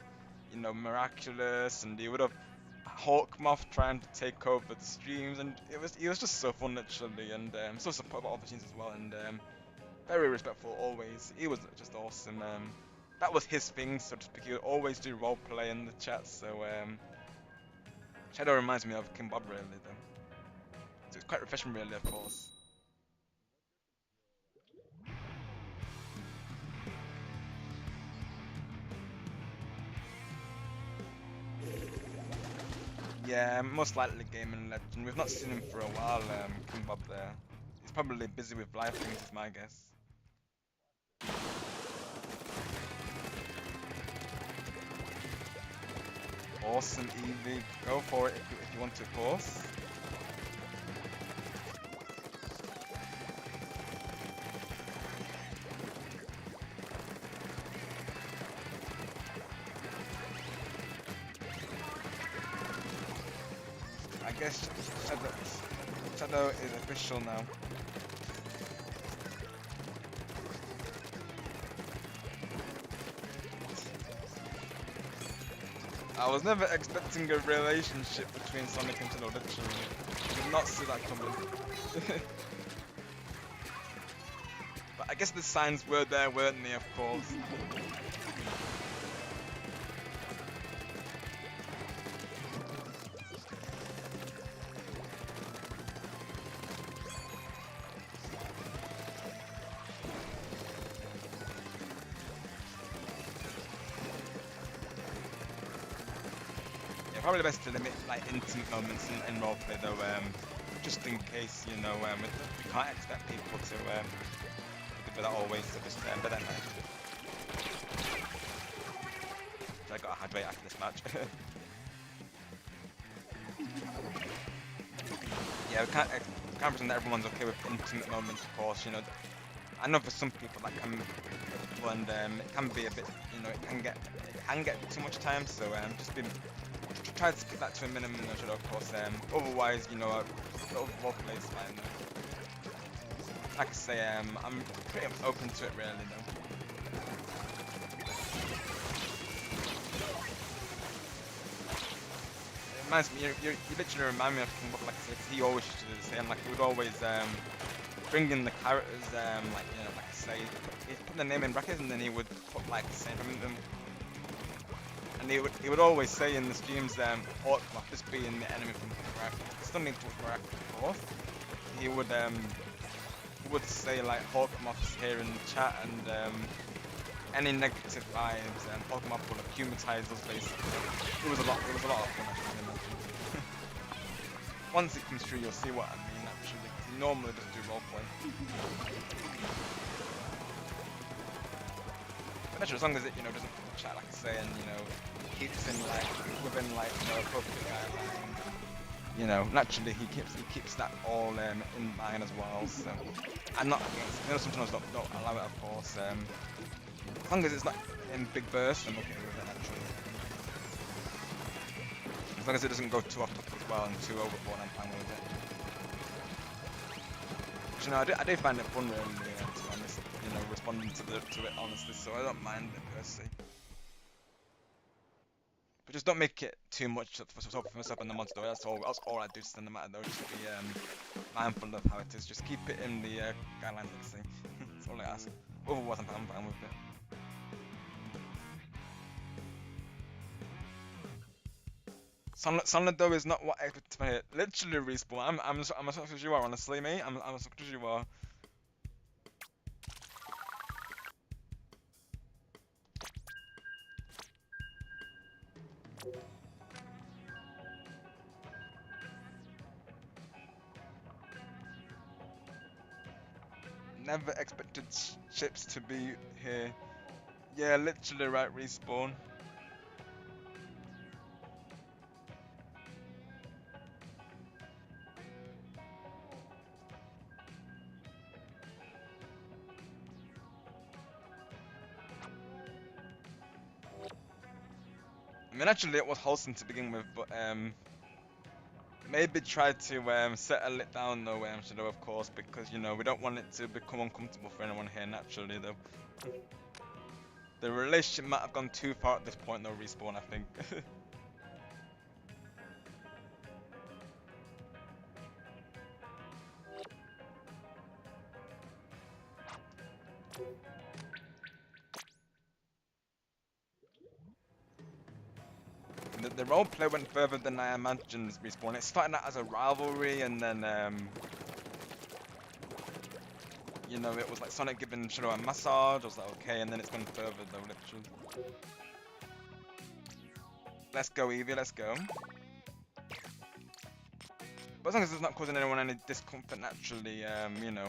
Miraculous, and he would have Hawkmoth trying to take over the streams, and it was just so fun literally, and so supportive of all the streams as well, and very respectful always. He was just awesome. That was his thing, so to speak. He would always do roleplay in the chat. So Shadow reminds me of King Bob really, though. So it's quite refreshing, really, of course. Yeah, most likely gaming legend. We've not seen him for a while, King Bob there. He's probably busy with life things, is my guess. Awesome, Evie. Go for it if you want to, of course. I guess Shadow is official now. I was never expecting a relationship between Sonic and Shadow, literally. Did not see that coming. But I guess the signs were there, weren't they, of course. Yeah, probably best to limit like intimate moments in roleplay though, just in case, we can't expect people to do that always, so just but then I got a hydrate after this match. Yeah, we can't pretend that everyone's okay with intimate moments, of course, I know for some people that can be difficult and it can be a bit, it can get too much time, so just try to keep that to a minimum, of course. Otherwise, a little roleplay is fine. Like I say, I'm pretty open to it, really, though. It reminds me, you literally remind me of King Bob, like I said, 'cause he always used to do the same. Like he would always bring in the characters, like I say, he'd put the name in brackets and then he would put like the same in them. And he would always say in the streams, Hawkmoth, this being the enemy from Miraculous. Still need to watch Miraculous, of course. He would say like Hawkmoth's here in the chat, and any negative vibes, and Hawkmoth would accumulate those basically. It was a lot of fun actually. Once it comes through, you'll see what I mean actually. 'Cause he normally doesn't do roleplay. But naturally, as long as it doesn't chat like I say, and keeps in like within like appropriate guidelines. Naturally he keeps that all in mind as well. So I'm not against. Sometimes don't allow it, of course. As long as it's not in big bursts, I'm okay with it actually. As long as it doesn't go too off topic as well and too overboard, I'm fine with it. But, I do find it fun really, to be honest. Responding to it honestly, so I don't mind it per se. But just don't make it too much for myself and the monster. That's all I do. Just in the matter though, just be mindful of how it is. Just keep it in the guidelines, let's say. That's all I ask. Otherwise, I'm fine with it. Solid though is not what I expected to hit. Literally respawn. I'm as sucked as you are, honestly, mate. I'm as sucked as you are. Never expected ships to be here. Yeah, literally right respawn. I mean, actually, it was wholesome to begin with, but maybe try to settle it down though, Shadow, of course, because you know we don't want it to become uncomfortable for anyone here naturally though. The relationship might have gone too far at this point though, respawn, I think. The roleplay went further than I imagined, respawn. It started out as a rivalry, and then you know, it was like Sonic giving Shadow a massage. I was like, okay, and then it's gone further though, literally. Let's go, Evie, let's go. But as long as it's not causing anyone any discomfort naturally, you know,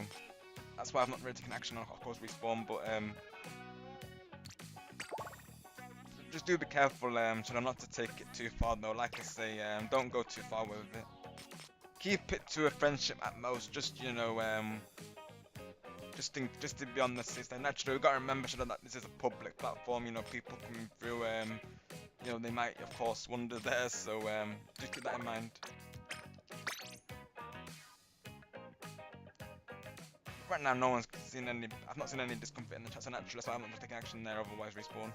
that's why I've not really taken action on, of course, respawn, but just do be careful, Shadow, not to take it too far though. Like I say, don't go too far with it. Keep it to a friendship at most, just, you know, just to be on the safe side. Naturally, we've got to remember that this is a public platform. You know, people coming through. You know, they might, of course, wander there. So just keep that in mind. Right now, no one's seen any. I've not seen any discomfort in the chat. So naturally, so I'm not taking action there. Otherwise, respawn.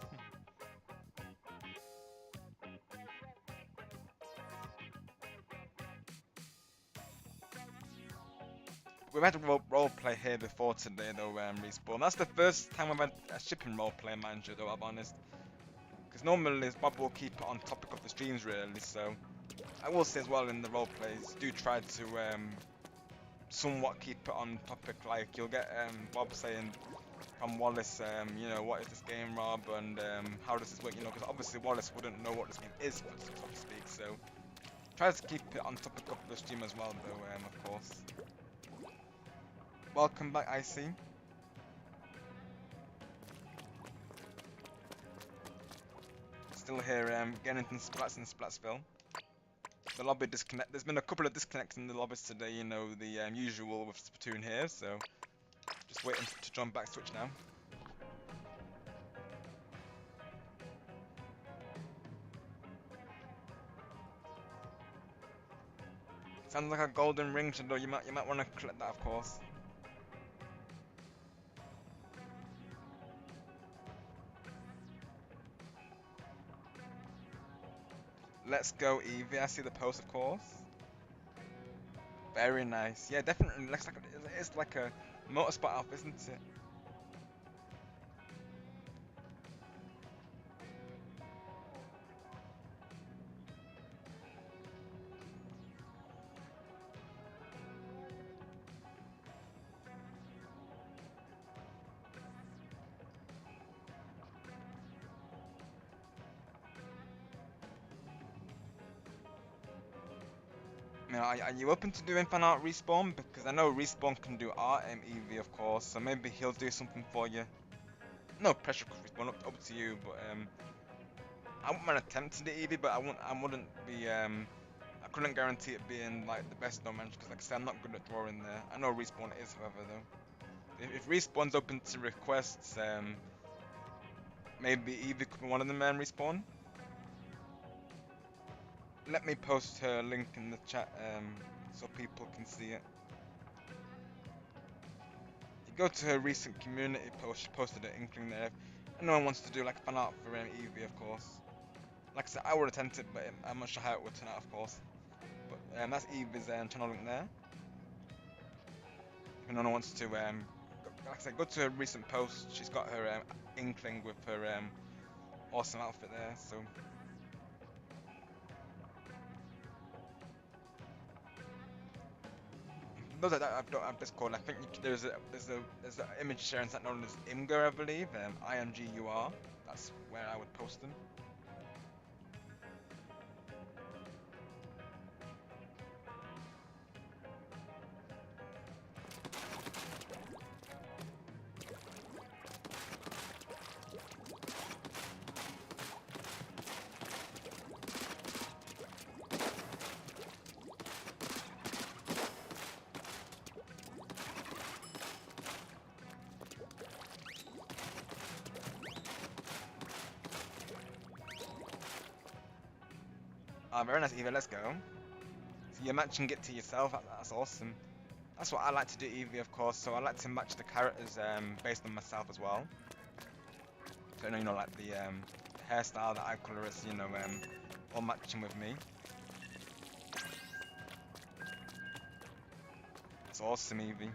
We've had a role play here before today, though. Respawn. That's the first time we've had a shipping role play, mind you, though. I'll be honest. Because normally Bob will keep it on topic of the streams, really. So I will say as well in the role plays, do try to somewhat keep it on topic. Like you'll get Bob saying from Wallace, you know, what is this game, Rob, and how does this work? You know, because obviously Wallace wouldn't know what this game is, so to speak. So try to keep it on topic of the stream as well, though. Of course. Welcome back, IC. Still here, getting into splats and Splatsville. The lobby disconnect. There's been a couple of disconnects in the lobbies today. You know, the usual with Splatoon here. So just waiting to jump back switch now. Sounds like a golden ring, Shadow. You might want to collect that, of course. Let's go, Evie. I see the post, of course. Very nice. Yeah, definitely looks like it's like a motorsport off, isn't it? Now, are you open to doing fan art respawn? Because I know respawn can do art and Evie, of course. So maybe he'll do something for you. No pressure, respawn. Up to you. But I wouldn't mind attempting the Eevee, but I wouldn't be I couldn't guarantee it being like the best no manage because like I said, I'm not good at drawing there. I know respawn is, however, though. If respawn's open to requests, maybe Eevee could be one of them. Respawn. Let me post her link in the chat so people can see it. You go to her recent community post. She posted an inkling there. If anyone wants to do like fan art for Eevee, of course. Like I said, I would attempt it, but I'm not sure how it would turn out, of course. But that's Eve's channel link there. If anyone wants to, like I said, go to her recent post. She's got her inkling with her awesome outfit there. So those that don't have Discord, I think there's an image sharing site known as Imgur, I believe. IMGUR. That's where I would post them. Very nice, Eva. Let's go. So you're matching it to yourself. That's awesome. That's what I like to do, Evie, of course. So I like to match the characters based on myself as well. So you know, like the hairstyle, the eye color is, you know, all matching with me. It's awesome, Evie.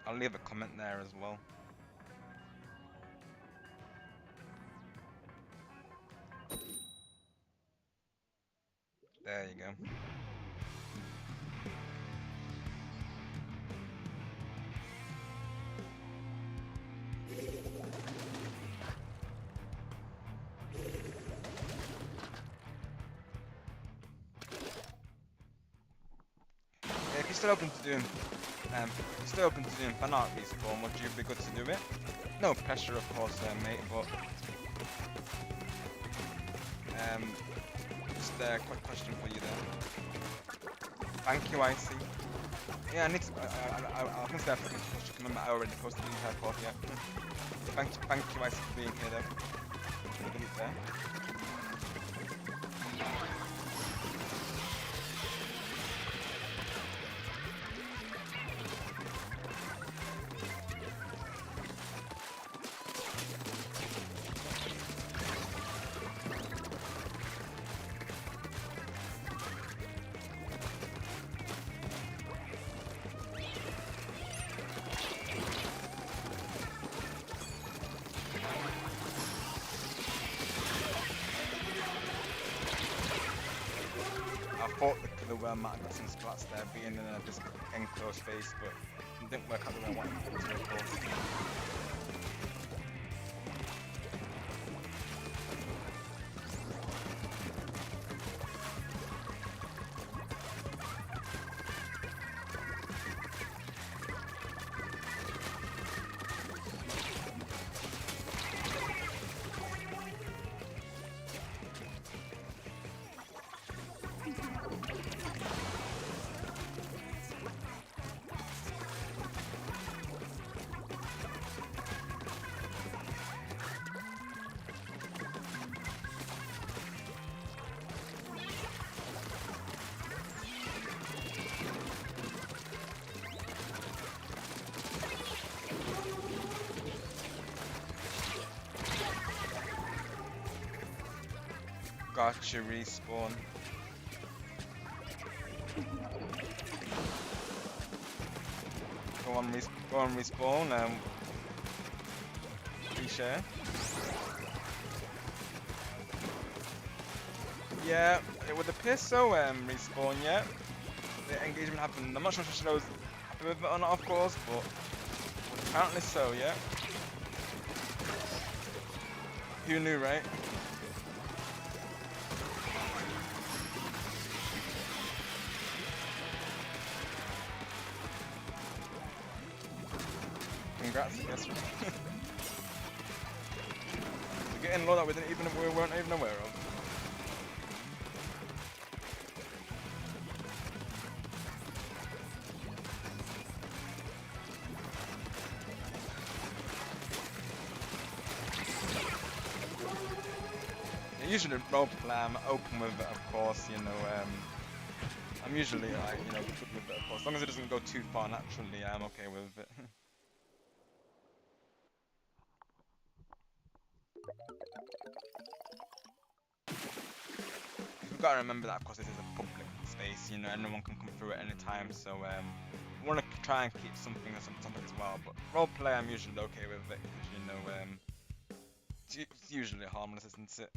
I'll leave a comment there as well. There you go. If you're still open to doing, fan art respawn, would you be good to do it? No pressure, of course, mate. But just a quick question for you there. Thank you, I see. Yeah, I need to. I think that I should remember I already posted in her report. Yeah. Thank you, I see, for being here though. Delete there. I thought the killer whale might have got some splats there, being in this enclosed space, but it didn't work out the way I wanted it to, of course. Gotcha, respawn. Go on, respawn. Reshare. Yeah, it would appear so. Respawn. Yeah, the engagement happened. I'm not sure if she knows happy with it or not, of course, but apparently so. Yeah. Who knew, right? Congrats, I guess. We're getting low that we weren't even aware of. Usually roleplay I'm open with it, of course, you know, I'm usually like, you know, good with it, of course. As long as it doesn't go too far naturally, I'm okay with it. We've got to remember that, of course, this is a public space, you know, anyone can come through at any time, so we want to try and keep something or something as well. But roleplay, I'm usually okay with it, because, you know, it's usually harmless, isn't it?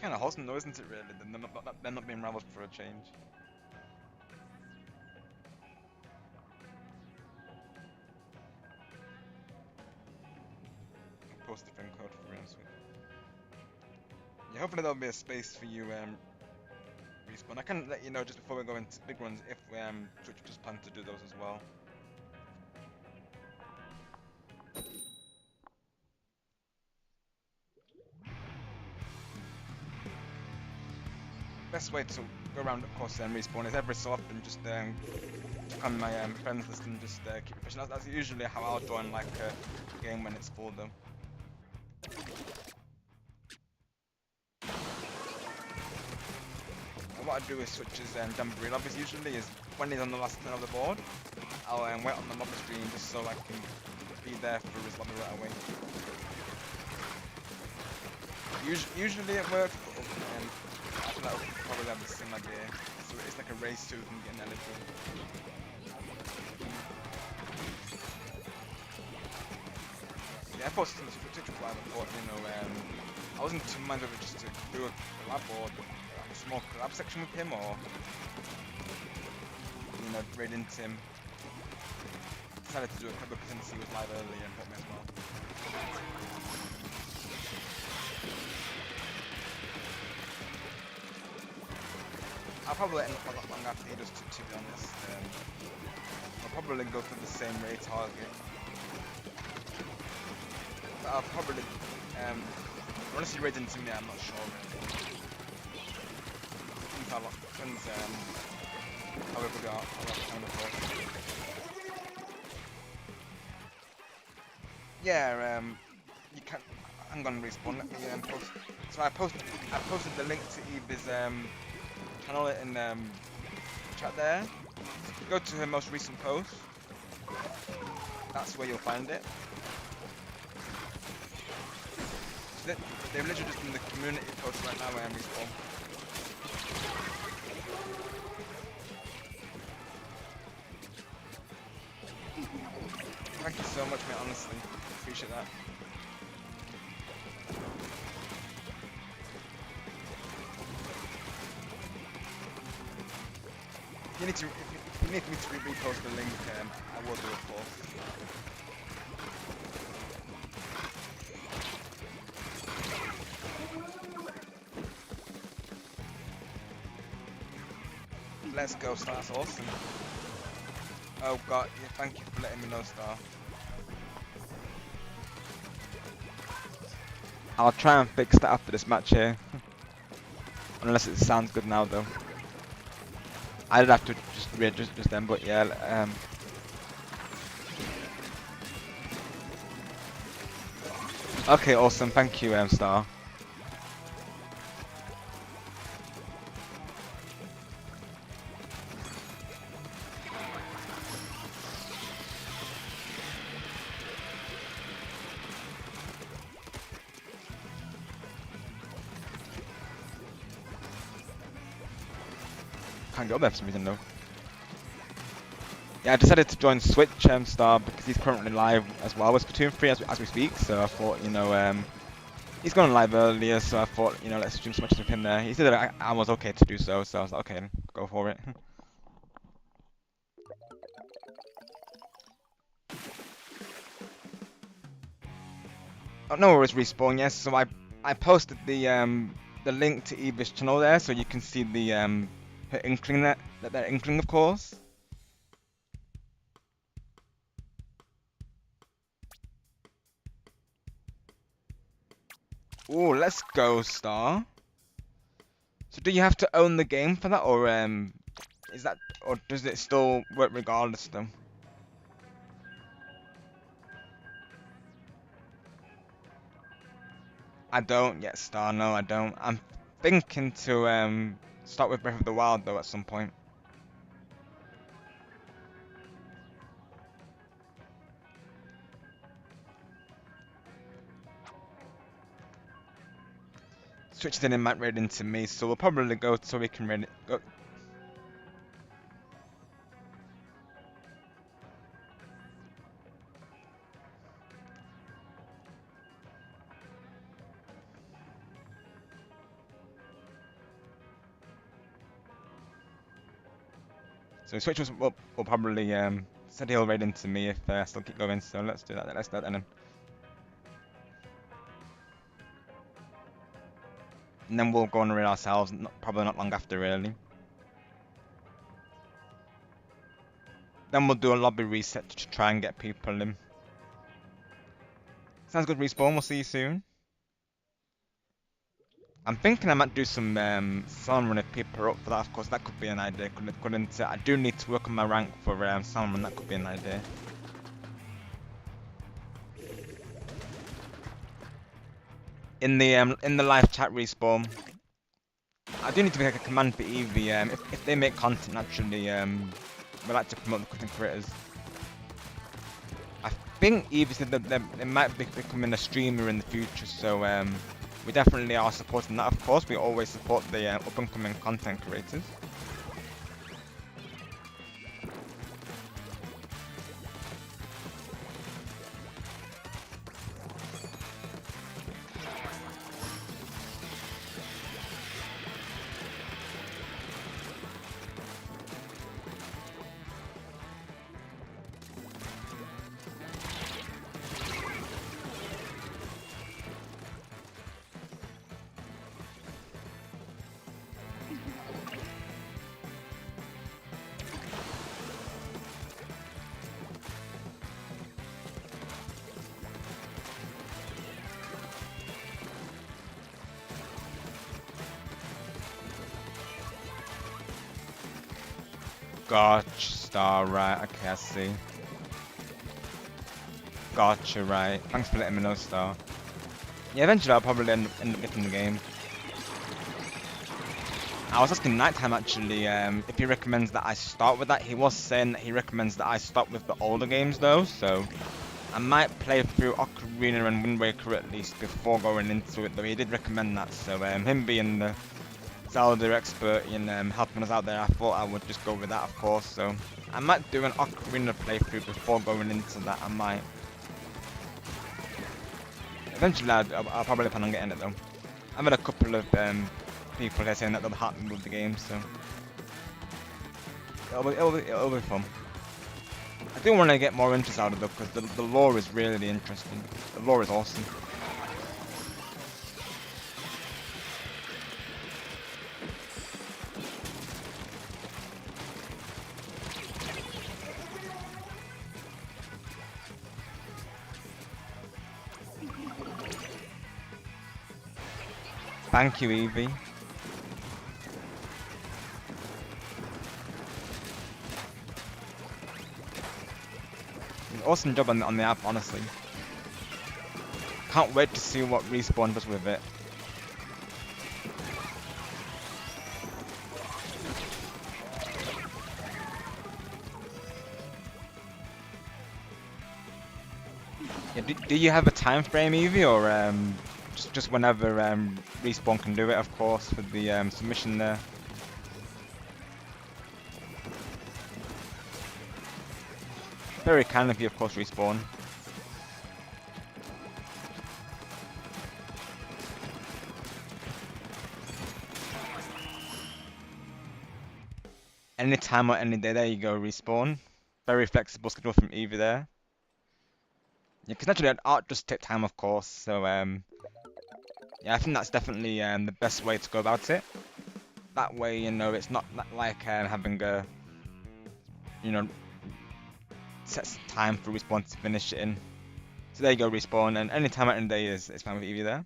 Kind of wholesome though, isn't it, really? They're not being rivaled for a change. Post different code for Switch. Yeah, hopefully there'll be a space for you, respawn. I can let you know just before we go into big ones if Switch just plan to do those as well. Best way to go around, of course, respawn is every so often just check on my friends list and just keep refreshing. That's usually how I'll join like a game when it's full though. And what I do is switch his jamboree lobbies usually is when he's on the last turn of the board, I'll wait on the lobby screen just so I can be there for his lobby right away. Usually it works, but I feel like we'll probably have the same idea. So it's like a race to who can get an eligible. Yeah, I thought it was Twitch Live. I thought, you know, I wasn't too minded of it just to do a collab or like a small collab section with him or, you know, raid into him. Decided to do a couple because he was live earlier and helped me as well. I'll probably end up a lot longer after he does to be honest. I'll probably go for the same raid target. But I'll probably, unless he raids into me, I'm not sure. Depends how everybody are kind of course. Yeah, you can. Hang on, respawn. Let me post. So I posted the link to Eva's channel in chat there. Go to her most recent post. That's where you'll find it. So they're literally just in the community post right now where I'm respawn. Thank you so much, mate, honestly. Appreciate that. If you need me to repost the link, I will do, of course. Let's go, Star. That's awesome. Oh god, yeah, thank you for letting me know, Star. I'll try and fix that after this match here. Unless it sounds good now though. I'd have to just readjust just then, but yeah. Okay, awesome. Thank you, Star. Can't go there for some reason though. Yeah, I decided to join Switch Star because he's currently live as well with Splatoon 3 as we speak. So I thought, you know, he's gone live earlier, so I thought, you know, let's stream some matches with him there. He said that I was okay to do so, so I was like, okay, go for it. Oh, no worries, Respawn. Yes, so I posted the link to Eva's channel there, so you can see the her inkling that inkling, of course. Oh, let's go, Star. So do you have to own the game for that, or is that, or does it still work regardless though? I don't yet, Star. No, I don't. I'm thinking to start with Breath of the Wild though at some point. Switch then it might raid into me, so we'll probably go so we can raid it. Go. So Switch will probably said he'll raid into me if I still keep going. So let's do that. Let's do that then. And then we'll go and raid ourselves. Probably not long after, really. Then we'll do a lobby reset to try and get people in. Sounds good, Respawn. We'll see you soon. I'm thinking I might do some salmon if people are up for that. Of course, that could be an idea. Couldn't I do need to work on my rank for salmon. That could be an idea. In the live chat, Respawn. I do need to make a command for Eevee. If they make content, naturally, we like to promote the content creators. I think Eevee said that they might be becoming a streamer in the future, so we definitely are supporting that. Of course, we always support the up-and-coming content creators. Gotcha, Star, right, okay, I see. Gotcha, right. Thanks for letting me know, Star. Yeah, eventually I'll probably end up getting the game. I was asking Nighttime actually if he recommends that I start with that. He was saying that he recommends that I start with the older games though, so I might play through Ocarina and Wind Waker at least before going into it though. He did recommend that, so him being the Zelda expert in helping us out there, I thought I would just go with that, of course. So I might do an Ocarina playthrough before going into that. I might. Eventually, I'll probably plan on getting it though. I've had a couple of people here saying that they'll help me with the game, so it'll be fun. I do want to get more interest out of it because the lore is really interesting. The lore is awesome. Thank you, Evie. Awesome job on the app, honestly. Can't wait to see what Respawn does with it. Yeah, do you have a time frame, Evie, or just whenever Respawn can do it, of course, with the submission there? Very kind of you, of course, Respawn. Any time or any day, there you go, Respawn. Very flexible schedule from Evie there. Yeah, because naturally art does take time, of course. So yeah, I think that's definitely the best way to go about it. That way, it's not like having a you know set time for respawn to finish it in. So there you go, respawn, and any time out in the day is fine with Eevee there.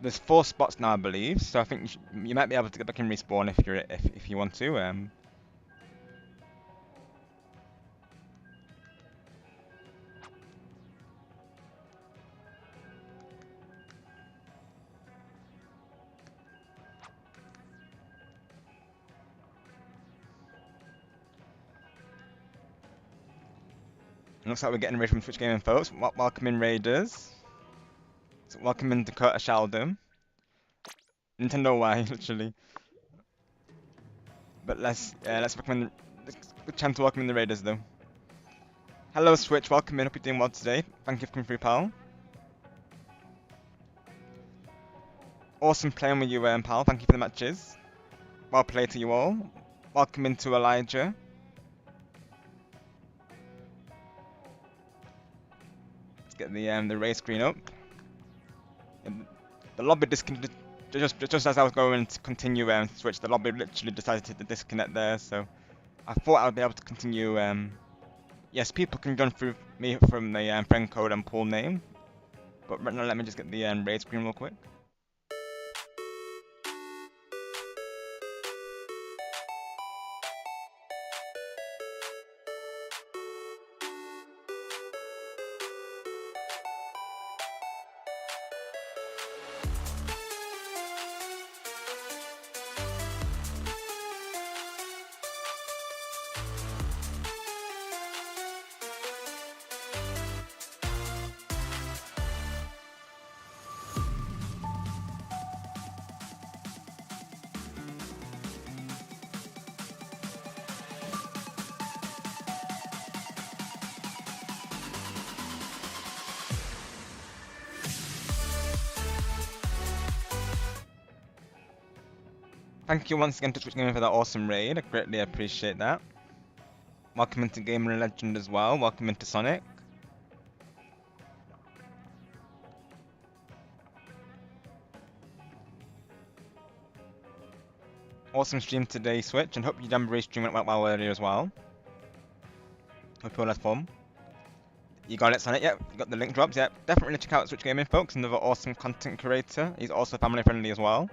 There's 4 spots now, I believe. So I think you might be able to get back and respawn if you want to. Looks like we're getting ready from Twitch Gaming, folks. Welcome in, Raiders. So welcome in, Dakota Sheldon. Nintendo Y, literally. But let's recommend the chance to welcome in the Raiders, though. Hello, Switch. Welcome in. Hope you're doing well today. Thank you for coming through, pal. Awesome playing with you, pal. Thank you for the matches. Well played to you all. Welcome into Elijah. Let's get the race screen up. And the lobby disconnected just as I was going to continue Switch. The lobby literally decided to disconnect there, so I thought I would be able to continue. Yes, people can run through me from the friend code and pool name, but right now let me just get the raid screen real quick. Thank you once again to Twitch Gaming for that awesome raid. I greatly appreciate that. Welcome into Gamer and Legend as well. Welcome into Sonic. Awesome stream today, Switch, and hope your Jamboree stream went well earlier as well. Hope you all had fun. You got it, Sonic? Yep, you got the link drops. Yep, definitely check out Switch Gaming, folks. Another awesome content creator. He's also family friendly as well.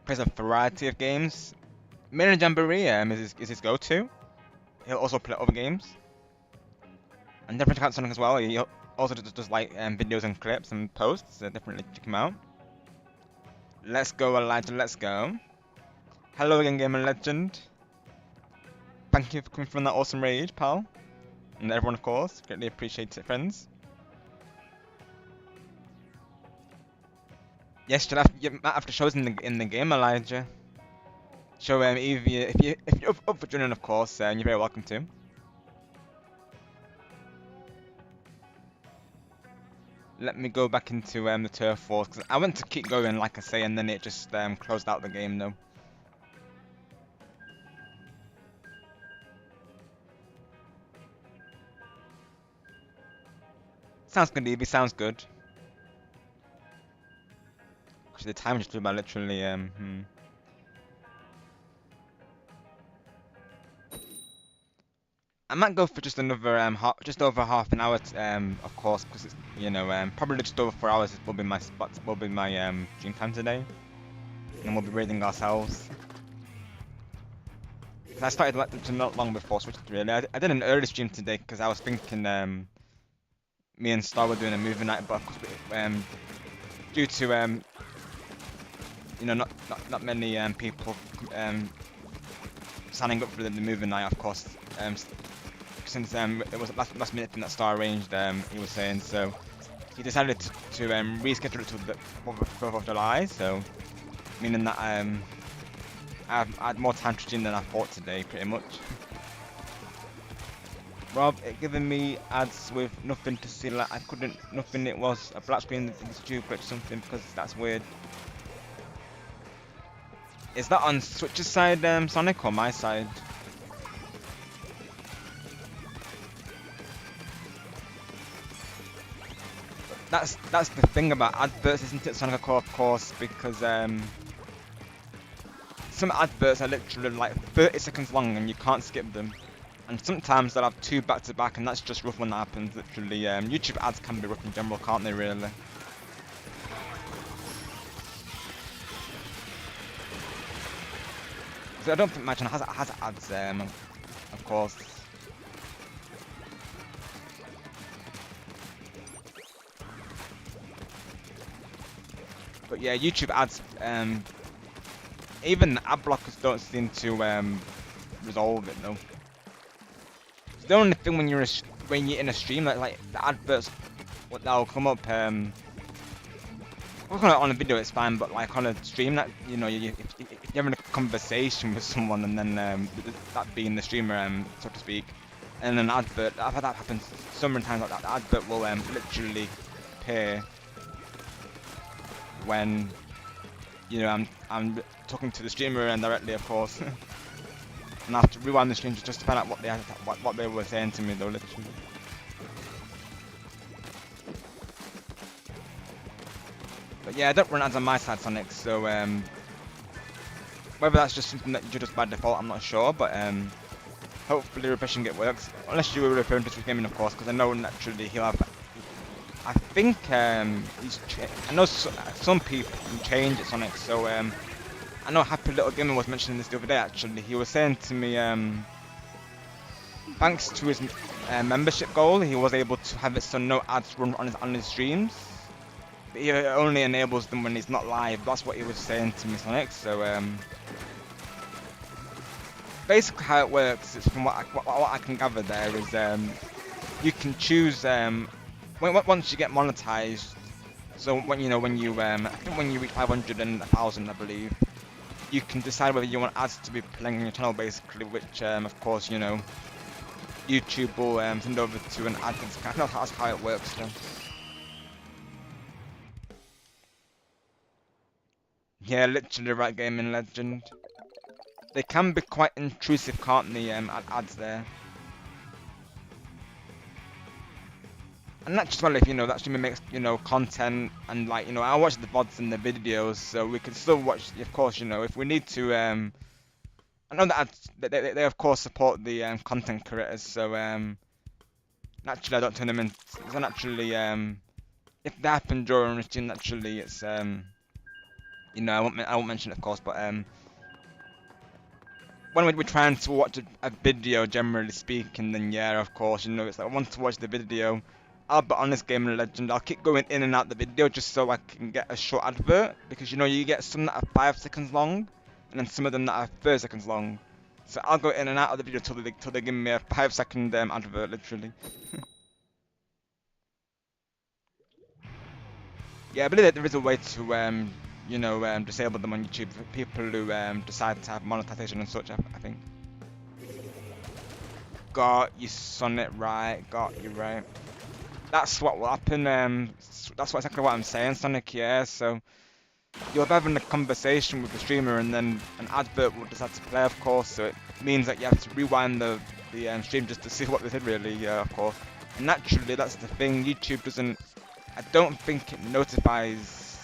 Plays a variety of games. Mainly Jamboree is his go-to. He'll also play other games. And definitely check out Sonic as well. He also does like videos and clips and posts. So definitely check him out. Let's go, Elijah. Let's go. Hello again, Gamer Legend. Thank you for coming from that awesome raid, pal. And everyone, of course. Greatly appreciate it, friends. Yes, you might have to show us in the game, Elijah. Show if you're up for joining, of course, you're very welcome to. Let me go back into the turf wars because I went to keep going, like I say, and then it just closed out the game, though. Sounds good, Evie. Sounds good. Actually, the time just flew by literally. I might go for just another just over half an hour, of course, because it's probably just over 4 hours will be my stream time today, and we'll be raiding ourselves. Cause I started not long before Switch really. I did an early stream today because I was thinking me and Star were doing a movie night, but of course due to not many people signing up for the movie night, of course. Since it was last minute thing that Star arranged, he was saying, so he decided to reschedule it to the 4th of July, so meaning that I had more time to stream than I thought today, pretty much. Rob, it giving me ads with nothing to see, like I couldn't, nothing, it was a black screen in the stupid or something, because that's weird. Is that on Switch's side, Sonic, or my side? That's the thing about adverts, isn't it, Sonic, of course, because some adverts are literally like 30 seconds long and you can't skip them. And sometimes they'll have 2 back to back, and that's just rough when that happens. Literally, YouTube ads can be rough in general, can't they? Really. So I don't think my channel has ads, of course. But yeah, YouTube ads, even the ad blockers don't seem to resolve it though. It's the only thing when you're in a stream, like the adverts, what that'll come up. On a video it's fine, but like on a stream, that if you're having a conversation with someone and then that being the streamer, so to speak, and an advert, I've had that happen so many times. Like that, the advert will literally appear when I'm talking to the streamer and directly, of course, and I have to rewind the stream just to find out what they were saying to me, though, literally. But yeah, I don't run ads on my side, Sonic, so whether that's just something that you do just by default, I'm not sure, but hopefully refreshing it works. Unless you were referring to Switch Gaming, of course, because I know naturally he'll have. I think I know some people can change it, Sonic. So I know Happy Little Gamer was mentioning this the other day. Actually, he was saying to me, thanks to his membership goal, he was able to have it so no ads run on his streams. He only enables them when he's not live. That's what he was saying to me, Sonic. So basically, how it works is, from what I can gather, there is you can choose once you get monetized. So when you I think when you reach 500 and 1,000, I believe, you can decide whether you want ads to be playing on your channel, basically. Which of course YouTube will send over to an ad account. That's how it works. Though. Yeah, literally, right, gaming legend. They can be quite intrusive, can't they? Ads there. And that's just well, if that streamer makes content, and like I watch the VODs and the videos, so we can still watch, of course. If we need to. I know that they of course support the content creators, so naturally I don't turn them in. So naturally, if they happen during the stream, naturally it's I won't mention it, of course, but when we're trying to watch a video, generally speaking, then yeah, of course, it's like I want to watch the video. I'll be honest, gaming legend, I'll keep going in and out the video just so I can get a short advert, because you get some that are 5 seconds long, and then some of them that are 30 seconds long. So I'll go in and out of the video till they give me a 5-second advert, literally. Yeah, I believe that there is a way to disable them on YouTube for people who decide to have monetization and such. I think. Got you, Sonic, right? Got you, right. That's what will happen. That's exactly what I'm saying, Sonic. Yeah. So you're having a conversation with the streamer, and then an advert will decide to play, of course. So it means that you have to rewind the stream just to see what they did, really. Of course. And naturally, that's the thing. YouTube doesn't. I don't think it notifies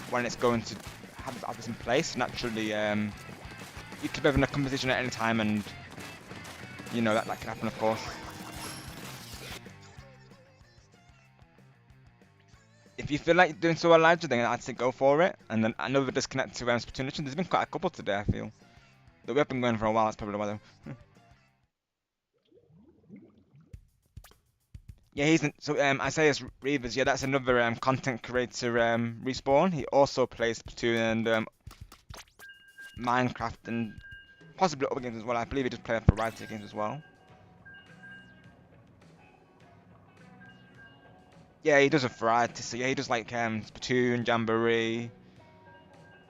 when it's going to have this in place. Naturally, you could be having a conversation at any time, and that can happen, of course. If you feel like doing so Elijah, then I'd say go for it. And then another disconnect to Splatoon. There's been quite a couple today, I feel. Though we have been going for a while, that's probably why though. Yeah, so Isaiah's Reavers, yeah, that's another content creator Respawn. He also plays Splatoon and Minecraft and possibly other games as well. I believe he does play a variety of games as well. Yeah, he does a variety. So yeah, he does like Splatoon, Jamboree,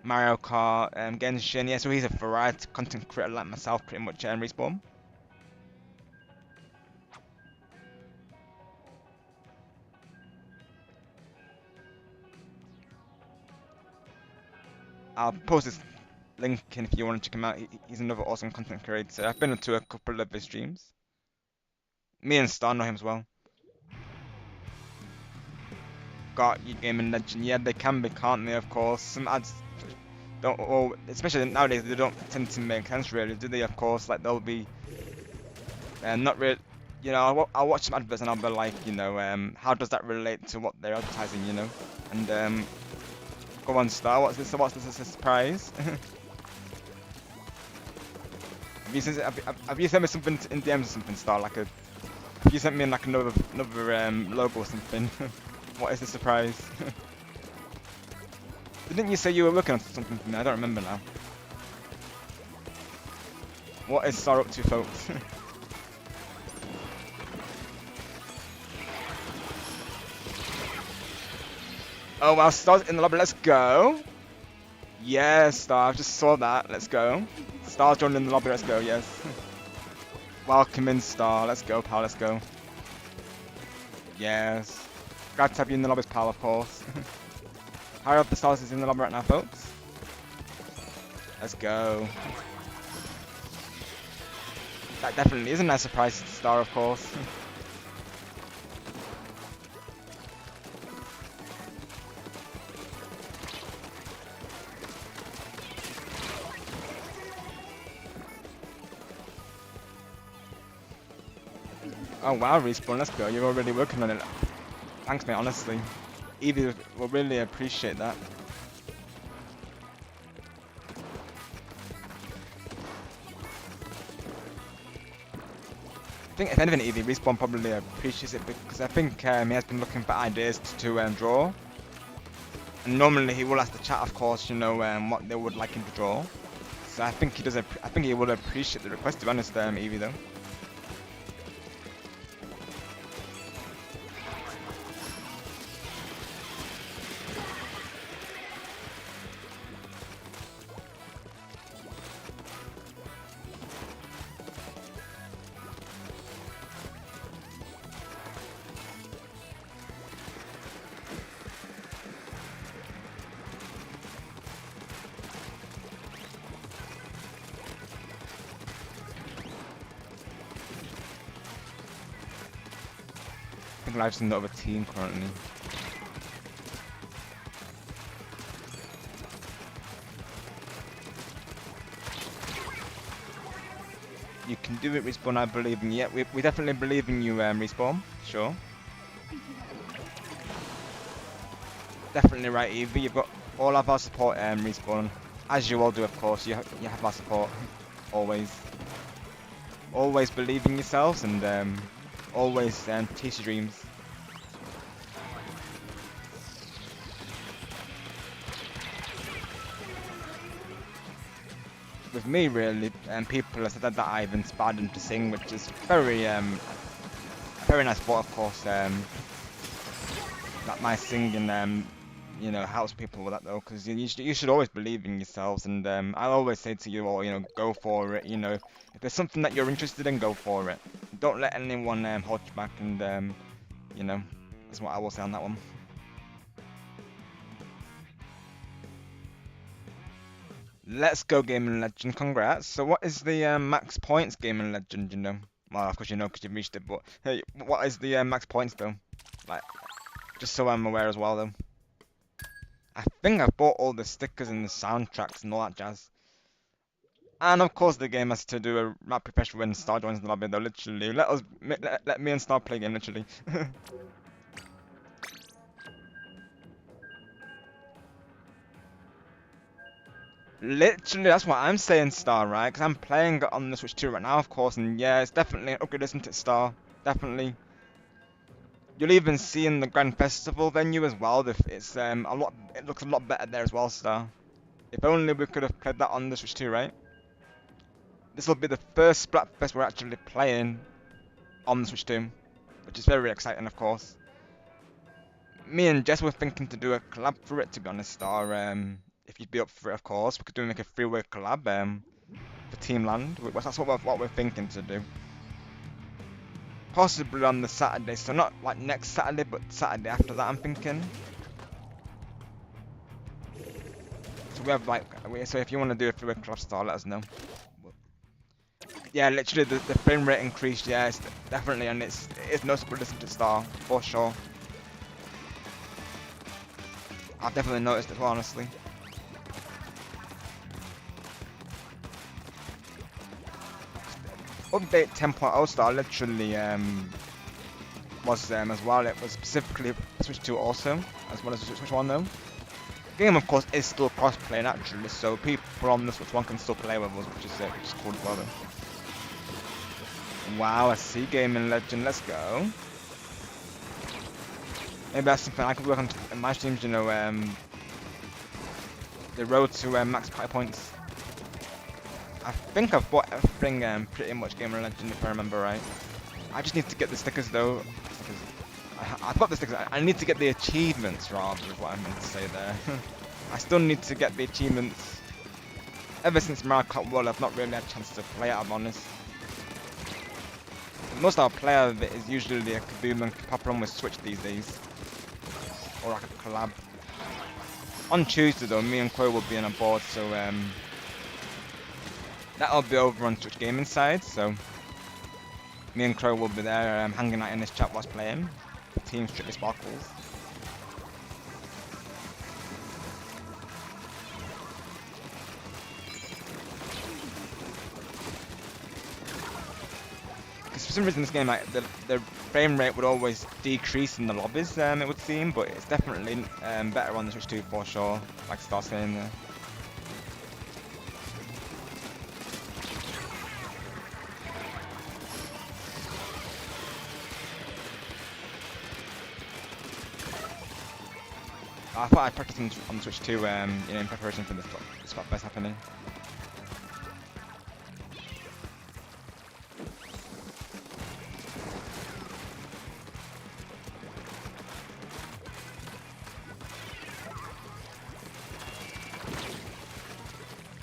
Mario Kart, Genshin. Yeah, so he's a variety content creator like myself, pretty much. Respawn. I'll post this link in if you want to check him out. He's another awesome content creator. I've been to a couple of his streams. Me and Star know him as well. Got you gaming legend. Yeah, they can be, can't they? Of course, some ads don't, or especially nowadays, they don't tend to make sense really, do they? Of course, like they'll be not really. You know, I'll watch some adverts and I'll be like, you know, how does that relate to what they're advertising? You know, and go on, Star. What's this? What's this? Is a surprise? Have you sent me something in DMs or something, Star? Like a, have you sent me like another logo or something? What is the surprise? Didn't you say you were looking at something for me? I don't remember now. What is Star up to, folks? Oh well, Star's in the lobby. Let's go. Yes, Star. I just saw that. Let's go. Star's joining in the lobby. Let's go. Yes. Welcome in, Star. Let's go, pal. Let's go. Yes. Glad to have you in the lobby, pal. Of course. Higher up the Stars is in the lobby right now, folks. Let's go. That definitely is a nice surprise to Star, of course. Oh wow, Respawn, let's go. You're already working on it. Thanks, mate, honestly. Evie will really appreciate that. I think if anything, Evie, Respawn probably appreciates it because I think he has been looking for ideas to draw. And normally he will ask the chat, of course, you know, what they would like him to draw. So I think he does. I think he would appreciate the request, to be honest, Evie, though. I think Life's in the other team currently. You can do it, Respawn. I believe in you. Yeah, we definitely believe in you, Respawn. Sure. Definitely right, Evie. You've got all of our support, Respawn. As you all do, of course. You have our support. Always. Always believe in yourselves and always chase your dreams. With me, really, people have said that I've inspired them to sing, which is very nice thought, of course. That my singing, you know, helps people with that though, because you should always believe in yourselves, and I always say to you all, you know, go for it. You know, if there's something that you're interested in, go for it. Don't let anyone hold you back, and you know, that's what I will say on that one. Let's go, Gaming Legend. Congrats. So, what is the max points, Gaming Legend? You know, well, of course you know because you've reached it. But hey, what is the max points though? Like, just so I'm aware as well though. I think I've bought all the stickers and the soundtracks and all that jazz. And of course, the game has to do a map refresh when Star joins the lobby though. Literally, let me and Star play game. Literally. Literally, that's what I'm saying, Star, right? Because I'm playing it on the Switch 2 right now, of course, and yeah, it's definitely an upgrade, isn't it, Star? Definitely. You'll even see in the Grand Festival venue as well. If it's a lot, it looks a lot better there as well, Star. If only we could have played that on the Switch 2, right? This will be the first Splatfest we're actually playing on the Switch 2, which is very exciting, of course. me and Jess were thinking to do a collab for it, to be honest. Or if you'd be up for it, of course, we could do like a three-way collab for Team Land. That's what we're thinking to do. Possibly on the Saturday, so not like next Saturday, but Saturday after that. I'm thinking. So we have like, so if you want to do a three-way collab star, let us know. Yeah, literally the frame rate increased. Yeah, it's definitely, and it's noticeable listening to Star for sure. I've definitely noticed it, honestly. Update 10.0 Star literally was as well. It was specifically Switch 2 also, as well as Switch 1 though. The game, of course, is still cross-play naturally, so people on the Switch 1 can still play with us, which is cool as well though. Wow, a C gaming legend, let's go. Maybe that's something I could work on in my streams, you know, the road to max party points. I think I've bought everything pretty much gaming legend if I remember right. I just need to get the stickers though. I've got the stickers, I need to get the achievements rather, is what I meant to say there. I still need to get the achievements. Ever since Mario Kart World, I've not really had a chance to play it, I'm honest. Most of our player of it is usually a Kaboom and Pop-Run with Switch these days. Or like a collab. On Tuesday though, me and Chloe will be on a board, so that'll be over on Twitch Gaming side, so me and Chloe will be there hanging out in this chat whilst playing. Team Strictly Sparkles. Because for some reason this game, like, the frame rate would always decrease in the lobbies, it would seem, but it's definitely better on the Switch 2 for sure, like Star saying there. I thought I'd practice on Switch 2, you know, in preparation for the Spot Fest happening.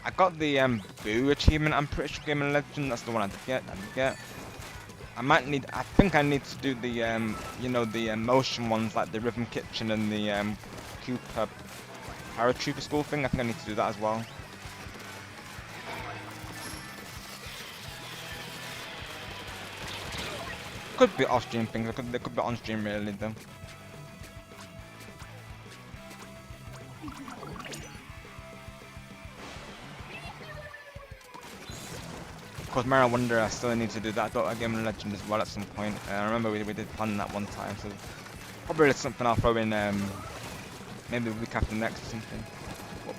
I got the Boo achievement, I'm pretty sure Gaming Legend, that's the one I did get. I think I need to do the, you know, the motion ones, like the Rhythm Kitchen and the Cooper Paratrooper School thing. I think I need to do that as well. Could be off-stream things, they could be on-stream really though. Of course, Mario Wonder, I still need to do that. Dota Gaming Legend as well at some point. I remember we did plan that one time, so probably it's something I'll throw in maybe the week after next or something.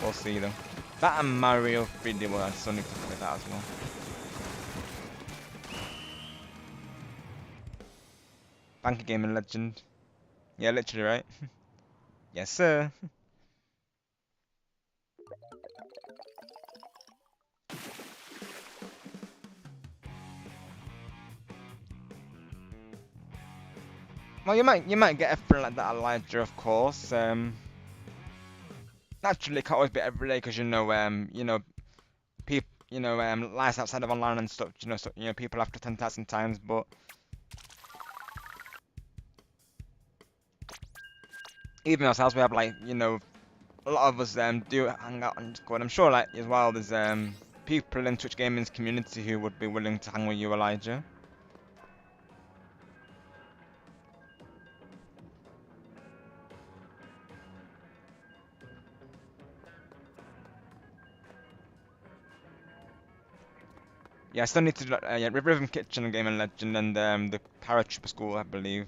We'll see though. That and Mario 3D World, I still need to play that as well. Banker Gaming Legend. Yeah, literally, right? Yes, sir. Well, you might get a friend like that, Elijah, of course. Naturally, it can't always be every day because you know, people, lives outside of online and stuff. You know, people have to attend that sometimes, but even ourselves, we have like, you know, a lot of us do hang out on Discord. I'm sure, like as well, there's people in Twitch Gaming's community who would be willing to hang with you, Elijah. Yeah, I still need to do yeah, Rhythm Kitchen, Gaming Legend, and the Paratrooper School, I believe.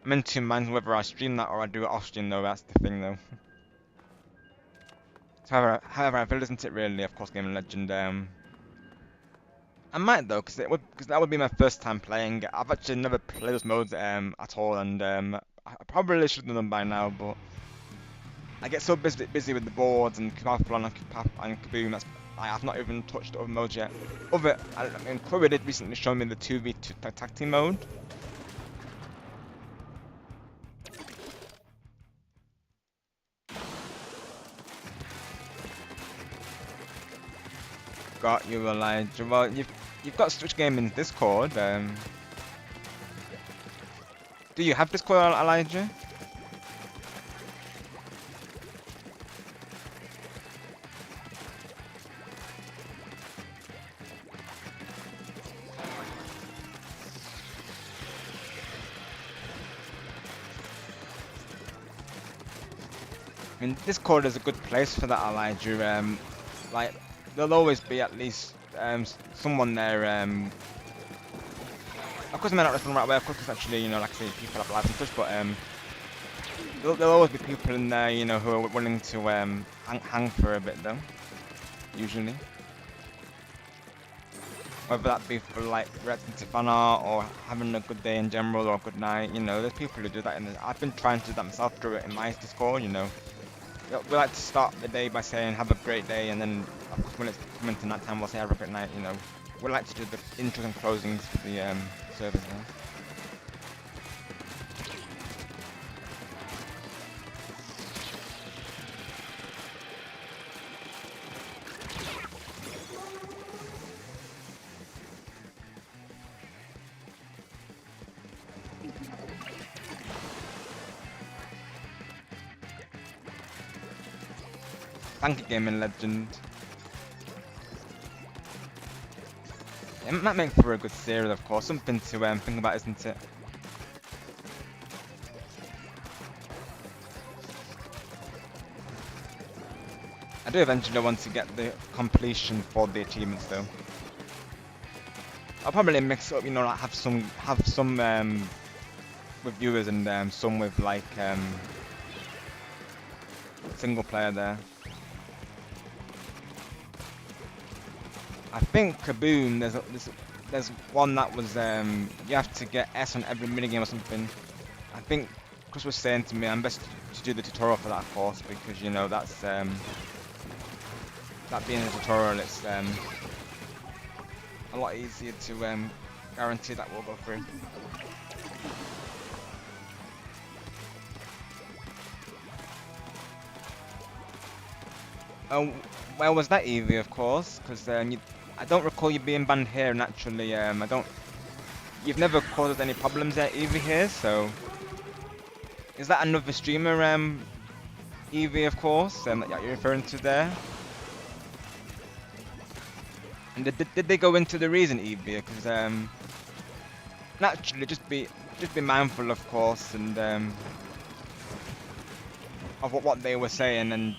I'm in two minds whether I stream that or I do it off stream though. That's the thing though. So, however, I've listened to it really, of course, Gaming Legend. I might though, because that would be my first time playing. I've actually never played those modes at all, and I probably should have done them by now, but I get so busy with the boards and Kumathlon and Kaboom. I've not even touched other modes yet. I mean, Chloe did recently show me the 2v2 tag team mode. got you, Elijah. Well, you've got Switch Gaming's Discord. Do you have Discord, Elijah? I mean, Discord is a good place for that, Elijah. Like, there'll always be at least someone there. Of course, I may not respond right away. Of course, it's actually, you know, like I say, people have lives and such. But there'll always be people in there, you know, who are willing to hang for a bit, though. Usually, whether that be for like reacting to fan art or having a good day in general or a good night. You know, there's people who do that. I've been trying to do that myself through it in my Discord. You know. We like to start the day by saying have a great day, and then of course when it's coming to night time we'll say have a great night, you know. We like to do the intros and closings for the servers now. Thank you, Gaming Legend. It might make for a good series, of course. Something to think about, isn't it? I do eventually want to get the completion for the achievements, though. I'll probably mix up, you know, like have some with viewers and some with like single player there. I think Kaboom, there's one that was you have to get S on every minigame or something. I think Chris was saying to me I'm best to do the tutorial for that course because you know that's that being a tutorial, it's a lot easier to guarantee that we'll go through. Oh, where was that, Evie? Of course, because I don't recall you being banned here. Naturally, I don't. You've never caused any problems at Evie here, so is that another streamer, Evie, of course, that you're referring to there? And did they go into the reason, Evie? Because naturally, just be mindful, of course, and of what they were saying, and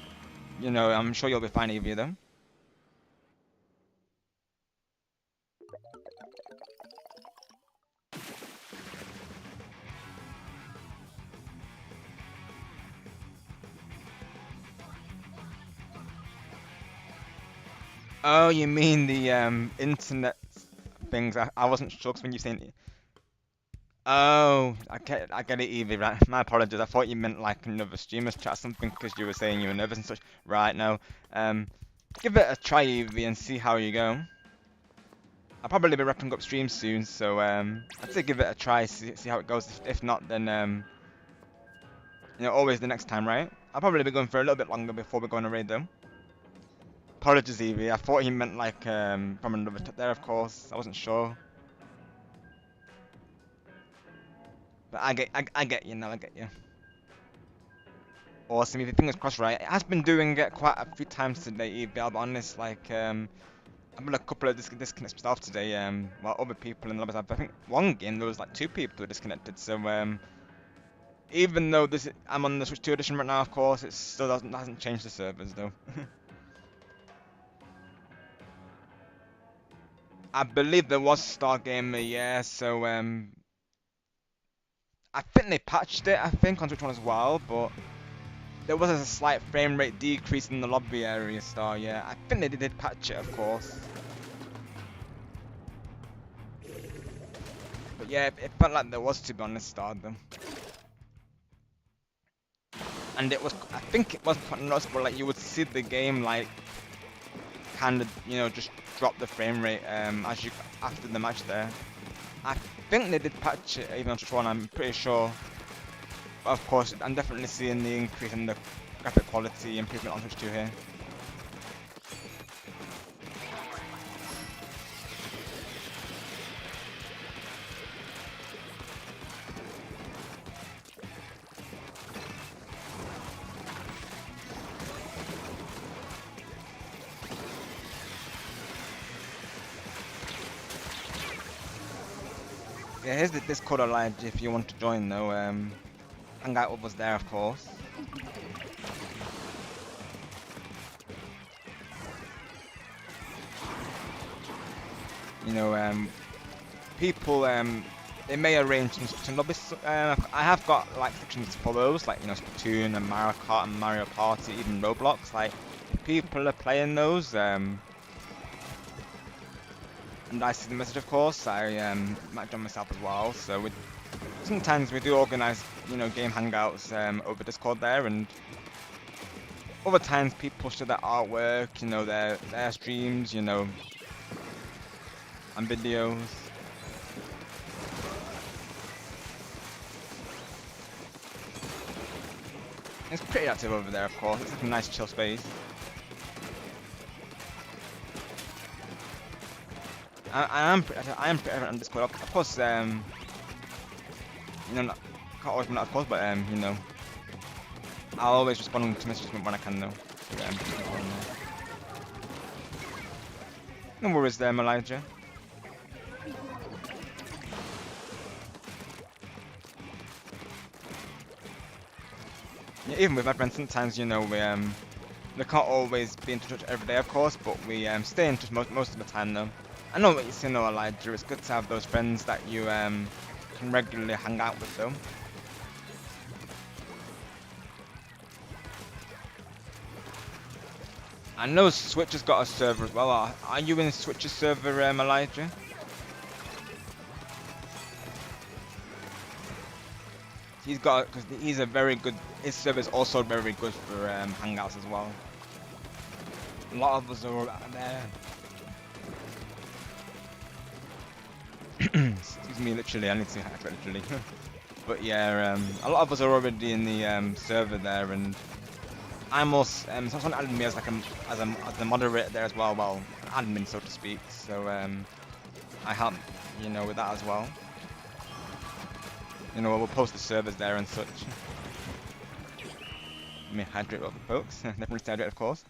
you know, I'm sure you'll be fine, Evie, though. Oh, you mean the internet things? I wasn't sure 'cause when you saying. Oh, I get it, Evie. Right, my apologies. I thought you meant like another streamer's chat or something because you were saying you were nervous and such. Right, no. Give it a try, Evie, and see how you go. I'll probably be wrapping up stream soon, so I'd say give it a try, see how it goes. If not, then you know, always the next time, right? I'll probably be going for a little bit longer before we go on a raid, though. Apologies, Evie. I thought he meant like from another there, of course. I wasn't sure. But I get you now. I get you. Awesome. If your fingers crossed, right? It has been doing it quite a few times today, Evie. I'll be honest. Like I've been a couple of disconnects myself today. While other people in the lobbies, I think one game there was like 2 people who disconnected. So even though I'm on the Switch 2 edition right now, of course, it still hasn't changed the servers though. I believe there was Stargamer, yeah. So I think they patched it. I think on Switch 1 as well, but there was a slight frame rate decrease in the lobby area. Star, yeah. I think they did patch it, of course. But yeah, it felt like there was, to be honest, Star though. And it was, I think it was quite noticeable. Like you would see the game like kind of, you know, just drop the frame rate as you after the match there. I think they did patch it even on Switch 1, I'm pretty sure. But of course, I'm definitely seeing the increase in the graphic quality improvement on Switch 2 here. Yeah, here's the Discord Elijah if you want to join though. Hang out with us there, of course. You know, people they may arrange some lobbies. I have got like sections for those, like Splatoon and Mario Kart and Mario Party, even Roblox. Like if people are playing those, and I see the message, of course, I might join myself as well. So sometimes we do organise game hangouts over Discord there, and other times people share their artwork, their streams, and videos. It's pretty active over there, of course. It's like a nice chill space. I am pretty active on Discord. Of course, not, can't always be that, of course, but I'll always respond to messages when I can, though. No worries there, Elijah. Yeah, even with my friends, sometimes we can't always be in touch every day, of course, but we stay in touch most of the time, though. I know what you say, though, Elijah. It's good to have those friends that you can regularly hang out with, though. I know Switch has got a server as well. Are you in Switch's server, Elijah? Because he's a very good. His server is also very good for hangouts as well. A lot of us are out there. Excuse me, literally. I need to hack literally. But yeah, a lot of us are already in the server there, and I'm also someone added me as like as a moderator there as well. Well, admin so to speak. So I help with that as well. We'll post the servers there and such. Let me hydrate up, folks. Definitely stay hydrated, of course.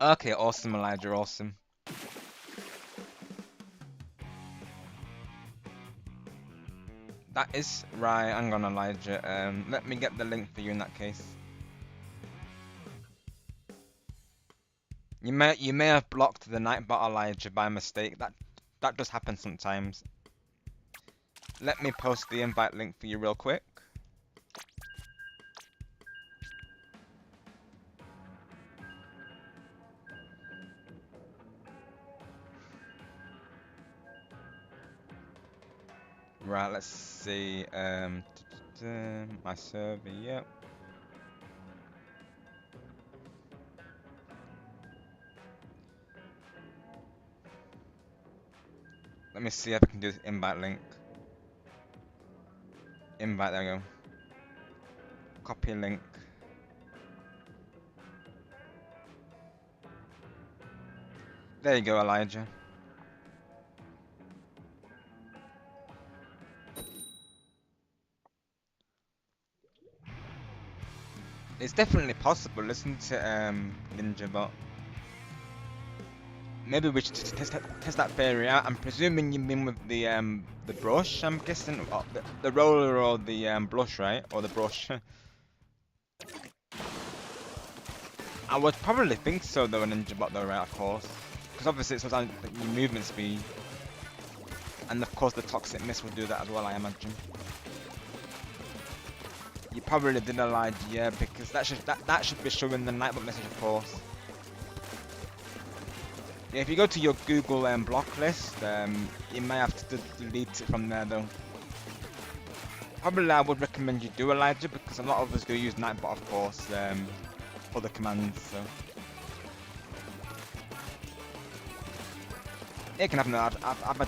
Okay, awesome, Elijah, awesome. That is right. Hang on, Elijah. Let me get the link for you in that case. You may have blocked the Nightbot, Elijah, by mistake. That does happen sometimes. Let me post the invite link for you real quick. Right, let's see. My server, yep. Let me see if I can do this invite link. Invite, there we go. Copy link. There you go, Elijah. It's definitely possible. Listen to Ninjabot. Maybe we should test that theory out. I'm presuming you mean with the brush. I'm guessing the roller or the blush, right? Or the brush. I would probably think so though, Ninjabot though, right? Of course, because obviously it's your movement speed, and of course the toxic mist will do that as well, I imagine. You probably did a lie, yeah, because that should be showing the Nightbot message, of course. Yeah, if you go to your Google block list, you may have to delete it from there though. Probably I would recommend you do, Elijah, because a lot of us do use Nightbot, of course, for the commands. So it can happen. I've had other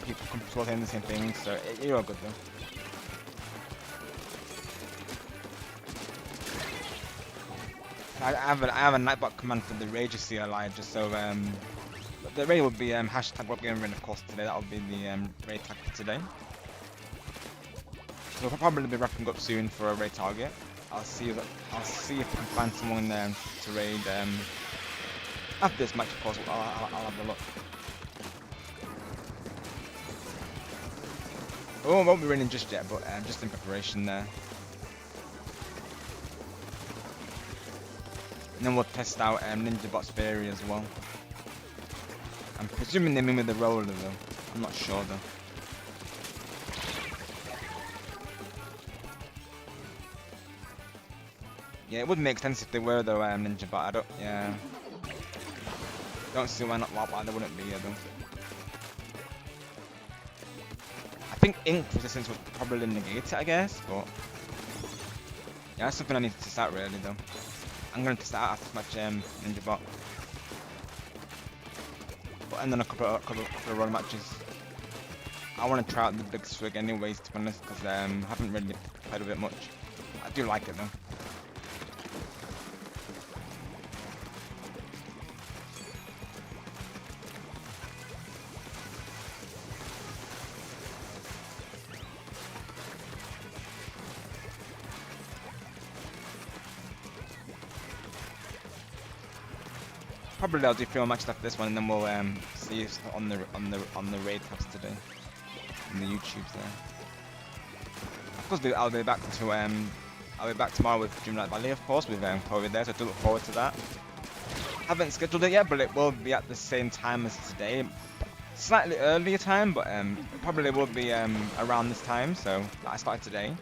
people come to saying the same thing, so you're all good though. I have a Nightbot command for the Rage, you see, Elijah. So the raid will be hashtag WebGamerIn, of course, today. That'll be the raid tag for today. So we'll probably be wrapping up soon for a raid target. I'll see if I can find someone to raid After this match, of course, I'll have a look. Oh, I won't be running just yet, but just in preparation there. And then we'll test out Ninja Bot's theory as well. I'm presuming they mean with the roller though. I'm not sure though. Yeah, it would make sense if they were though, Ninja Bot. I don't see why not. Why they wouldn't be here though. I think Ink resistance would probably negate it, I guess, but yeah, that's something I need to test out really though. I'm gonna test that out after this match, Ninja Bot. But and then a couple of run matches. I want to try out the big swig anyways, to be honest, because I haven't really played with it much. I do like it though. Probably I'll do 3 more matches after this one, and then we'll see if on the raid tabs today, in the YouTubes there. Of course, I'll be back to I'll be back tomorrow with Dreamlight Valley, of course, with COVID there, so I do look forward to that. Haven't scheduled it yet, but it will be at the same time as today. Slightly earlier time, but it probably will be around this time, so I started today.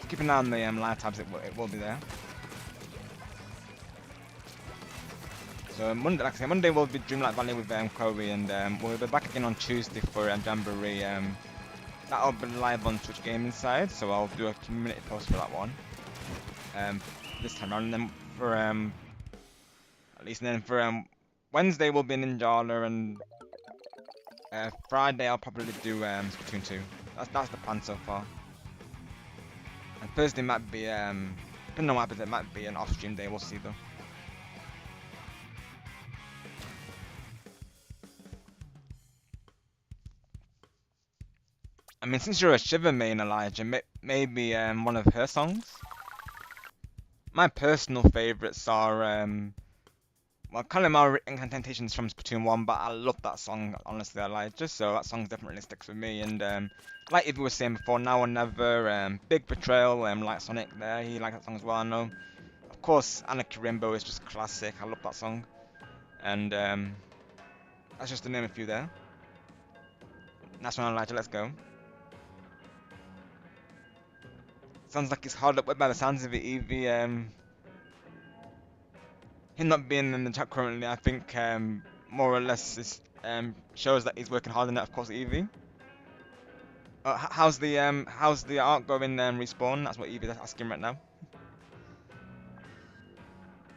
So keep an eye on the live tabs, it will be there. So Monday, like I say, Monday will be Dreamlight Valley with Chloe, and we'll be back again on Tuesday for Jamboree. That'll be live on Twitch Gaming side, so I'll do a community post for that one. This time around, and then for at least, and then for Wednesday will be Ninjala, and Friday I'll probably do Splatoon 2. That's the plan so far. And Thursday might be depending on what happens, it might be an off-stream day. We'll see though. I mean, since you're a Shiver main, Elijah, maybe one of her songs. My personal favourites are well, Kalimar Incantations from Splatoon 1, but I love that song, honestly, Elijah, so that song definitely sticks with me. And like Ivy was saying before, Now or Never, Big Betrayal, like Sonic there, he likes that song as well, I know. Of course, Anarchy Rainbow is just classic, I love that song. And that's just to name a few there. That's one, Elijah, let's go. Sounds like it's hard up by the sounds of it, Evie. Him not being in the chat currently, I think more or less is, shows that he's working hard on it. Of course, Evie. How's the art going? Respawn. That's what Evie's asking right now.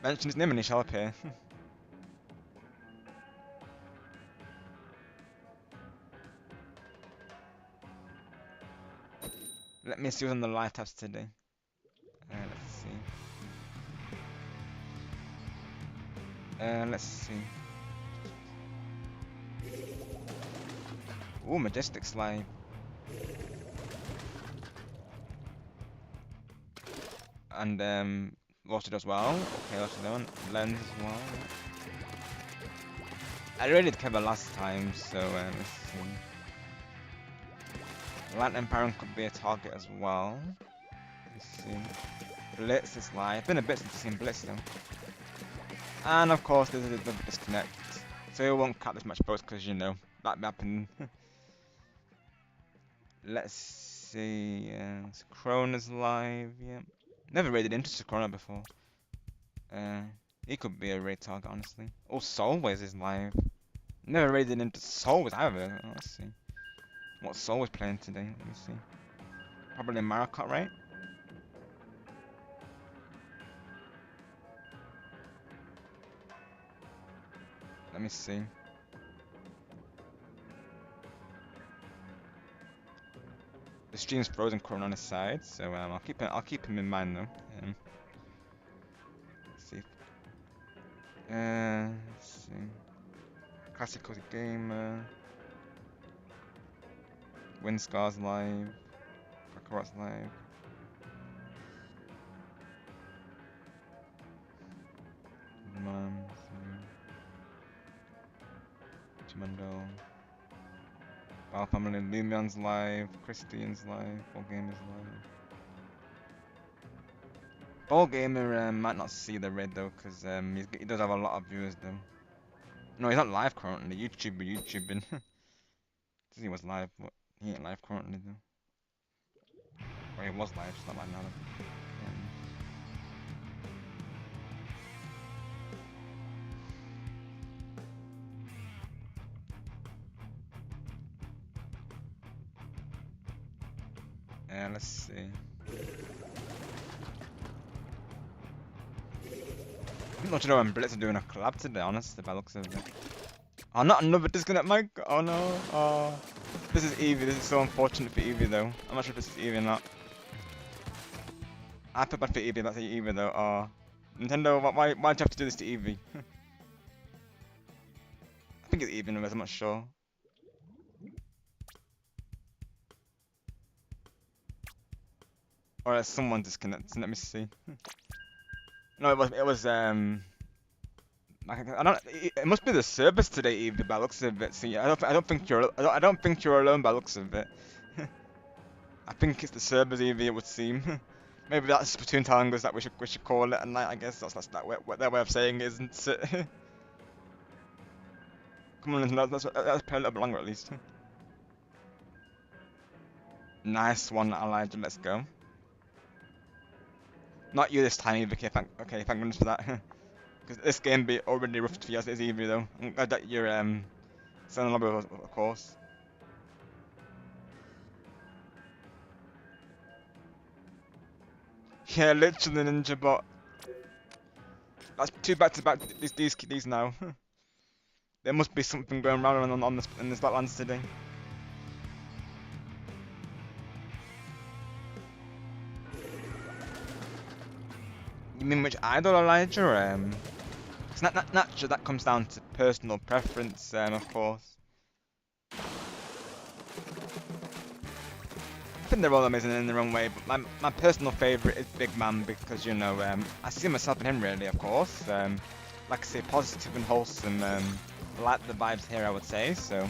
Mention his name and he shall appear. Let me see what's on the live tabs today. Let's see. Let's see. Ooh, Majestic's live. And Roasted as well. Okay, Roasted on. Lens as well. I raided Kevin last time, so let's see. Lantern Baron could be a target as well. Let's see. Blitz is live. Been a bit since I've seen Blitz though. And of course, there's a disconnect. So it won't cut this much both because you know that happened. Let's see. Crona's live. Yeah. Never raided into Corona before. He could be a raid target, honestly. Oh, Soulways is live. Never raided into Soulways either. Let's see. What Soulways playing today? Let me see. Probably Maricot, right? Let me see. The stream's frozen Corona on his side, so I'll keep him in mind though. Let's see. Let's see. Classic Cozy Gamer. Windscar's live. Kakarot's live. Mundo. Our family, Lumion's live, Christian's live, Ball Gamer's live. Ball Gamer might not see the raid though, because he does have a lot of viewers though. No, he's not live currently. YouTubing. Says he was live, but he ain't live currently though. Or he was live, just not live now though. Yeah, let's see. I'm not sure when Blitz are doing a collab today, honestly, by the looks of it. Oh, not another disconnect mic! Oh no, oh. This is Eevee, this is so unfortunate for Eevee though. I'm not sure if this is Eevee or not. I feel bad for Eevee, that's Eevee though. Oh. Nintendo, why'd you have to do this to Eevee? I think it's Eevee, anyways, I'm not sure. Or someone disconnected, let me see. No, it was I don't. It must be the service today, Eevee, by the looks of it. See, I don't think I don't think you're alone by the looks of it. I think it's the servers, Eevee. It would seem. Maybe that's Splatoon telling us that we should call it at night. I guess that's what their way of saying is, isn't it? Come on, let's play a little bit longer at least. Nice one, Elijah. Let's go. Not you this time, Eevee. Okay, thank goodness for that. Because this game be already rough for you as it is, Eevee, though. I'm glad that you're selling a lot of course. Yeah, literally Ninja Bot. That's two back-to-back these now. There must be something going around in this Battlelands today. You mean which idol, Elijah? It's naturally that comes down to personal preference, of course. I think they're all amazing in their own way, but my personal favourite is Big Man because, you know, I see myself in him really, of course. Like I say, positive and wholesome. I like the vibes here, I would say, so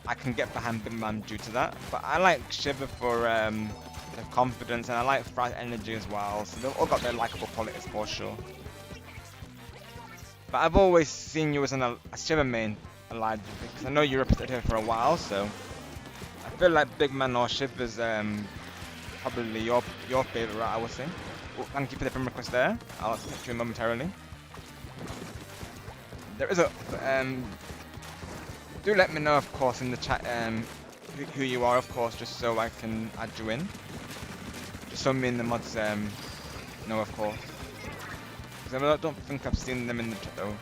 I can get behind Big Man due to that. But I like Shiver for their confidence, and I like Fright Energy as well, so they've all got their likeable qualities for sure. But I've always seen you as a Shiver main, Elijah, because I know you represented her for a while, so I feel like Big Man or Shiver's probably your favourite, I would say. Well, thank you for the friend request there. I'll accept you momentarily. There is a do let me know, of course, in the chat who you are, of course, just so I can add you in. Just so me and the mods know, of course. Because I don't think I've seen them in the chat though.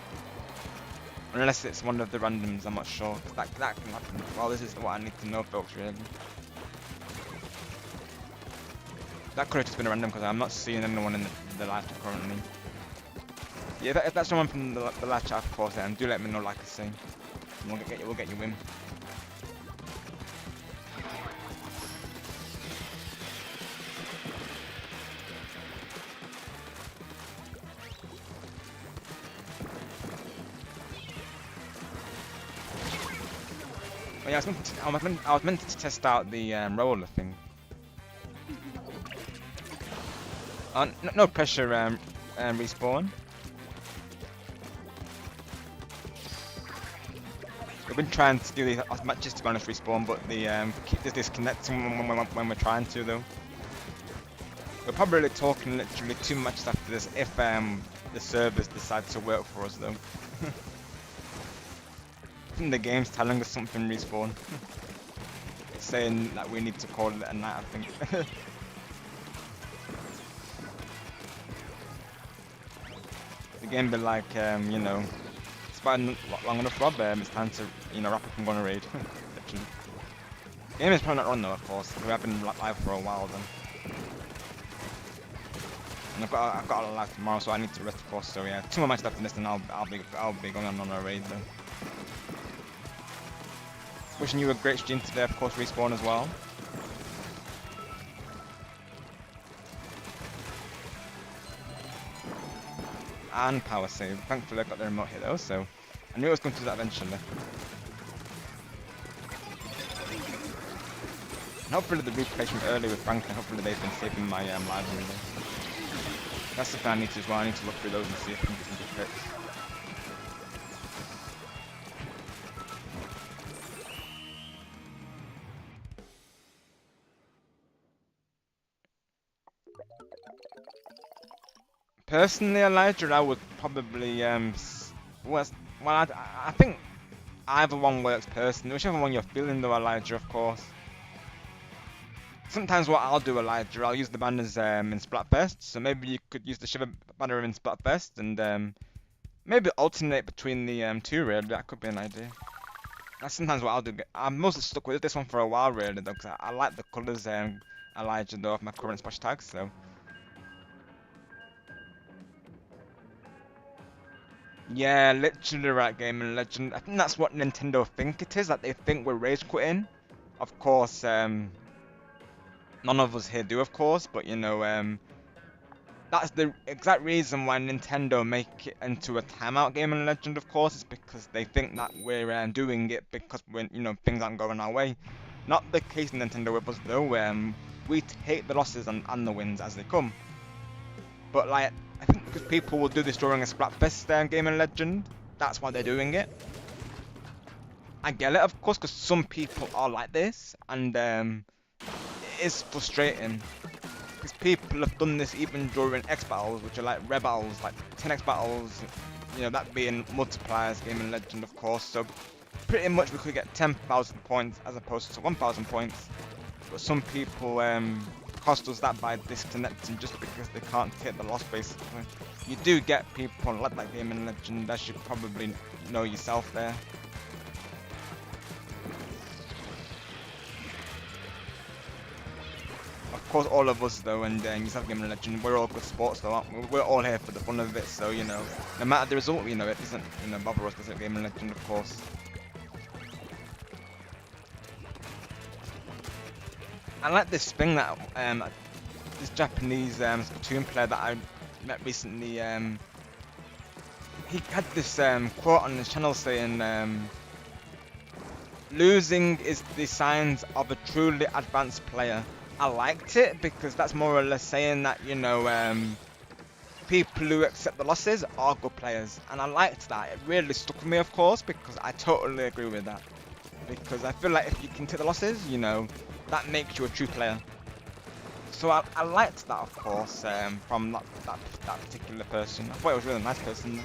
Unless it's one of the randoms, I'm not sure. That can happen. Well, this is what I need to know, folks, really. That could have just been a random because I'm not seeing anyone in the live chat currently. Yeah, if that's someone from the live chat, of course, then do let me know, like I say. We'll get you in. Well, yeah, I was meant to test out the roller thing. No pressure, respawn. We've been trying to do these matches to be honest, respawn, but the keep this disconnecting when we're trying to though. We're probably talking literally 2 matches after this if the servers decide to work for us though. I think the game's telling us something, respawn. It's saying that we need to call it a night, I think. The game be like, you know, it's been long enough, Rob. It's time to, you know, wrap up and go on a raid. Literally. The game is probably not run though, of course. We have been live for a while then. And I've got a live tomorrow, so I need to rest, of course. So yeah, 2 more matches after this, and I'll be going on a raid then. Wishing you a great stream today, of course, respawn as well. And power save. Thankfully I got the remote here though, so I knew I was going to do that eventually. hopefully the replay from earlier with Franklin, hopefully they've been saving my lives in this. That's something I need to as well. I need to look through those and see if I can get some good picks. Personally, Elijah, I would probably well, I think either one works personally, whichever one you're feeling though, Elijah, of course. Sometimes what I'll do, Elijah, I'll use the banners in Splatfest, so maybe you could use the Shiver banner in Splatfest and maybe alternate between the two, really. That could be an idea. That's sometimes what I'll do. I'm mostly stuck with this one for a while, really, though, because I like the colours, Elijah, though, of my current splash tags, so. Yeah, literally right, Gaming Legend. I think that's what Nintendo think it is, that they think we're rage quitting. Of course, none of us here do, of course, but you know, that's the exact reason why Nintendo make it into a timeout Gaming Legend, of course, is because they think that we're doing it because we're, you know, things aren't going our way. Not the case in Nintendo with us though. We take the losses and the wins as they come. But like, I think because people will do this during a Splatfest Gaming Legend, that's why they're doing it. I get it, of course, because some people are like this, and it is frustrating. Because people have done this even during X battles, which are like rare battles, like 10x battles, you know, that being multipliers, Gaming Legend, of course. So pretty much we could get 10,000 points as opposed to 1,000 points. But some people cost us that by disconnecting just because they can't take the loss, basically. You do get people like that Gaming Legend, as you probably know yourself there. Of course, all of us though, and yourself, Gaming Legend, we're all good sports though, aren't we? We're all here for the fun of it, so you know, no matter the result, you know, it doesn't, you know, bother us, does it, Gaming Legend, of course. I like this thing that this Japanese Splatoon player that I met recently. He had this quote on his channel saying, "Losing is the signs of a truly advanced player." I liked it because that's more or less saying that, you know, people who accept the losses are good players, and I liked that. It really stuck with me, of course, because I totally agree with that. Because I feel like if you can take the losses, you know, that makes you a true player. So I liked that, of course, from that particular person. I thought it was a really nice person.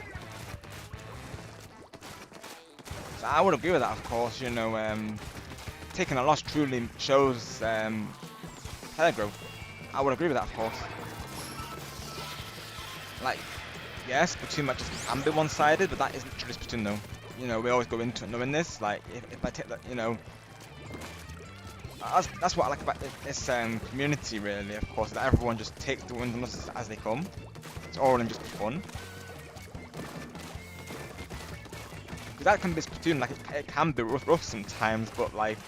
So I would agree with that, of course. You know, taking a loss truly shows player growth. I would agree with that, of course. Like, yes, Splatoon matches can be one-sided, but that isn't literally Splatoon, though. You know, we always go into it knowing this. Like, if I take that, you know, that's what I like about this community, really. Of course, that everyone just takes the wins and losses as they come. It's all in just fun. Because that can be Splatoon, like it can be rough sometimes, but like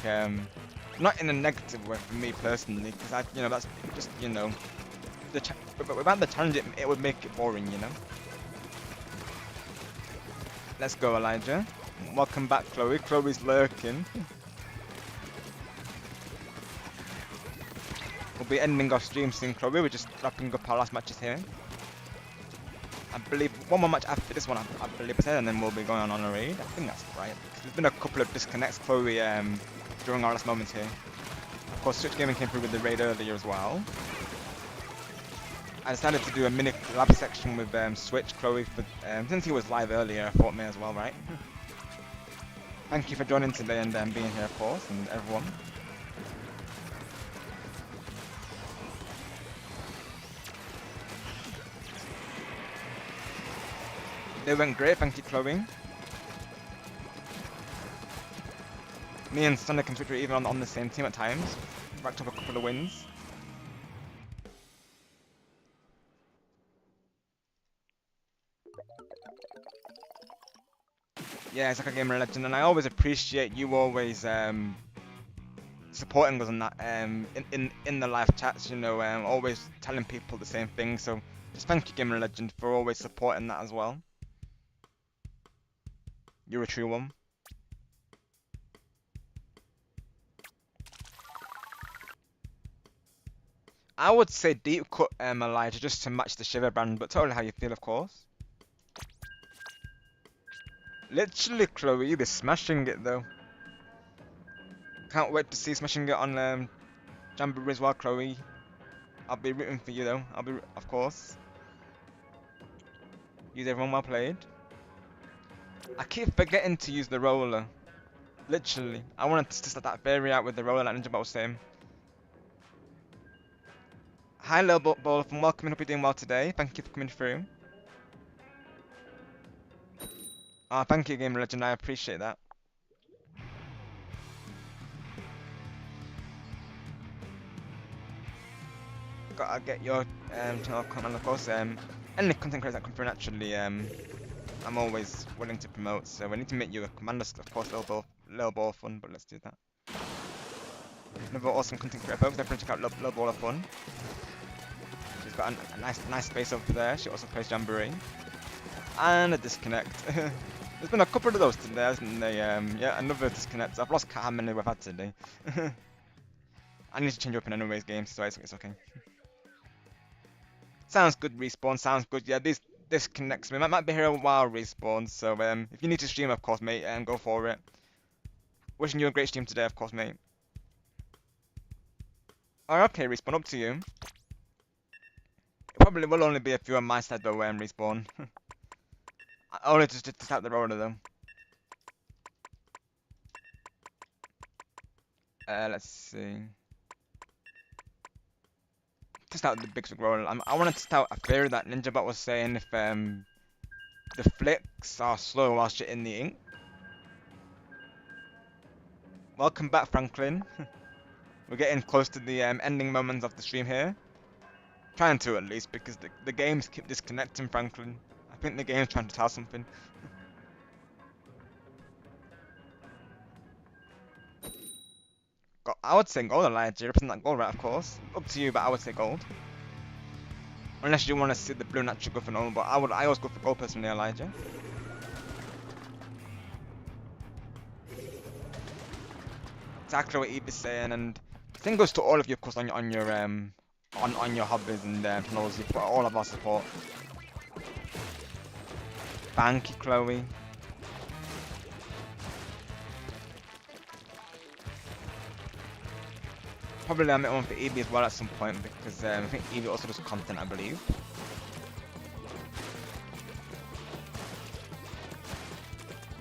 not in a negative way for me personally. Because I, you know, that's just, you know, but without the challenge, it would make it boring, you know. Let's go, Elijah. Welcome back, Chloe. Chloe's lurking. We'll be ending our stream soon, Chloe. We're just wrapping up our last matches here. I believe one more match after this one, I believe I said, and then we'll be going on a raid. I think that's right. There's been a couple of disconnects, Chloe, during our last moments here. Of course, Switch Gaming came through with the raid earlier as well. I decided to do a mini lab section with Switch, Chloe, for, since he was live earlier, I thought me as well, right? Thank you for joining today and being here, of course, and everyone. They went great, thank you, Chloe. Me and Sonic and Switch were even on the same team at times. Racked up a couple of wins. Yeah, it's like a gamer legend, and I always appreciate you always supporting us on that in the live chats. You know, always telling people the same thing. So just thank you, gamer legend, for always supporting that as well. You're a true one. I would say deep cut Elijah just to match the Shiver brand, but totally how you feel, of course. Literally, Chloe, you be smashing it though. Can't wait to see smashing it on Jamboree as well, Chloe. I'll be rooting for you though. Of course. Use everyone well played. I keep forgetting to use the roller. Literally, I wanted to test that fairy out with the roller like Ninja Bot was saying. Hi, little ball, and welcome. Hope you're doing well today. Thank you for coming through. Thank you, Game Legend. I appreciate that. Gotta get your channel comment, of course. Any content creators that come through naturally, I'm always willing to promote. So we need to make you a commander, of course, little ball fun. But let's do that. Another awesome content creator, folks. Definitely check out little ball of fun. She's got a nice space over there. She also plays Jamboree. And a disconnect. There's been a couple of those today, hasn't there? Yeah, another disconnect. I've lost count how many we've had today. I need to change up in anyways games, so it's okay. Sounds good, Respawn. Sounds good. Yeah, this disconnects me. Might be here a while, Respawn. So if you need to stream, of course, mate, go for it. Wishing you a great stream today, of course, mate. Alright, okay, Respawn. Up to you. It probably will only be a few on my side though, Respawn. Only just to tap the roller though. Let's see. Test out the big roller. I want to test out a theory that Ninja Bot was saying if the flicks are slow whilst you're in the ink. Welcome back, Franklin. We're getting close to the ending moments of the stream here. Trying to at least, because the games keep disconnecting, Franklin. I think the game's trying to tell something. I would say gold, Elijah. Represent that gold, right? Of course. Up to you, but I would say gold. Unless you want to see the blue natural go for normal, but I always go for gold personally, Elijah. Exactly what Eve's saying, and the thing goes to all of you, of course, on your hobbies and channels. You've got all of our support. Thank you, Chloe. Probably I'll make one for Evie as well at some point because I think Evie also does content, I believe.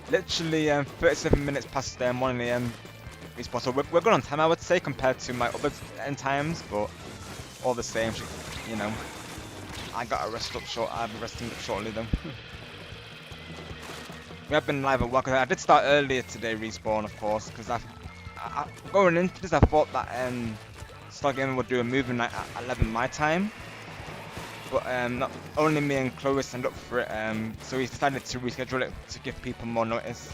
Literally 37 minutes past 1 AM respawn, so we're good on time, I would say, compared to my other end times, but all the same, you know, I gotta rest up short. I'll be resting up shortly though. We have been live at work. I did start earlier today, Respawn, of course, because going into this, I thought that Star Gaming would do a movie night at 11 my time, but not only me and Chloe signed up for it, so we decided to reschedule it to give people more notice.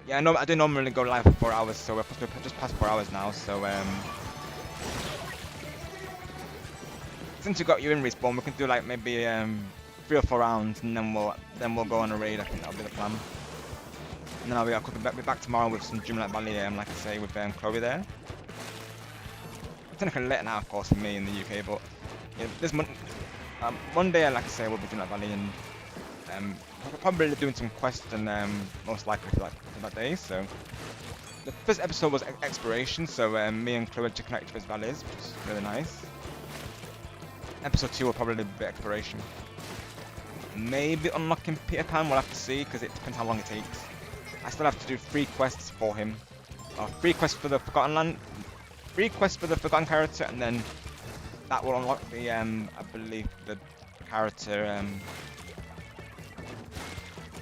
Yeah, I do normally go live for 4 hours, so we're just past 4 hours now, so since we got you in, Respawn, we can do like maybe 3 or 4 rounds, and then we'll go on a raid. I think that'll be the plan. And then I'll be back tomorrow with some Dreamlight Valley, like I say, with Chloe there. It's technically late now, of course, for me in the UK, but yeah, this Monday, like I say, we'll be Dreamlight Valley, and probably doing some quests, and most likely for that day. So the first episode was exploration, so me and Chloe to connect to his valleys, which is really nice. Episode 2 will probably be exploration. Maybe unlocking Peter Pan, we'll have to see, because it depends how long it takes. I still have to do 3 quests for him. 3 quests for the Forgotten Land, 3 quests for the Forgotten character, and then that will unlock the, I believe, the character,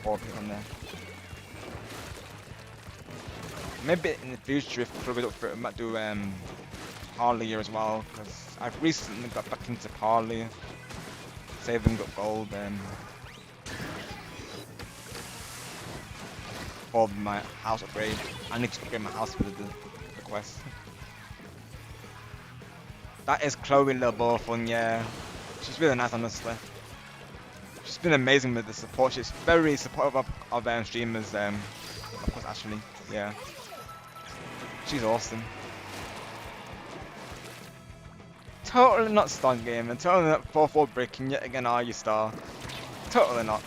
for Peter Pan there. Maybe in the future, if Chloe's up for it, we might do, Parley here as well, because I've recently got back into Parley, saving up gold for my house upgrade. I need to upgrade my house for the quest. That is Chloe Little Fun, yeah. She's really nice, honestly. She's been amazing with the support. She's very supportive of streamers, of course Ashley, yeah. She's awesome. Totally not Star Gamer. Totally not 4-4 breaking yet again, are you, Star? Totally not.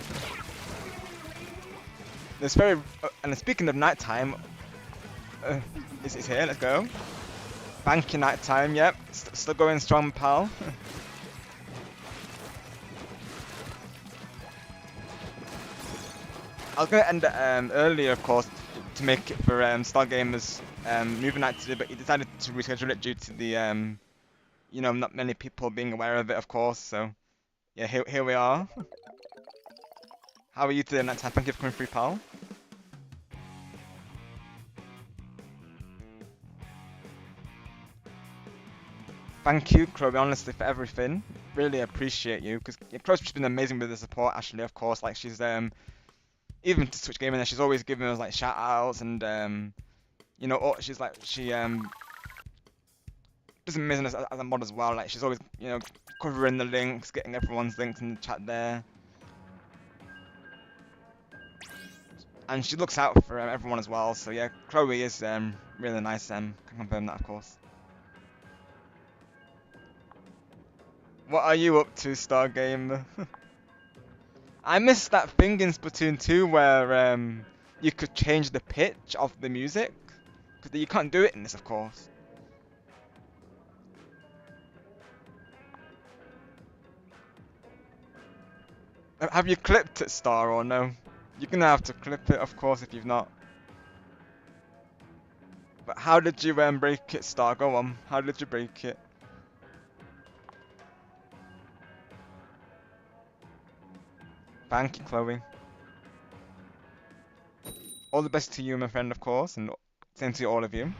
There's very... and speaking of nighttime... it's here, let's go. Banky nighttime, yep. Still going strong, pal. I was going to end it earlier, of course, to make it for Stargamer's movie night today, but he decided to reschedule it due to the, you know, not many people being aware of it, of course, so, yeah, here we are. How are you today, nighttime? Thank you for coming through, pal. Thank you, Chloe, honestly, for everything. Really appreciate you, because Chloe's just been amazing with the support, actually, of course, like, she's, even to Switch Gaming, she's always giving us, like, shout-outs, and, you know, she's, like, she, does amazing as a mod as well, like, she's always, you know, covering the links, getting everyone's links in the chat there. And she looks out for everyone as well, so yeah, Chloe is, really nice, can confirm that, of course. What are you up to, Stargame? I missed that thing in Splatoon 2 where you could change the pitch of the music. Because you can't do it in this, of course. Have you clipped it, Star, or no? You're gonna have to clip it, of course, if you've not. But how did you break it, Star? Go on. How did you break it? Thank you, Chloe. All the best to you, my friend, of course, and same to all of you.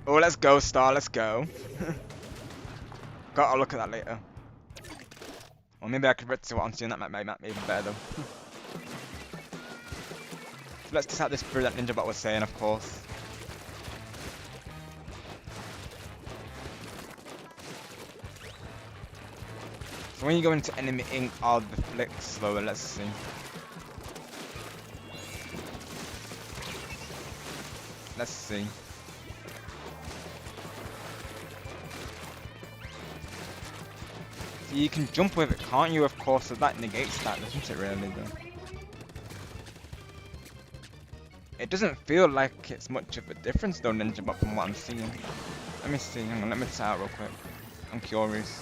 Oh, let's go, Star, let's go. I'll look at that later. Or maybe I could read to what I'm doing, that might be even better, though. So let's test out this brew that Ninja Bot was saying, of course. So when you go into enemy ink, are the flicks slower? Let's see. Let's see. So you can jump with it, can't you? Of course, so that negates that, doesn't it really, though? It doesn't feel like it's much of a difference, though, Ninja Bot, from what I'm seeing. Let me see, hang on, let me test it out real quick. I'm curious.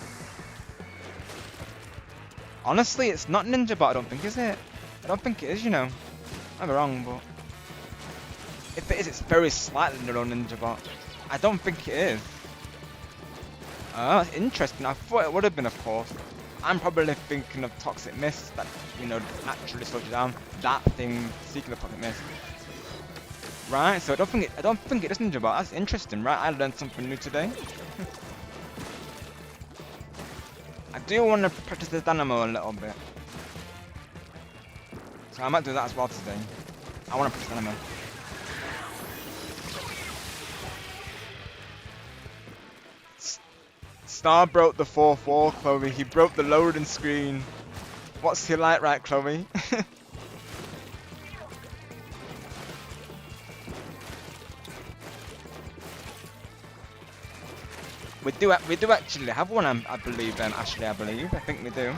Honestly, it's not Ninja Bot, I don't think, is it? I don't think it is, you know. I'm wrong, but... if it is, it's very slightly below Ninja Bot. I don't think it is. Oh, that's interesting. I thought it would have been, of course. I'm probably thinking of Toxic Mist, that, you know, naturally slows you down. That thing, speaking of Toxic Mist. Right, so I don't think it is Ninja Bot. That's interesting, right? I learned something new today. I do want to practice the Dynamo a little bit. So I might do that as well today. I want to practice Dynamo. Star broke the 4-4, Chloe. He broke the loading screen. What's he like, right, Chloe? We do actually have one, I believe, Ashley, I think we do.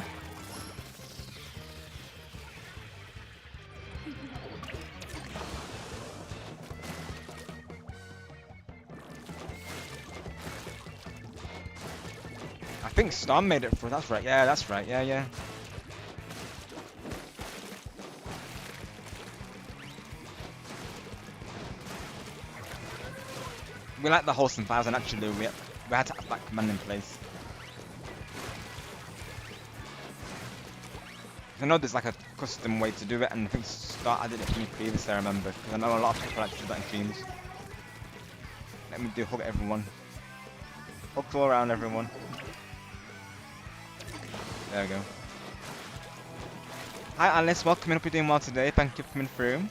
I think Star made it through, that's right, yeah. We like the wholesome 1000, actually, we had to have that command in place. I know there's like a custom way to do it, and I think Star added it to me previously, I remember, because I know a lot of people actually do that in teams. Let me do hug everyone. Hug all around everyone. There we go. Hi Alice, welcome in, hope you're doing well today, thank you for coming through.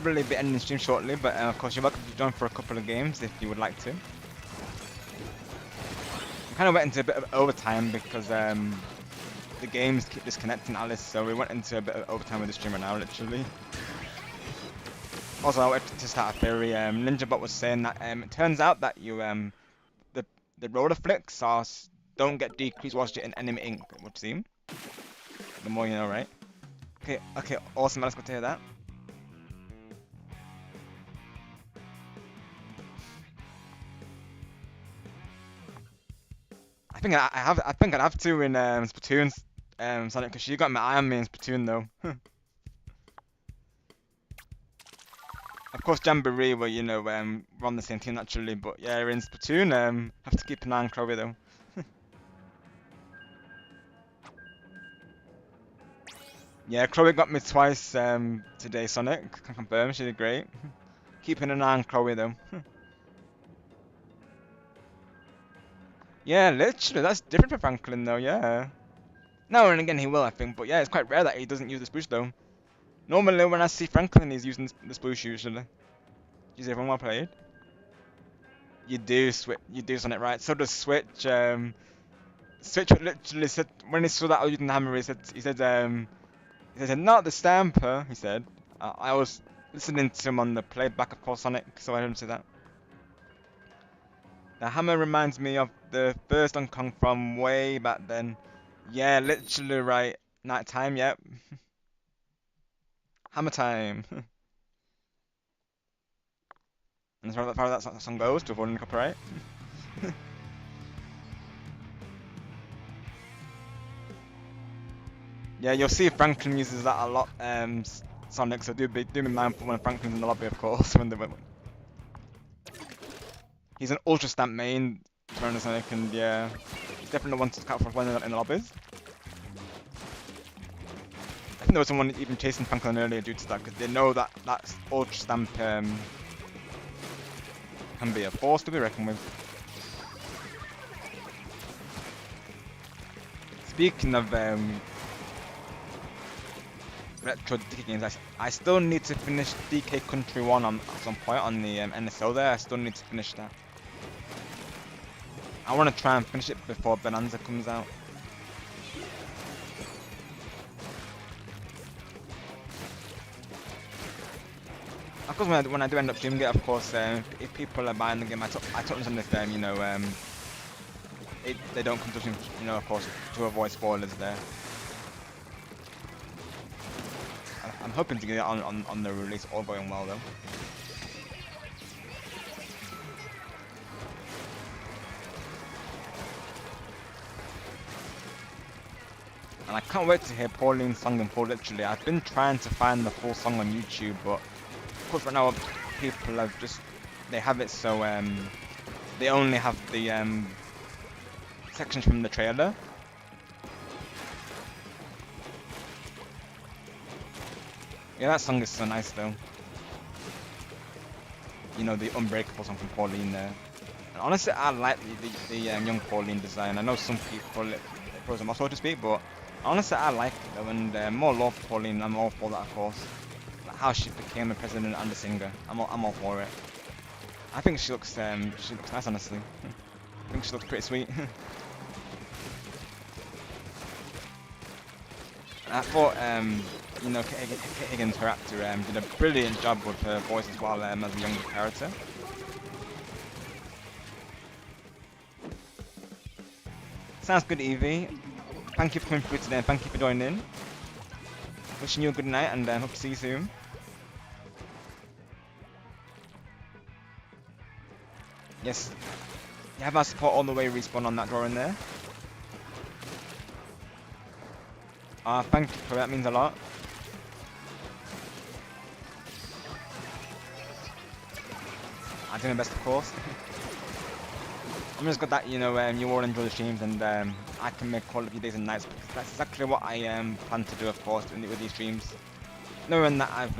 probably be ending the stream shortly, but of course you're welcome to join for a couple of games if you would like to. We kind of went into a bit of overtime because the games keep disconnecting Alice, so we went into a bit of overtime with the streamer now, literally. Also, I wanted to start a theory. NinjaBot was saying that it turns out that you the roller flicks don't get decreased whilst you're in enemy ink, it would seem. The more you know, right? Okay, awesome. Let's go to hear that. I think I'd have to in Splatoon, Sonic, because you got my eye on me in Splatoon though. Of course, Jamboree, where we're on the same team naturally, but yeah, in Splatoon, have to keep an eye on Chloe though. Yeah, Chloe got me twice today, Sonic. Can confirm, she did great. Keeping an eye on Chloe though. Yeah, literally, that's different for Franklin though, yeah. Now and again he will, I think, but yeah, it's quite rare that he doesn't use the spoosh though. Normally when I see Franklin, he's using the spoosh usually. Is everyone well played? You do Sonic, right? So does Switch. Switch literally said when he saw that I was using the hammer, he said not the stamper. He said. I was listening to him on the playback of course Sonic, so I heard him say that. The hammer reminds me of the first Donkey Kong from way back then. Yeah, literally right. Night time, yep. Hammer time. And as far as that song goes, to avoid copyright. Yeah, you'll see Franklin uses that a lot, Sonic, so do be mindful when Franklin's in the lobby, of course. He's an ultra stamp main, to be honest, Sonic, and yeah, he's definitely one to look out for when they're in the lobbies. I think there was someone even chasing Franklin earlier due to that, because they know that that ultra stamp can be a force to be reckoned with. Speaking of retro DK games, I still need to finish DK Country 1 at some point on the NSO there. I still need to finish that. I want to try and finish it before Bonanza comes out. Of course, when I do end up streaming it, of course, if people are buying the game, I totally understand, they don't come to stream, of course, to avoid spoilers there. I'm hoping to get it on the release, all going well though. And I can't wait to hear Pauline's song in full, literally. I've been trying to find the full song on YouTube, but of course right now people have they have it so they only have the sections from the trailer. Yeah, that song is so nice though. The Unbreakable song from Pauline there. And honestly, I like the young Pauline design. I know some people it throws them off, so to speak, but honestly, I like it though. And more love for Pauline. I'm all for that, of course. Like how she became a president and a singer. I'm all for it. I think she looks nice, honestly. I think she looks pretty sweet. I thought, Kate Higgins, her actor, did a brilliant job with her voice as well as a younger character. Sounds good, Evie. Thank you for coming through today and thank you for joining in. Wishing you a good night and hope to see you soon. Yes, you have our support all the way, Respawn, on that drawing there. Thank you for that, means a lot. I'm doing my best, of course. I'm just glad that, you all enjoy the streams and I can make quality days and nights because that's exactly what I plan to do, of course, with these streams. Knowing that I've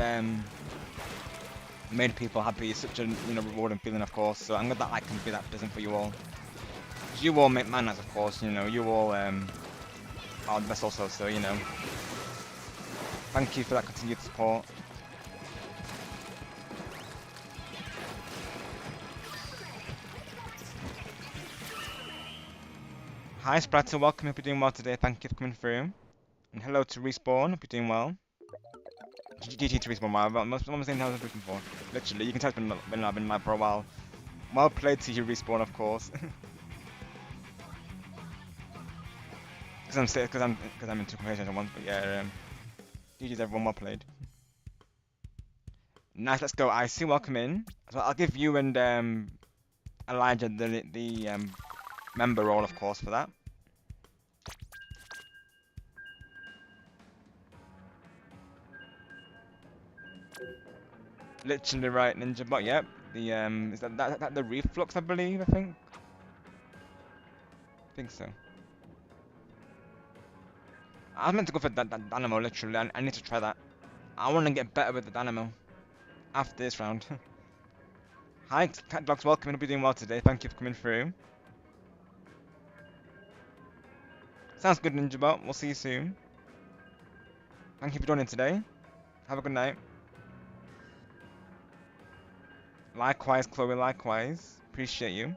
made people happy is such a rewarding feeling, of course, so I'm glad that I can be that present for you all. You all make my nights, of course, you all are the best also, so thank you for that continued support. Hi Splatter, welcome, hope you're doing well today, thank you for coming through. And hello to Respawn, hope you're doing well. GG to Respawn, wow, almost the same time I was looking for. Literally, you can tell it's been live for a while. Well played to you, Respawn, of course. Because I'm in two conversations at once, but yeah, GG's everyone, well played. Nice, let's go. I see, welcome in. So I'll give you and Elijah the member role, of course, for that. Literally right, Ninja Bot. Yep. The is that the reflux? I believe. I think so. I was meant to go for that Dynamo. Literally, I need to try that. I want to get better with the Dynamo after this round. Hi, Cat Dogs. Welcome. Hope you're doing well today. Thank you for coming through. Sounds good, Ninja Bot. We'll see you soon. Thank you for joining today. Have a good night. Likewise, Chloe. Likewise. Appreciate you.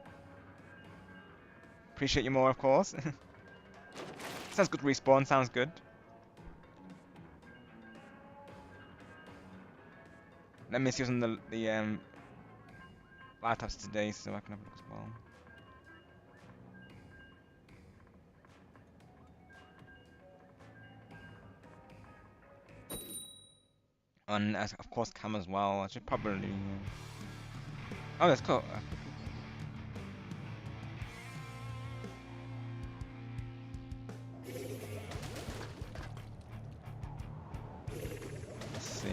Appreciate you more, of course. Sounds good, Respawn. Sounds good. Let me see what's on the laptops today, so I can have a look as well. And of course, Cam as well. I should probably. Oh, that's cool. Let's see.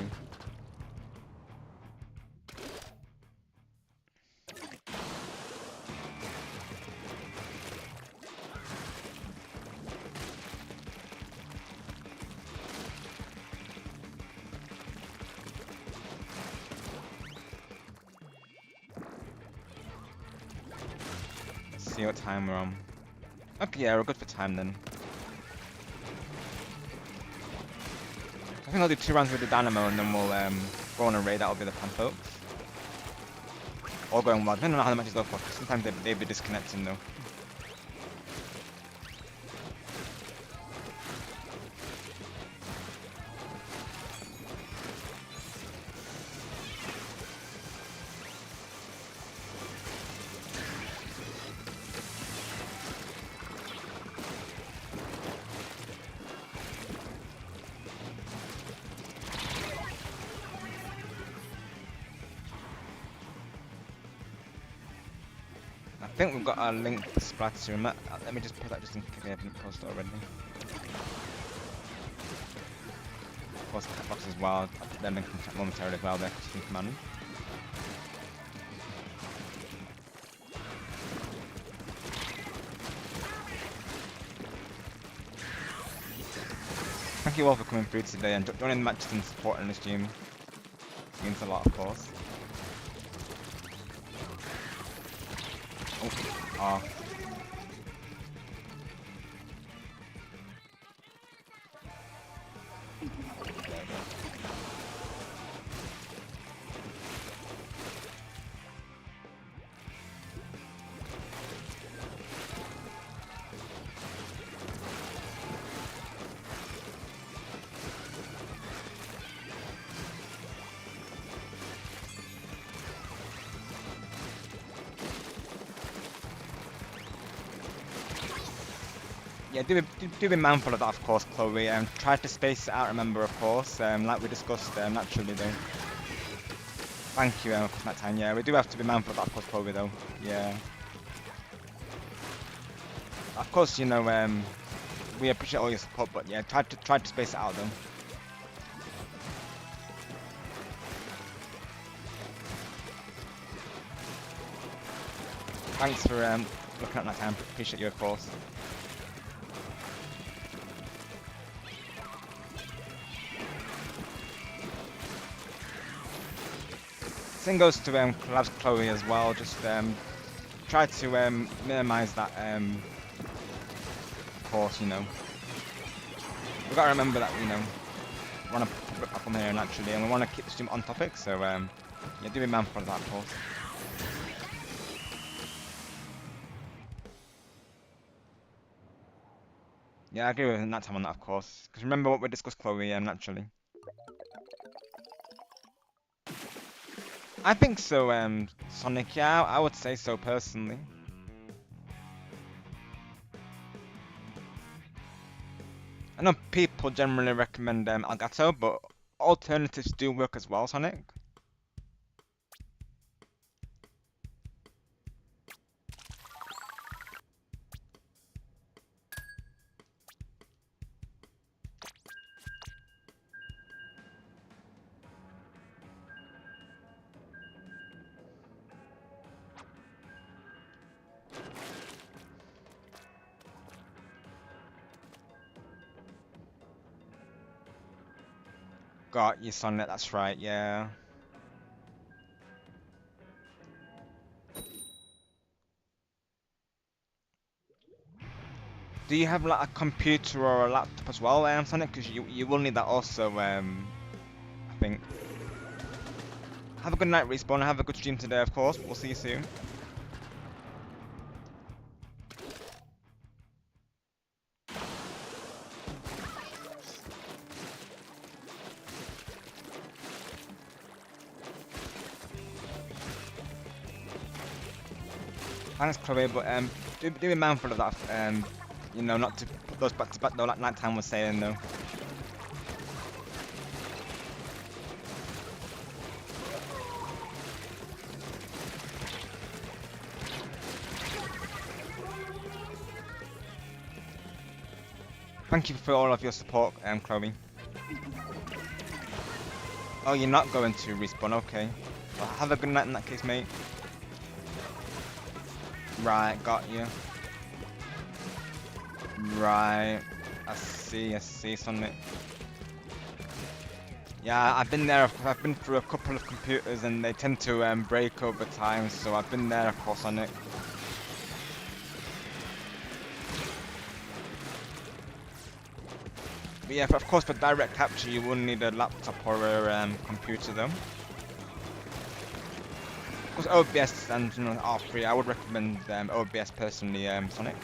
Let's see what time we're on. Okay, yeah, we're good for time then. I think I'll do 2 rounds with the Dynamo and then we'll go on a raid. That'll be the plan, folks. All going well. I don't know how the matches go for. Sometimes they'll be disconnecting though. I think we've got our link to Splatoon. Let me just put that just in case I haven't posted already. Of course, Catbox as well. I'll put them in contact momentarily as well. They're in command. Thank you all for coming through today and joining the matches and supporting the stream. It means a lot, of course. Oh. Yeah, do be mindful of that, of course, Chloe. Try to space it out, remember, of course. Like we discussed, naturally, though. Thank you, for that time. Yeah, we do have to be mindful of that, of course, Chloe, though. Yeah. Of course, you know, we appreciate all your support, but yeah, try to space it out, though. Thanks for looking at that time. Appreciate you, of course. Same goes to collabs Chloe as well. Just try to minimize that. Of course, you know, we've got to remember that we want to put it up on here naturally, and we want to keep the stream on topic. So yeah, do be mindful of that, of course. Yeah, I agree with that time on that, of course. Because remember what we discussed, Chloe, naturally. I think so, Sonic, yeah, I would say so personally. I know people generally recommend Elgato, but alternatives do work as well, Sonic. Got you, Sonic, that's right, yeah. Do you have like a computer or a laptop as well, Sonic? Because you will need that also, I think. Have a good night, Respawn. Have a good stream today, of course. We'll see you soon. Thanks, Chloe, but do be mindful of that. You know, not to put those back to back though, like Nighttime was saying though. Thank you for all of your support, Chloe. Oh, you're not going to Respawn, okay. Well, have a good night in that case, mate. Right, got you. Right, I see, Sonic. Yeah, I've been there. I've been through a couple of computers, and they tend to break over time. So I've been there, of course, Sonic. But yeah, of course, for direct capture, you will need a laptop or a computer, though. Of course, OBS and R3, I would recommend OBS personally, Sonic.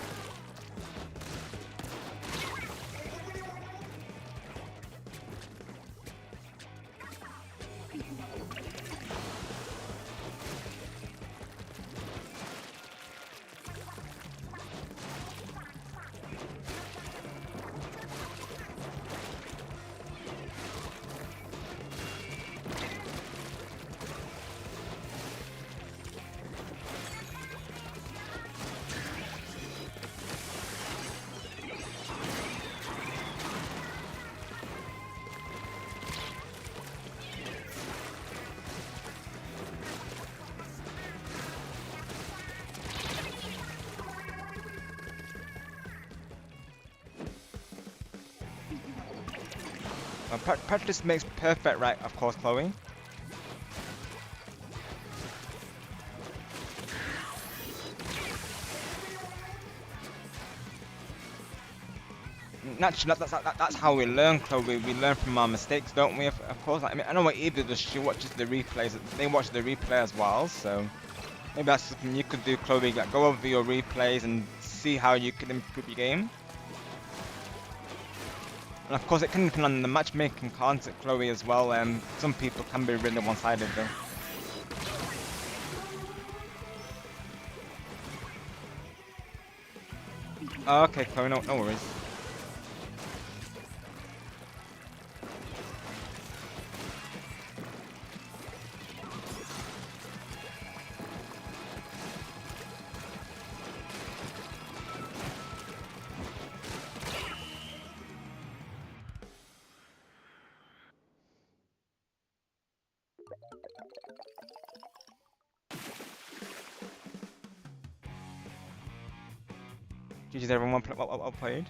Practice makes perfect, right? Of course, Chloe. Naturally, that's how we learn, Chloe. We learn from our mistakes, don't we? Of course. I mean, I know what Eva does. She watches the replays. They watch the replay as well. So maybe that's something you could do, Chloe. Like, go over your replays and see how you can improve your game. And of course, it can depend on the matchmaking, can't it, Chloe, as well. Some people can be really one-sided, though. Oh, okay, Chloe, no worries. GG's everyone well played.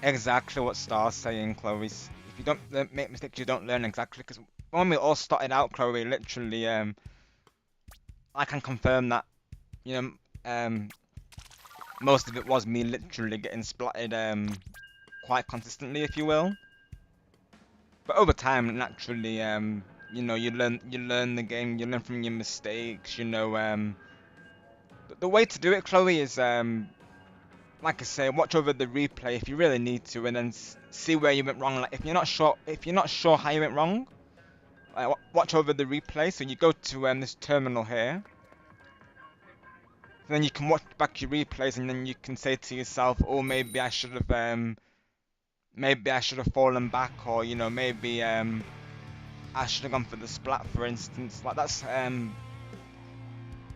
Exactly what Star's saying, Chloe. If you don't make mistakes, you don't learn exactly. Because when we all started out, Chloe, literally, I can confirm that, you know, most of it was me literally getting splatted, quite consistently, if you will. But over time, naturally, you know, you learn the game, you learn from your mistakes. You know, the way to do it, Chloe, is like I say, watch over the replay if you really need to, and then see where you went wrong. Like if you're not sure how you went wrong, watch over the replay. So you go to this terminal here, and then you can watch back your replays, and then you can say to yourself, "Oh, maybe I should have fallen back, or maybe I should have gone for the splat, for instance." Like that's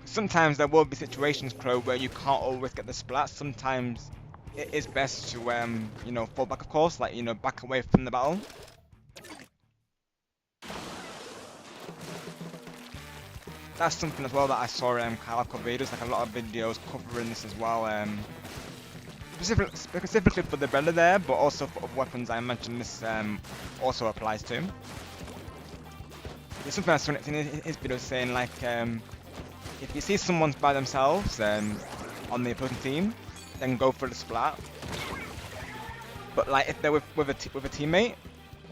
sometimes there will be situations, Crow, where you can't always get the splat. Sometimes it is best to fall back, of course, like back away from the battle. That's something as well that I saw Kyle cover. He does like a lot of videos covering this as well. Specifically for the Bella there, but also for other weapons I mentioned this also applies to. There's something I saw in his video saying like if you see someone's by themselves on the opposing team, then go for the splat. But like if they're with a teammate,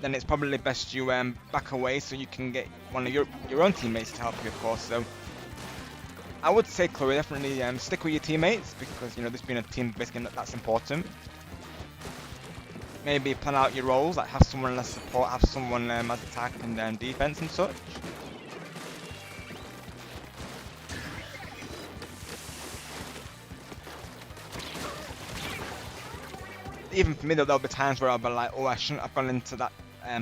then it's probably best you back away so you can get one of your own teammates to help you, of course. So I would say, Chloe, definitely stick with your teammates because this being a team-based game, that's important. Maybe plan out your roles, like have someone as support, have someone as attack and defense and such. Even for me, there'll be times where I'll be like, oh, I shouldn't have gone into that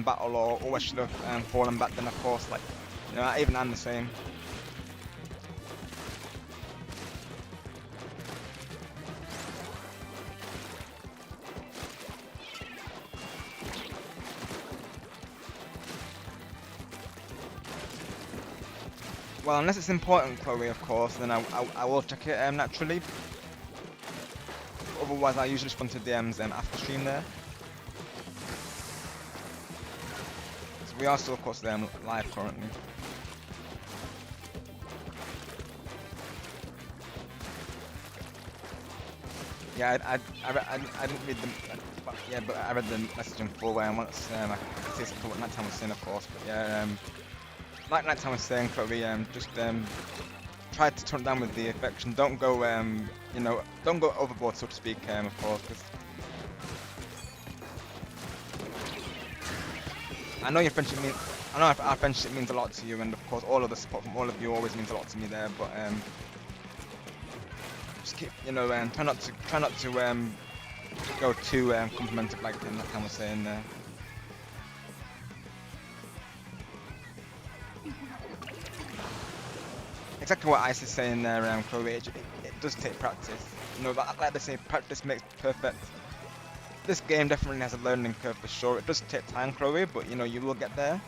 battle, or oh, I should have fallen back. Then, of course, like, even I'm the same. Well, unless it's important, Chloe, of course, then I will check it naturally. Otherwise, I usually respond to DMs after stream there. So we are still, of course, live currently. Yeah, I didn't read the, yeah, but I read the message in full once I see what Nighttime was saying, of course. But yeah, like Nighttime was saying, Chloe, just try to tone it down with the affection. Don't go, don't go overboard, so to speak, of course. Cause I know I know our friendship means a lot to you, and of course, all of the support from all of you always means a lot to me there. But just keep, try not to go too complimented, like Nighttime was saying there. Exactly what Ice is saying there, Chloe. It does take practice. Like they say, practice makes perfect. This game definitely has a learning curve for sure. It does take time, Chloe, but you will get there.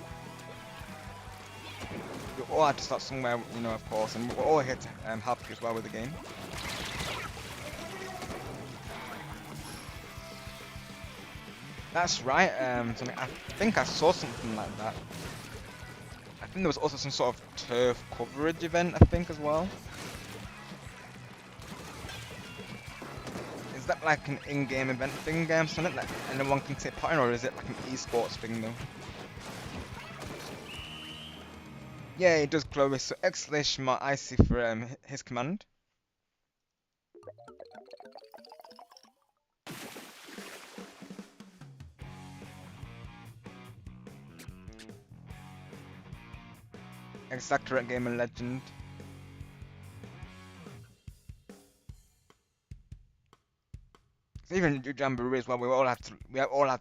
You all have to start somewhere, of course, and we're all here to help you as well with the game. That's right. I think I saw something like that. I think there was also some sort of turf coverage event, I think, as well. Is that like an in-game event thing, something that anyone can take part in, or is it like an esports thing, though? Yeah, it does, Chloe. So !icy for his command. Exact correct gamer legend. So even Jamboree as well, we all have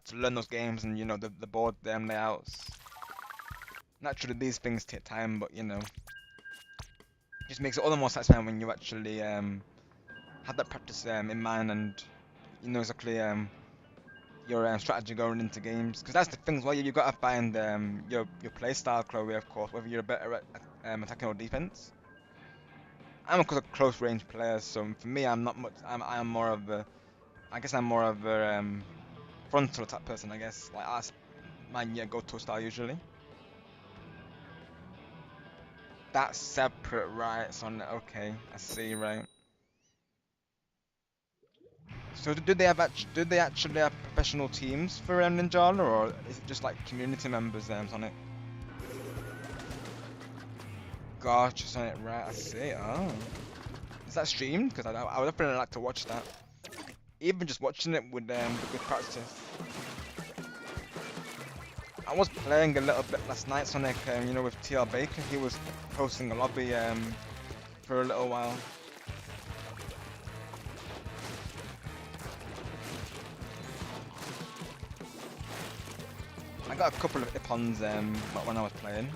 to learn those games and the board layouts. Naturally, these things take time, but just makes it all the more satisfying when you actually have that practice in mind and you know exactly your strategy going into games. Because that's the thing as well. You gotta find your play style, Chloe, of course, whether you're better at attacking or defense. I'm of course a close range player, so for me, I'm not much. I'm more of a. I guess I'm more of a frontal attack person. I guess like that's my go-to style usually. That's separate, right? So okay, I see, right. So do they actually have professional teams for Ninjala, or is it just like community members on it? Gotcha, Sonic, right, I see. Oh. Is that streamed? Because I would definitely like to watch that. even just watching it would be good practice. I was playing a little bit last night, Sonic, you know, with TL Baker. He was hosting a lobby for a little while. I got a couple of ipons when I was playing.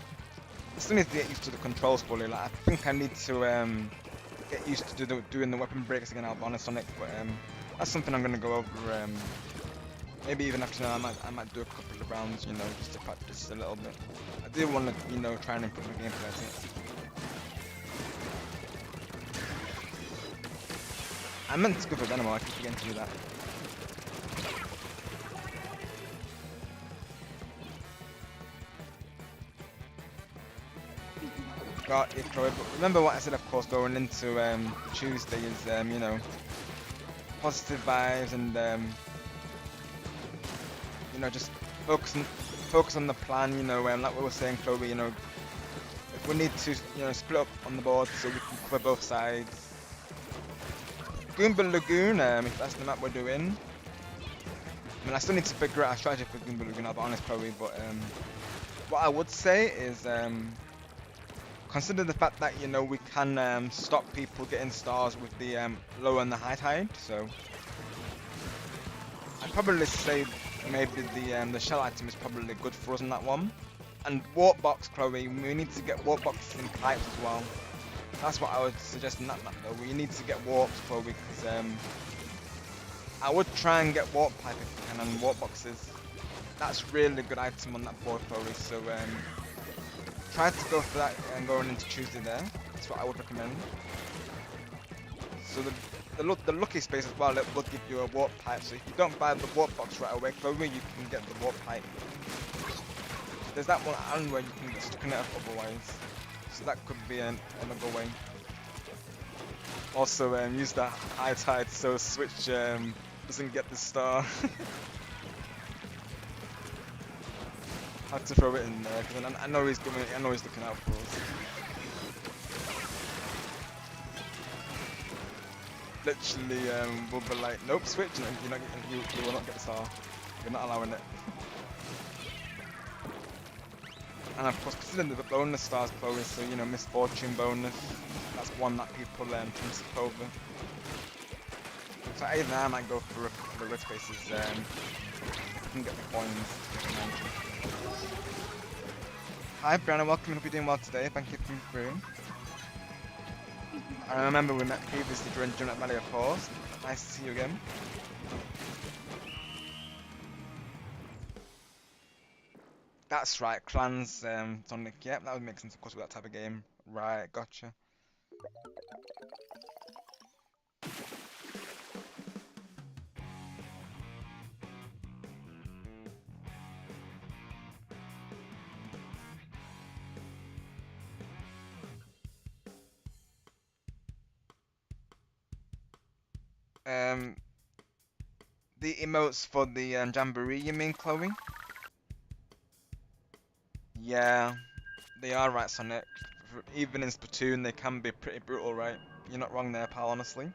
I still need to get used to the controls fully. Like, I think I need to get used to doing the weapon breaks again. I'll be honest, Sonic, but that's something I'm gonna go over. Maybe even after now, I might do a couple of rounds, you know, just to practice a little bit. I do want to, you know, try and improve the gameplay. I think I meant to go for Dynamo. I keep forgetting to do that. Got it, Chloe. But remember what I said, of course, going into Tuesday is, you know, positive vibes and you know, just focus on the plan. You know, like we were saying, Chloe. You know, if we need to, you know, split up on the board so we can cover both sides. Goomba Lagoon, if that's the map we're doing. I mean, I still need to figure out a strategy for Goomba Lagoon. I'll be honest, Chloe. But what I would say is, consider the fact that, you know, we can stop people getting stars with the low and the high tide. So I'd probably say maybe the shell item is probably good for us on that one. And warp box, Chloe, we need to get warp boxes in pipes as well. That's what I would suggest in that map though. We need to get warps, Chloe, because I would try and get warp pipe if we can, and warp boxes. That's really good item on that board, Chloe. So try to go for that and going into Tuesday there. That's what I would recommend. So the lucky space as well, it will give you a warp pipe. So if you don't buy the warp box right away, Chloe, you can get the warp pipe. There's that one island where you can get stuck in it otherwise. So that could be another way. Also, use that high tide so Switch doesn't get the star. Had to throw it in there because I know he's doing it. I know he's looking out for us. Literally, we'll be like, nope, Switch, and you will not get the star. You're not allowing it. And of course, considering the bonus stars, Chloe, so you know, misfortune bonus. That's one that people tend to skip over. So either I might go for a couple of red spaces. I can get the coins. Hi Brianna, welcome. Hope you're doing well today. Thank you for coming through. I remember we met previously during Junot Valley, of course. Nice to see you again. That's right, clans, Sonic. Yep, that would make sense, of course, with that type of game. Right, gotcha. The emotes for the Jamboree, you mean, Chloe? Yeah, they are right, Sonic. Even in Splatoon, they can be pretty brutal, right? You're not wrong there, pal, honestly.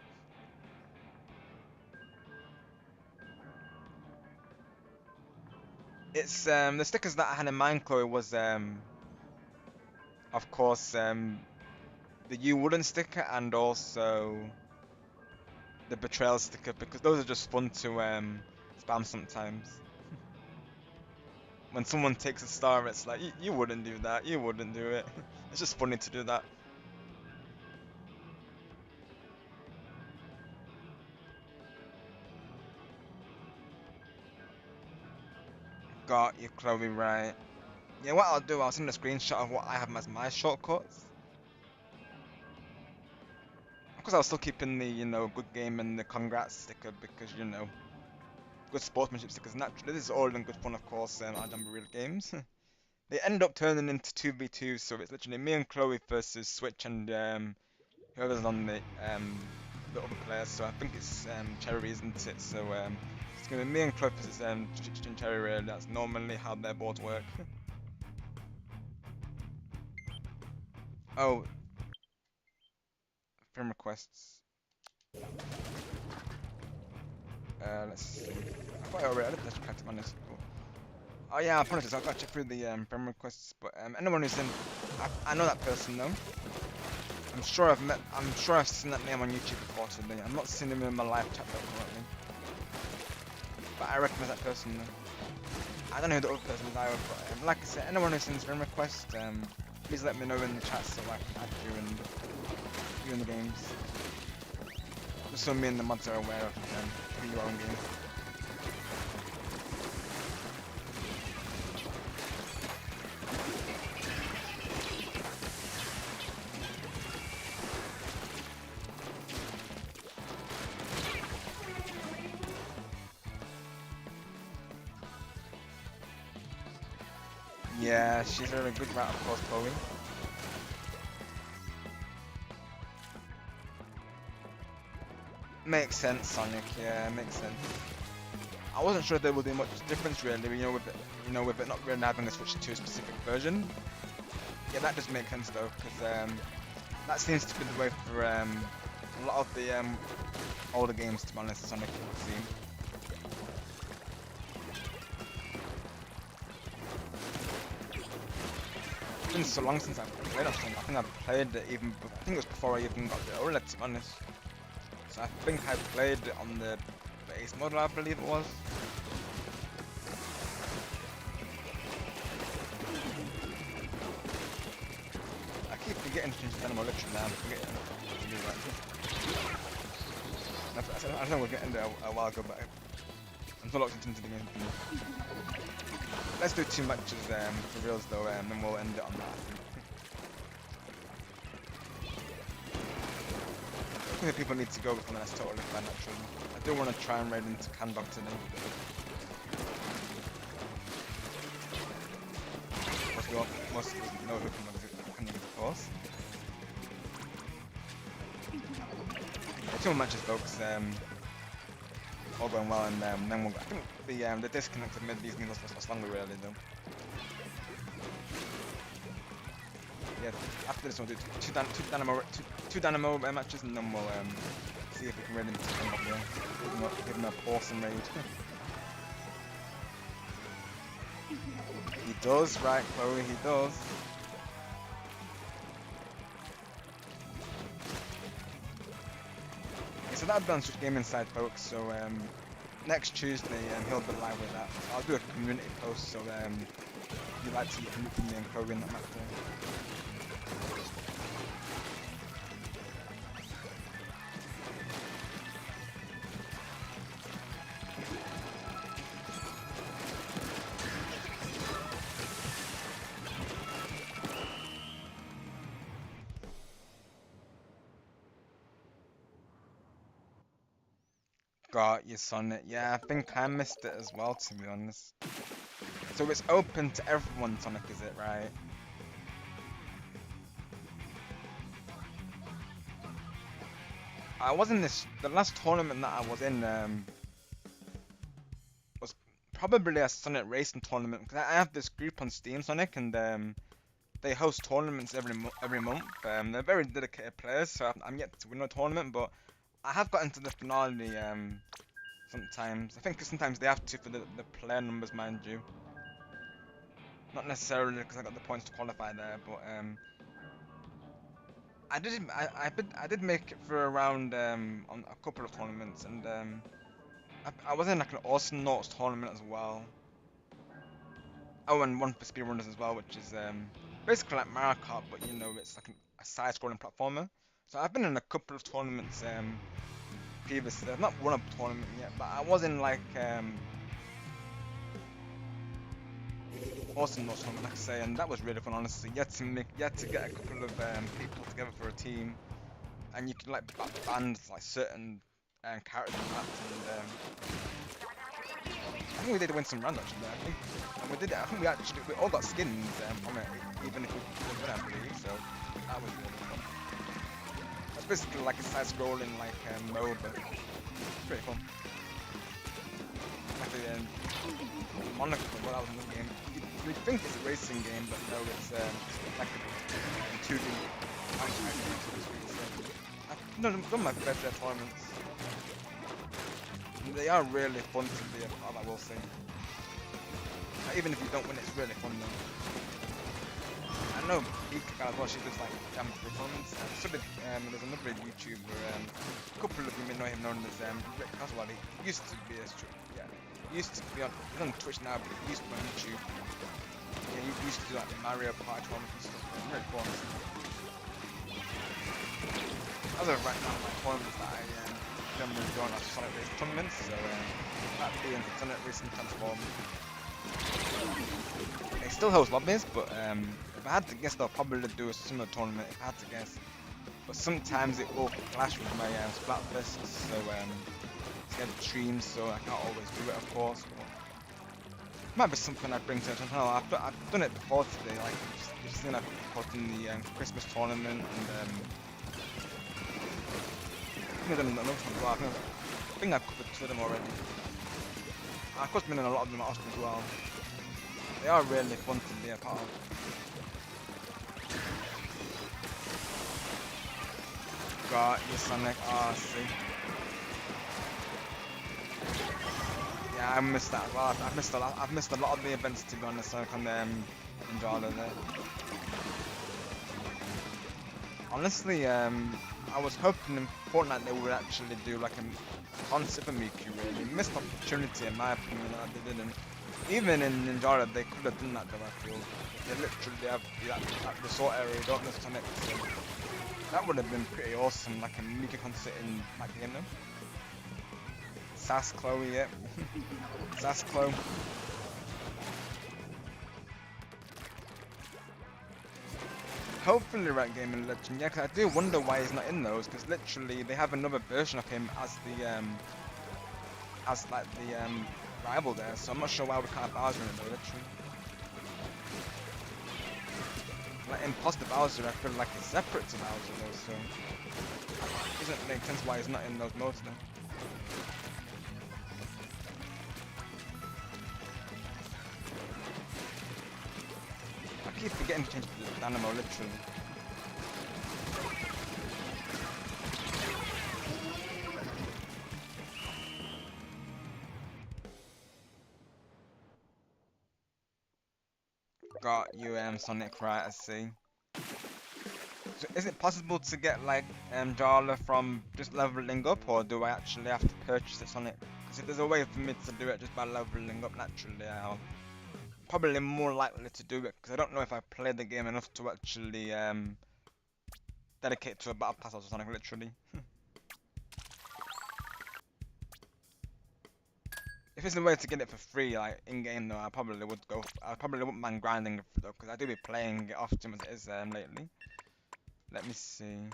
It's the stickers that I had in mind, Chloe, was of course the You Wouldn't sticker and also the Betrayal sticker, because those are just fun to spam sometimes. When someone takes a star, it's like, you wouldn't do that, you wouldn't do it. It's just funny to do that. Got you, Chloe, right. Yeah, what I'll do, I'll send a screenshot of what I have as my shortcuts. Of course, I'll still keep in the, you know, good game and the congrats sticker because, you know, good sportsmanship stickers. Naturally, this is all in good fun, of course, our Jamboree games. They end up turning into 2v2, so it's literally me and Chloe versus Switch and whoever's on the other players. So I think it's Cherry, isn't it? So it's gonna be me and Chloe versus Switch and Cherry. Really, that's normally how their boards work. Oh, friend requests. Let's see. I thought I already did this practice on this. Oh yeah, apologies. I've got to check through the friend requests. But anyone who's in, I know that person though. I'm sure I've seen that name on YouTube before today. I'm not seeing him in my live chat though currently. But I recognize that person though. I don't know who the other person is either, but like I said, anyone who sends friend requests, please let me know in the chat so I can add you in the games. Just so me and the mods are aware of who you are in game. Yeah, she's a good route, of course, Chloe. Makes sense, Sonic. Yeah, makes sense. I wasn't sure there would be much difference really, with it not really having to switch to a specific version. Yeah, that does make sense though, because that seems to be the way for a lot of the older games, to be honest, Sonic it would seem. It's been so long since I've played on Sonic. I think I've played it even. I think it was before I even got the OLED, to be honest. So I think I played it on the base model, I believe it was. I keep forgetting to change the dynamo literally now. I'm forgetting to do that. I know we're getting there a while ago, but I'm still locked into the game. Let's do 2 matches for reals though, and then we'll end it on that. I think people need to go before that's totally fine actually. I do want to try and raid into Candog today. Most of us know who Candog is, of course. Yeah, 2 more matches folks, all going well, and then we'll, I think the disconnected mid these need last longer really though. Yeah, after this we'll do two dynamo matches, and then we'll see if we can raid into Candog here. Give him an awesome raid. He does, right, Chloe, he does. Okay, so that'll be on Switch Gaming side, folks. So next Tuesday, he'll be live with that. So I'll do a community post, so if you'd like to, you can look at me and Chloe in that match there. Got you, Sonic. Yeah, I think I missed it as well, to be honest. So it's open to everyone, Sonic, is it, right? I was in the last tournament that I was in was probably a Sonic racing tournament, because I have this group on Steam, Sonic, and they host tournaments every month. They're very dedicated players, so I'm yet to win a tournament, but I have got into the finale sometimes. I think sometimes they have to for the player numbers, mind you. Not necessarily because I got the points to qualify there, but I did make it for a round on a couple of tournaments, and I was in like an Awesome Notes tournament as well. Oh, and one for speedrunners as well, which is basically like Mario Kart, but it's like a side-scrolling platformer. So I've been in a couple of tournaments previously. I've not won a tournament yet, but I was in like Awesome Notes tournament, like I say, and that was really fun, honestly. You had to get a couple of people together for a team, and you could like band like certain characters and that, and I think we did win some rounds actually. I think, and we did it. I think we all got skins from it, even if we didn't win, I believe. So that was really fun. That's basically like a side-scrolling like mode, but pretty fun. Like the Monaco, well, that was another game. You'd think it's a racing game, but no, it's like a 2D. I've done my fair share of tournaments. They are really fun to be a part of, I will say. Even if you don't win, it's really fun though. I know Ika as well, she does like jam tournaments. So did, there's another YouTuber, a couple of you may know him known as Rick Caswell. He used to be he used to be on, he's on Twitch now, but he used to be on YouTube. Yeah, he used to do like the Mario Party tournaments and stuff. It's really fun. As of right now, my tournaments that I generally join are Sonic based tournaments, so that being Sonic Racing Transform. It still hosts lobbies, but if I had to guess, they'll probably do a similar tournament. If I had to guess, but sometimes it will clash with my splat lists, so it's getting streams, so I can't always do it, of course. But it might be something I bring to the channel. I've done it before today, like you've seen I've put in the Christmas tournament, and I think I've done another one as well. I think I've covered two of them already. Of course, been in a lot of them at Austin as well. They are really fun to be a part of. Got you, Sonic. Ah, see. Yeah, I missed that a lot. I've missed a lot of the events, to be honest. Like on Ninjala there. Honestly, I was hoping in Fortnite they would actually do like a concept of Miku. Really missed opportunity in my opinion that they didn't. Even in Ninjara, they could have done that though, I feel. They literally have that resort area, don't miss Sonic, so that would have been pretty awesome, like a Mika concert in that game though. Sass Chloe, yeah. Sass Chloe. Hopefully Rat Gaming Legend, yeah, because I do wonder why he's not in those, because literally they have another version of him as the, rival there, so I'm not sure why we can't have Bowser in it though, literally. Like Imposter Bowser, I feel like it's separate to Bowser though, so it doesn't make sense why he's not in those modes though. I keep forgetting to change the Dynamo, literally. Got you, Sonic, right, I see. So is it possible to get like Jala from just leveling up, or do I actually have to purchase it, Sonic? Because if there's a way for me to do it just by leveling up naturally, I'll probably more likely to do it, because I don't know if I played the game enough to actually dedicate to a battle pass or Sonic, literally. If there's a way to get it for free, like in game though, I probably would go. I probably wouldn't mind grinding it though, because I do be playing it often as it is lately. Let me see.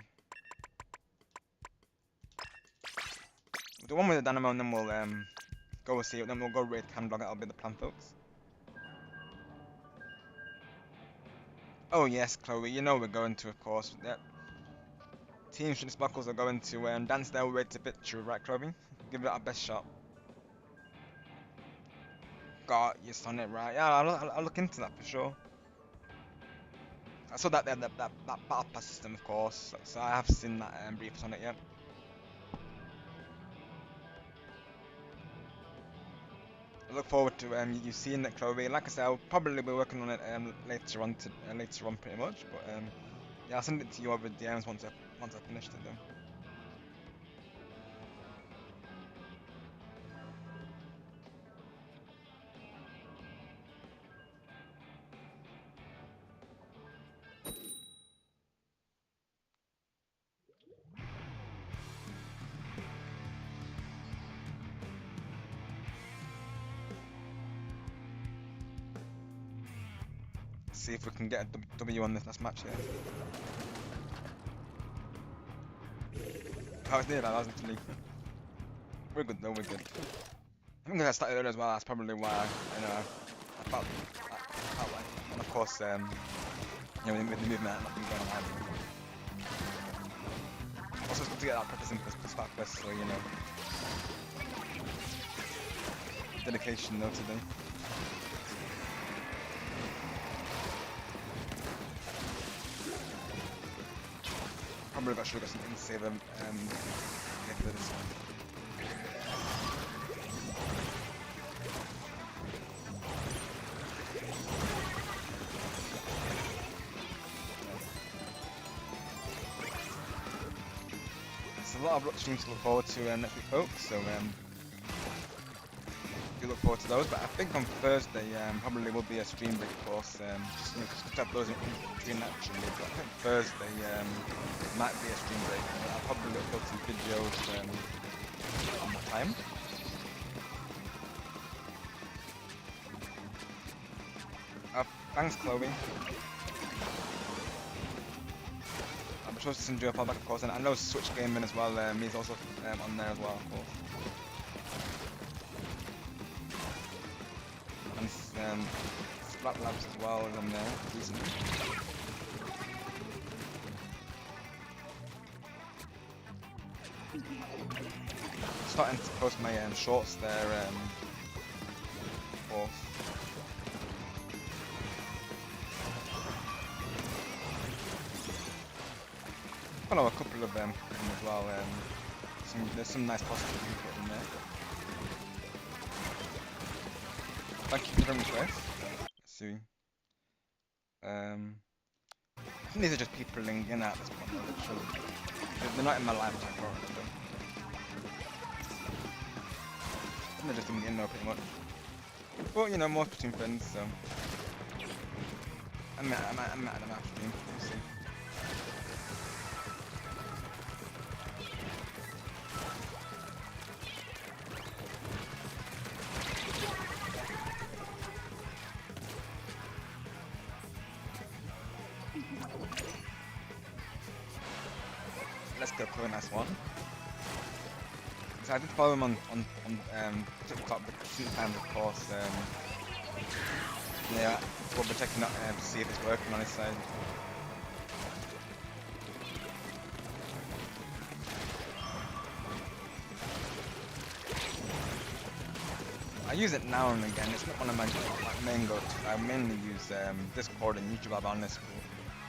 The one with the Dynamo, and then we'll go see it. Then we'll go raid Camdog. That'll be the plan, folks. Oh yes, Chloe. You know we're going to, of course. Yep. Team Sparkles are going to dance their way to victory, right, Chloe? Give it our best shot. Got you, Sonic, right? Yeah, I'll look into that for sure. I saw that they had that battle pass system, of course. So I have seen that brief on it, yeah. I look forward to you seeing it, Chloe. Like I said, I'll probably be working on it later on, pretty much. But yeah, I'll send it to you over DMs once I finished it, though. See if we can get a W on this last match here. Oh, it's near that, wasn't it? We're good though, we're good. I think I started earlier as well, that's probably why, I felt like, and of course, with the movement, not being going on either. Also, it's good to get that practice in perspective, so, dedication though today. Probably should have got something to save him for this one. there's a lot of streams to look forward to next week, folks. So do look forward to those. But I think on Thursday probably will be a stream break, of course. Just have those in between naturally. But I think Thursday might be a stream break. I'll probably upload some videos on that time. Thanks, Chloe. I'm sure to send you a fallback, of course, and I know Switch Gaming as well. He's also on there as well, of course. And Splat Labs as well is on there recently. Starting to post my shorts there, of course. Follow a couple of them as well. There's some nice positive people in there. Thank you very much, guys. Let's see. I think these are just people linking in at this point, literally. They're not in my live chat currently, though. I think they're just linking in now, pretty much. But, you know, more between friends, so. I'm at them after stream, we'll see. Let's go for a nice one. So I did follow him on TikTok sometimes, of course. Yeah, we'll be checking out to see if it's working on his side. I use it now and again. It's not one of my main go-tos. I mainly use Discord and YouTube, I'll be honest.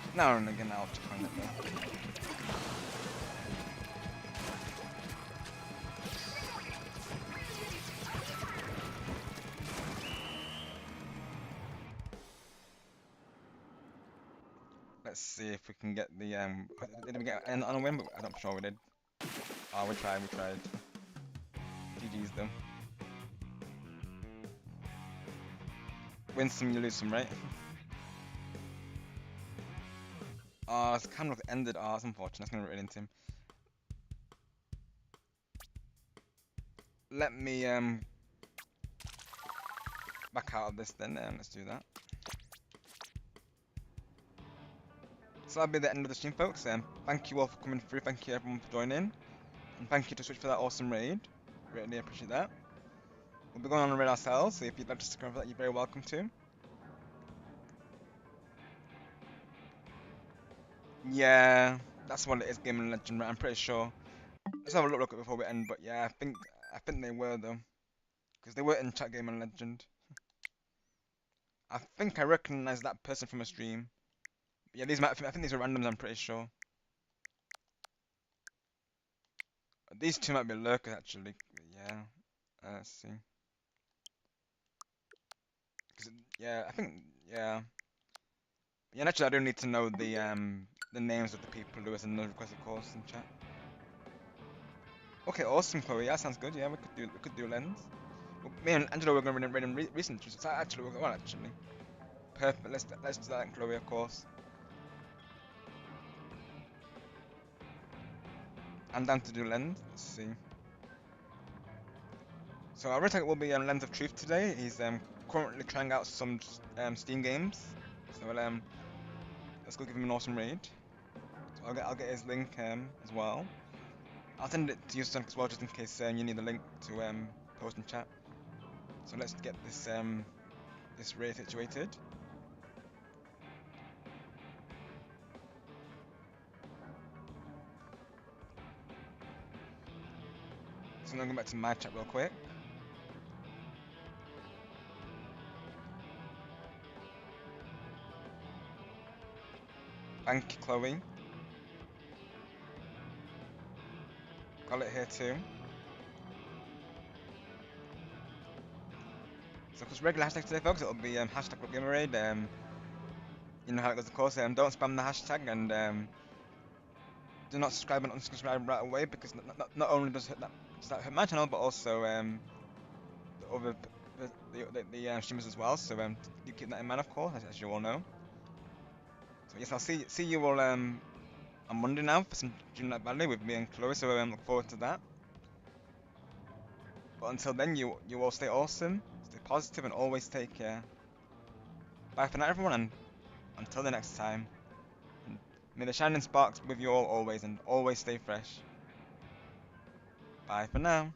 But now and again, I'll check on it though. Let's see if we can get the did we get an on a win? I'm not sure we did. Oh, we tried. GG's though. Win some, you lose some, right? Oh, it's kind of ended. Oh, that's unfortunate. That's gonna run into him. Let me back out of this then. Let's do that. So that'll be the end of the stream, folks. Thank you all for coming through. Thank you everyone for joining, and thank you to Switch for that awesome raid. Really appreciate that. We'll be going on a raid ourselves, so if you'd like to stick around for that, you're very welcome to. Yeah, that's what it is, Gaming Legend, right? I'm pretty sure. Let's have a look at it before we end, but yeah, I think they were though, because they were in chat Gaming Legend. I think I recognize that person from a stream. Yeah, I think these are randoms. I'm pretty sure. These two might be lurkers actually. Yeah. Let's see. Yeah, I think yeah. Yeah, actually, I do need to know the names of the people who is in the requested course in chat. Okay, awesome, Chloe. Yeah, sounds good. Yeah, we could do lens. Well, me and Angelo were going to read in recent news. So actually, well, actually, perfect. Let's do that, Chloe, of course. I'm down to do lens. Let's see. So our retake will be on Lens of Truth today. He's currently trying out some Steam games. So let's go give him an awesome raid. So I'll get his link as well. I'll send it to you, Sonic, as well, just in case you need the link to post in chat. So let's get this raid situated. So I'm gonna go back to my chat real quick. Thank you, Chloe. Got it here too. So because regular hashtag today, folks, it'll be hashtag #GamerRaid. You know how it goes, of course. Don't spam the hashtag, and do not subscribe and unsubscribe right away, because not only does that hurt my channel, but also the other the streamers as well. So you keep that in mind, of course, as you all know. So yes, I'll see you all on Monday now for some Dreamlight Valley with me and Chloe. So look forward to that. But until then, you all stay awesome, stay positive, and always take care. Bye for now, everyone, and until the next time. And may the shining sparks with you all always, and always stay fresh. Bye for now.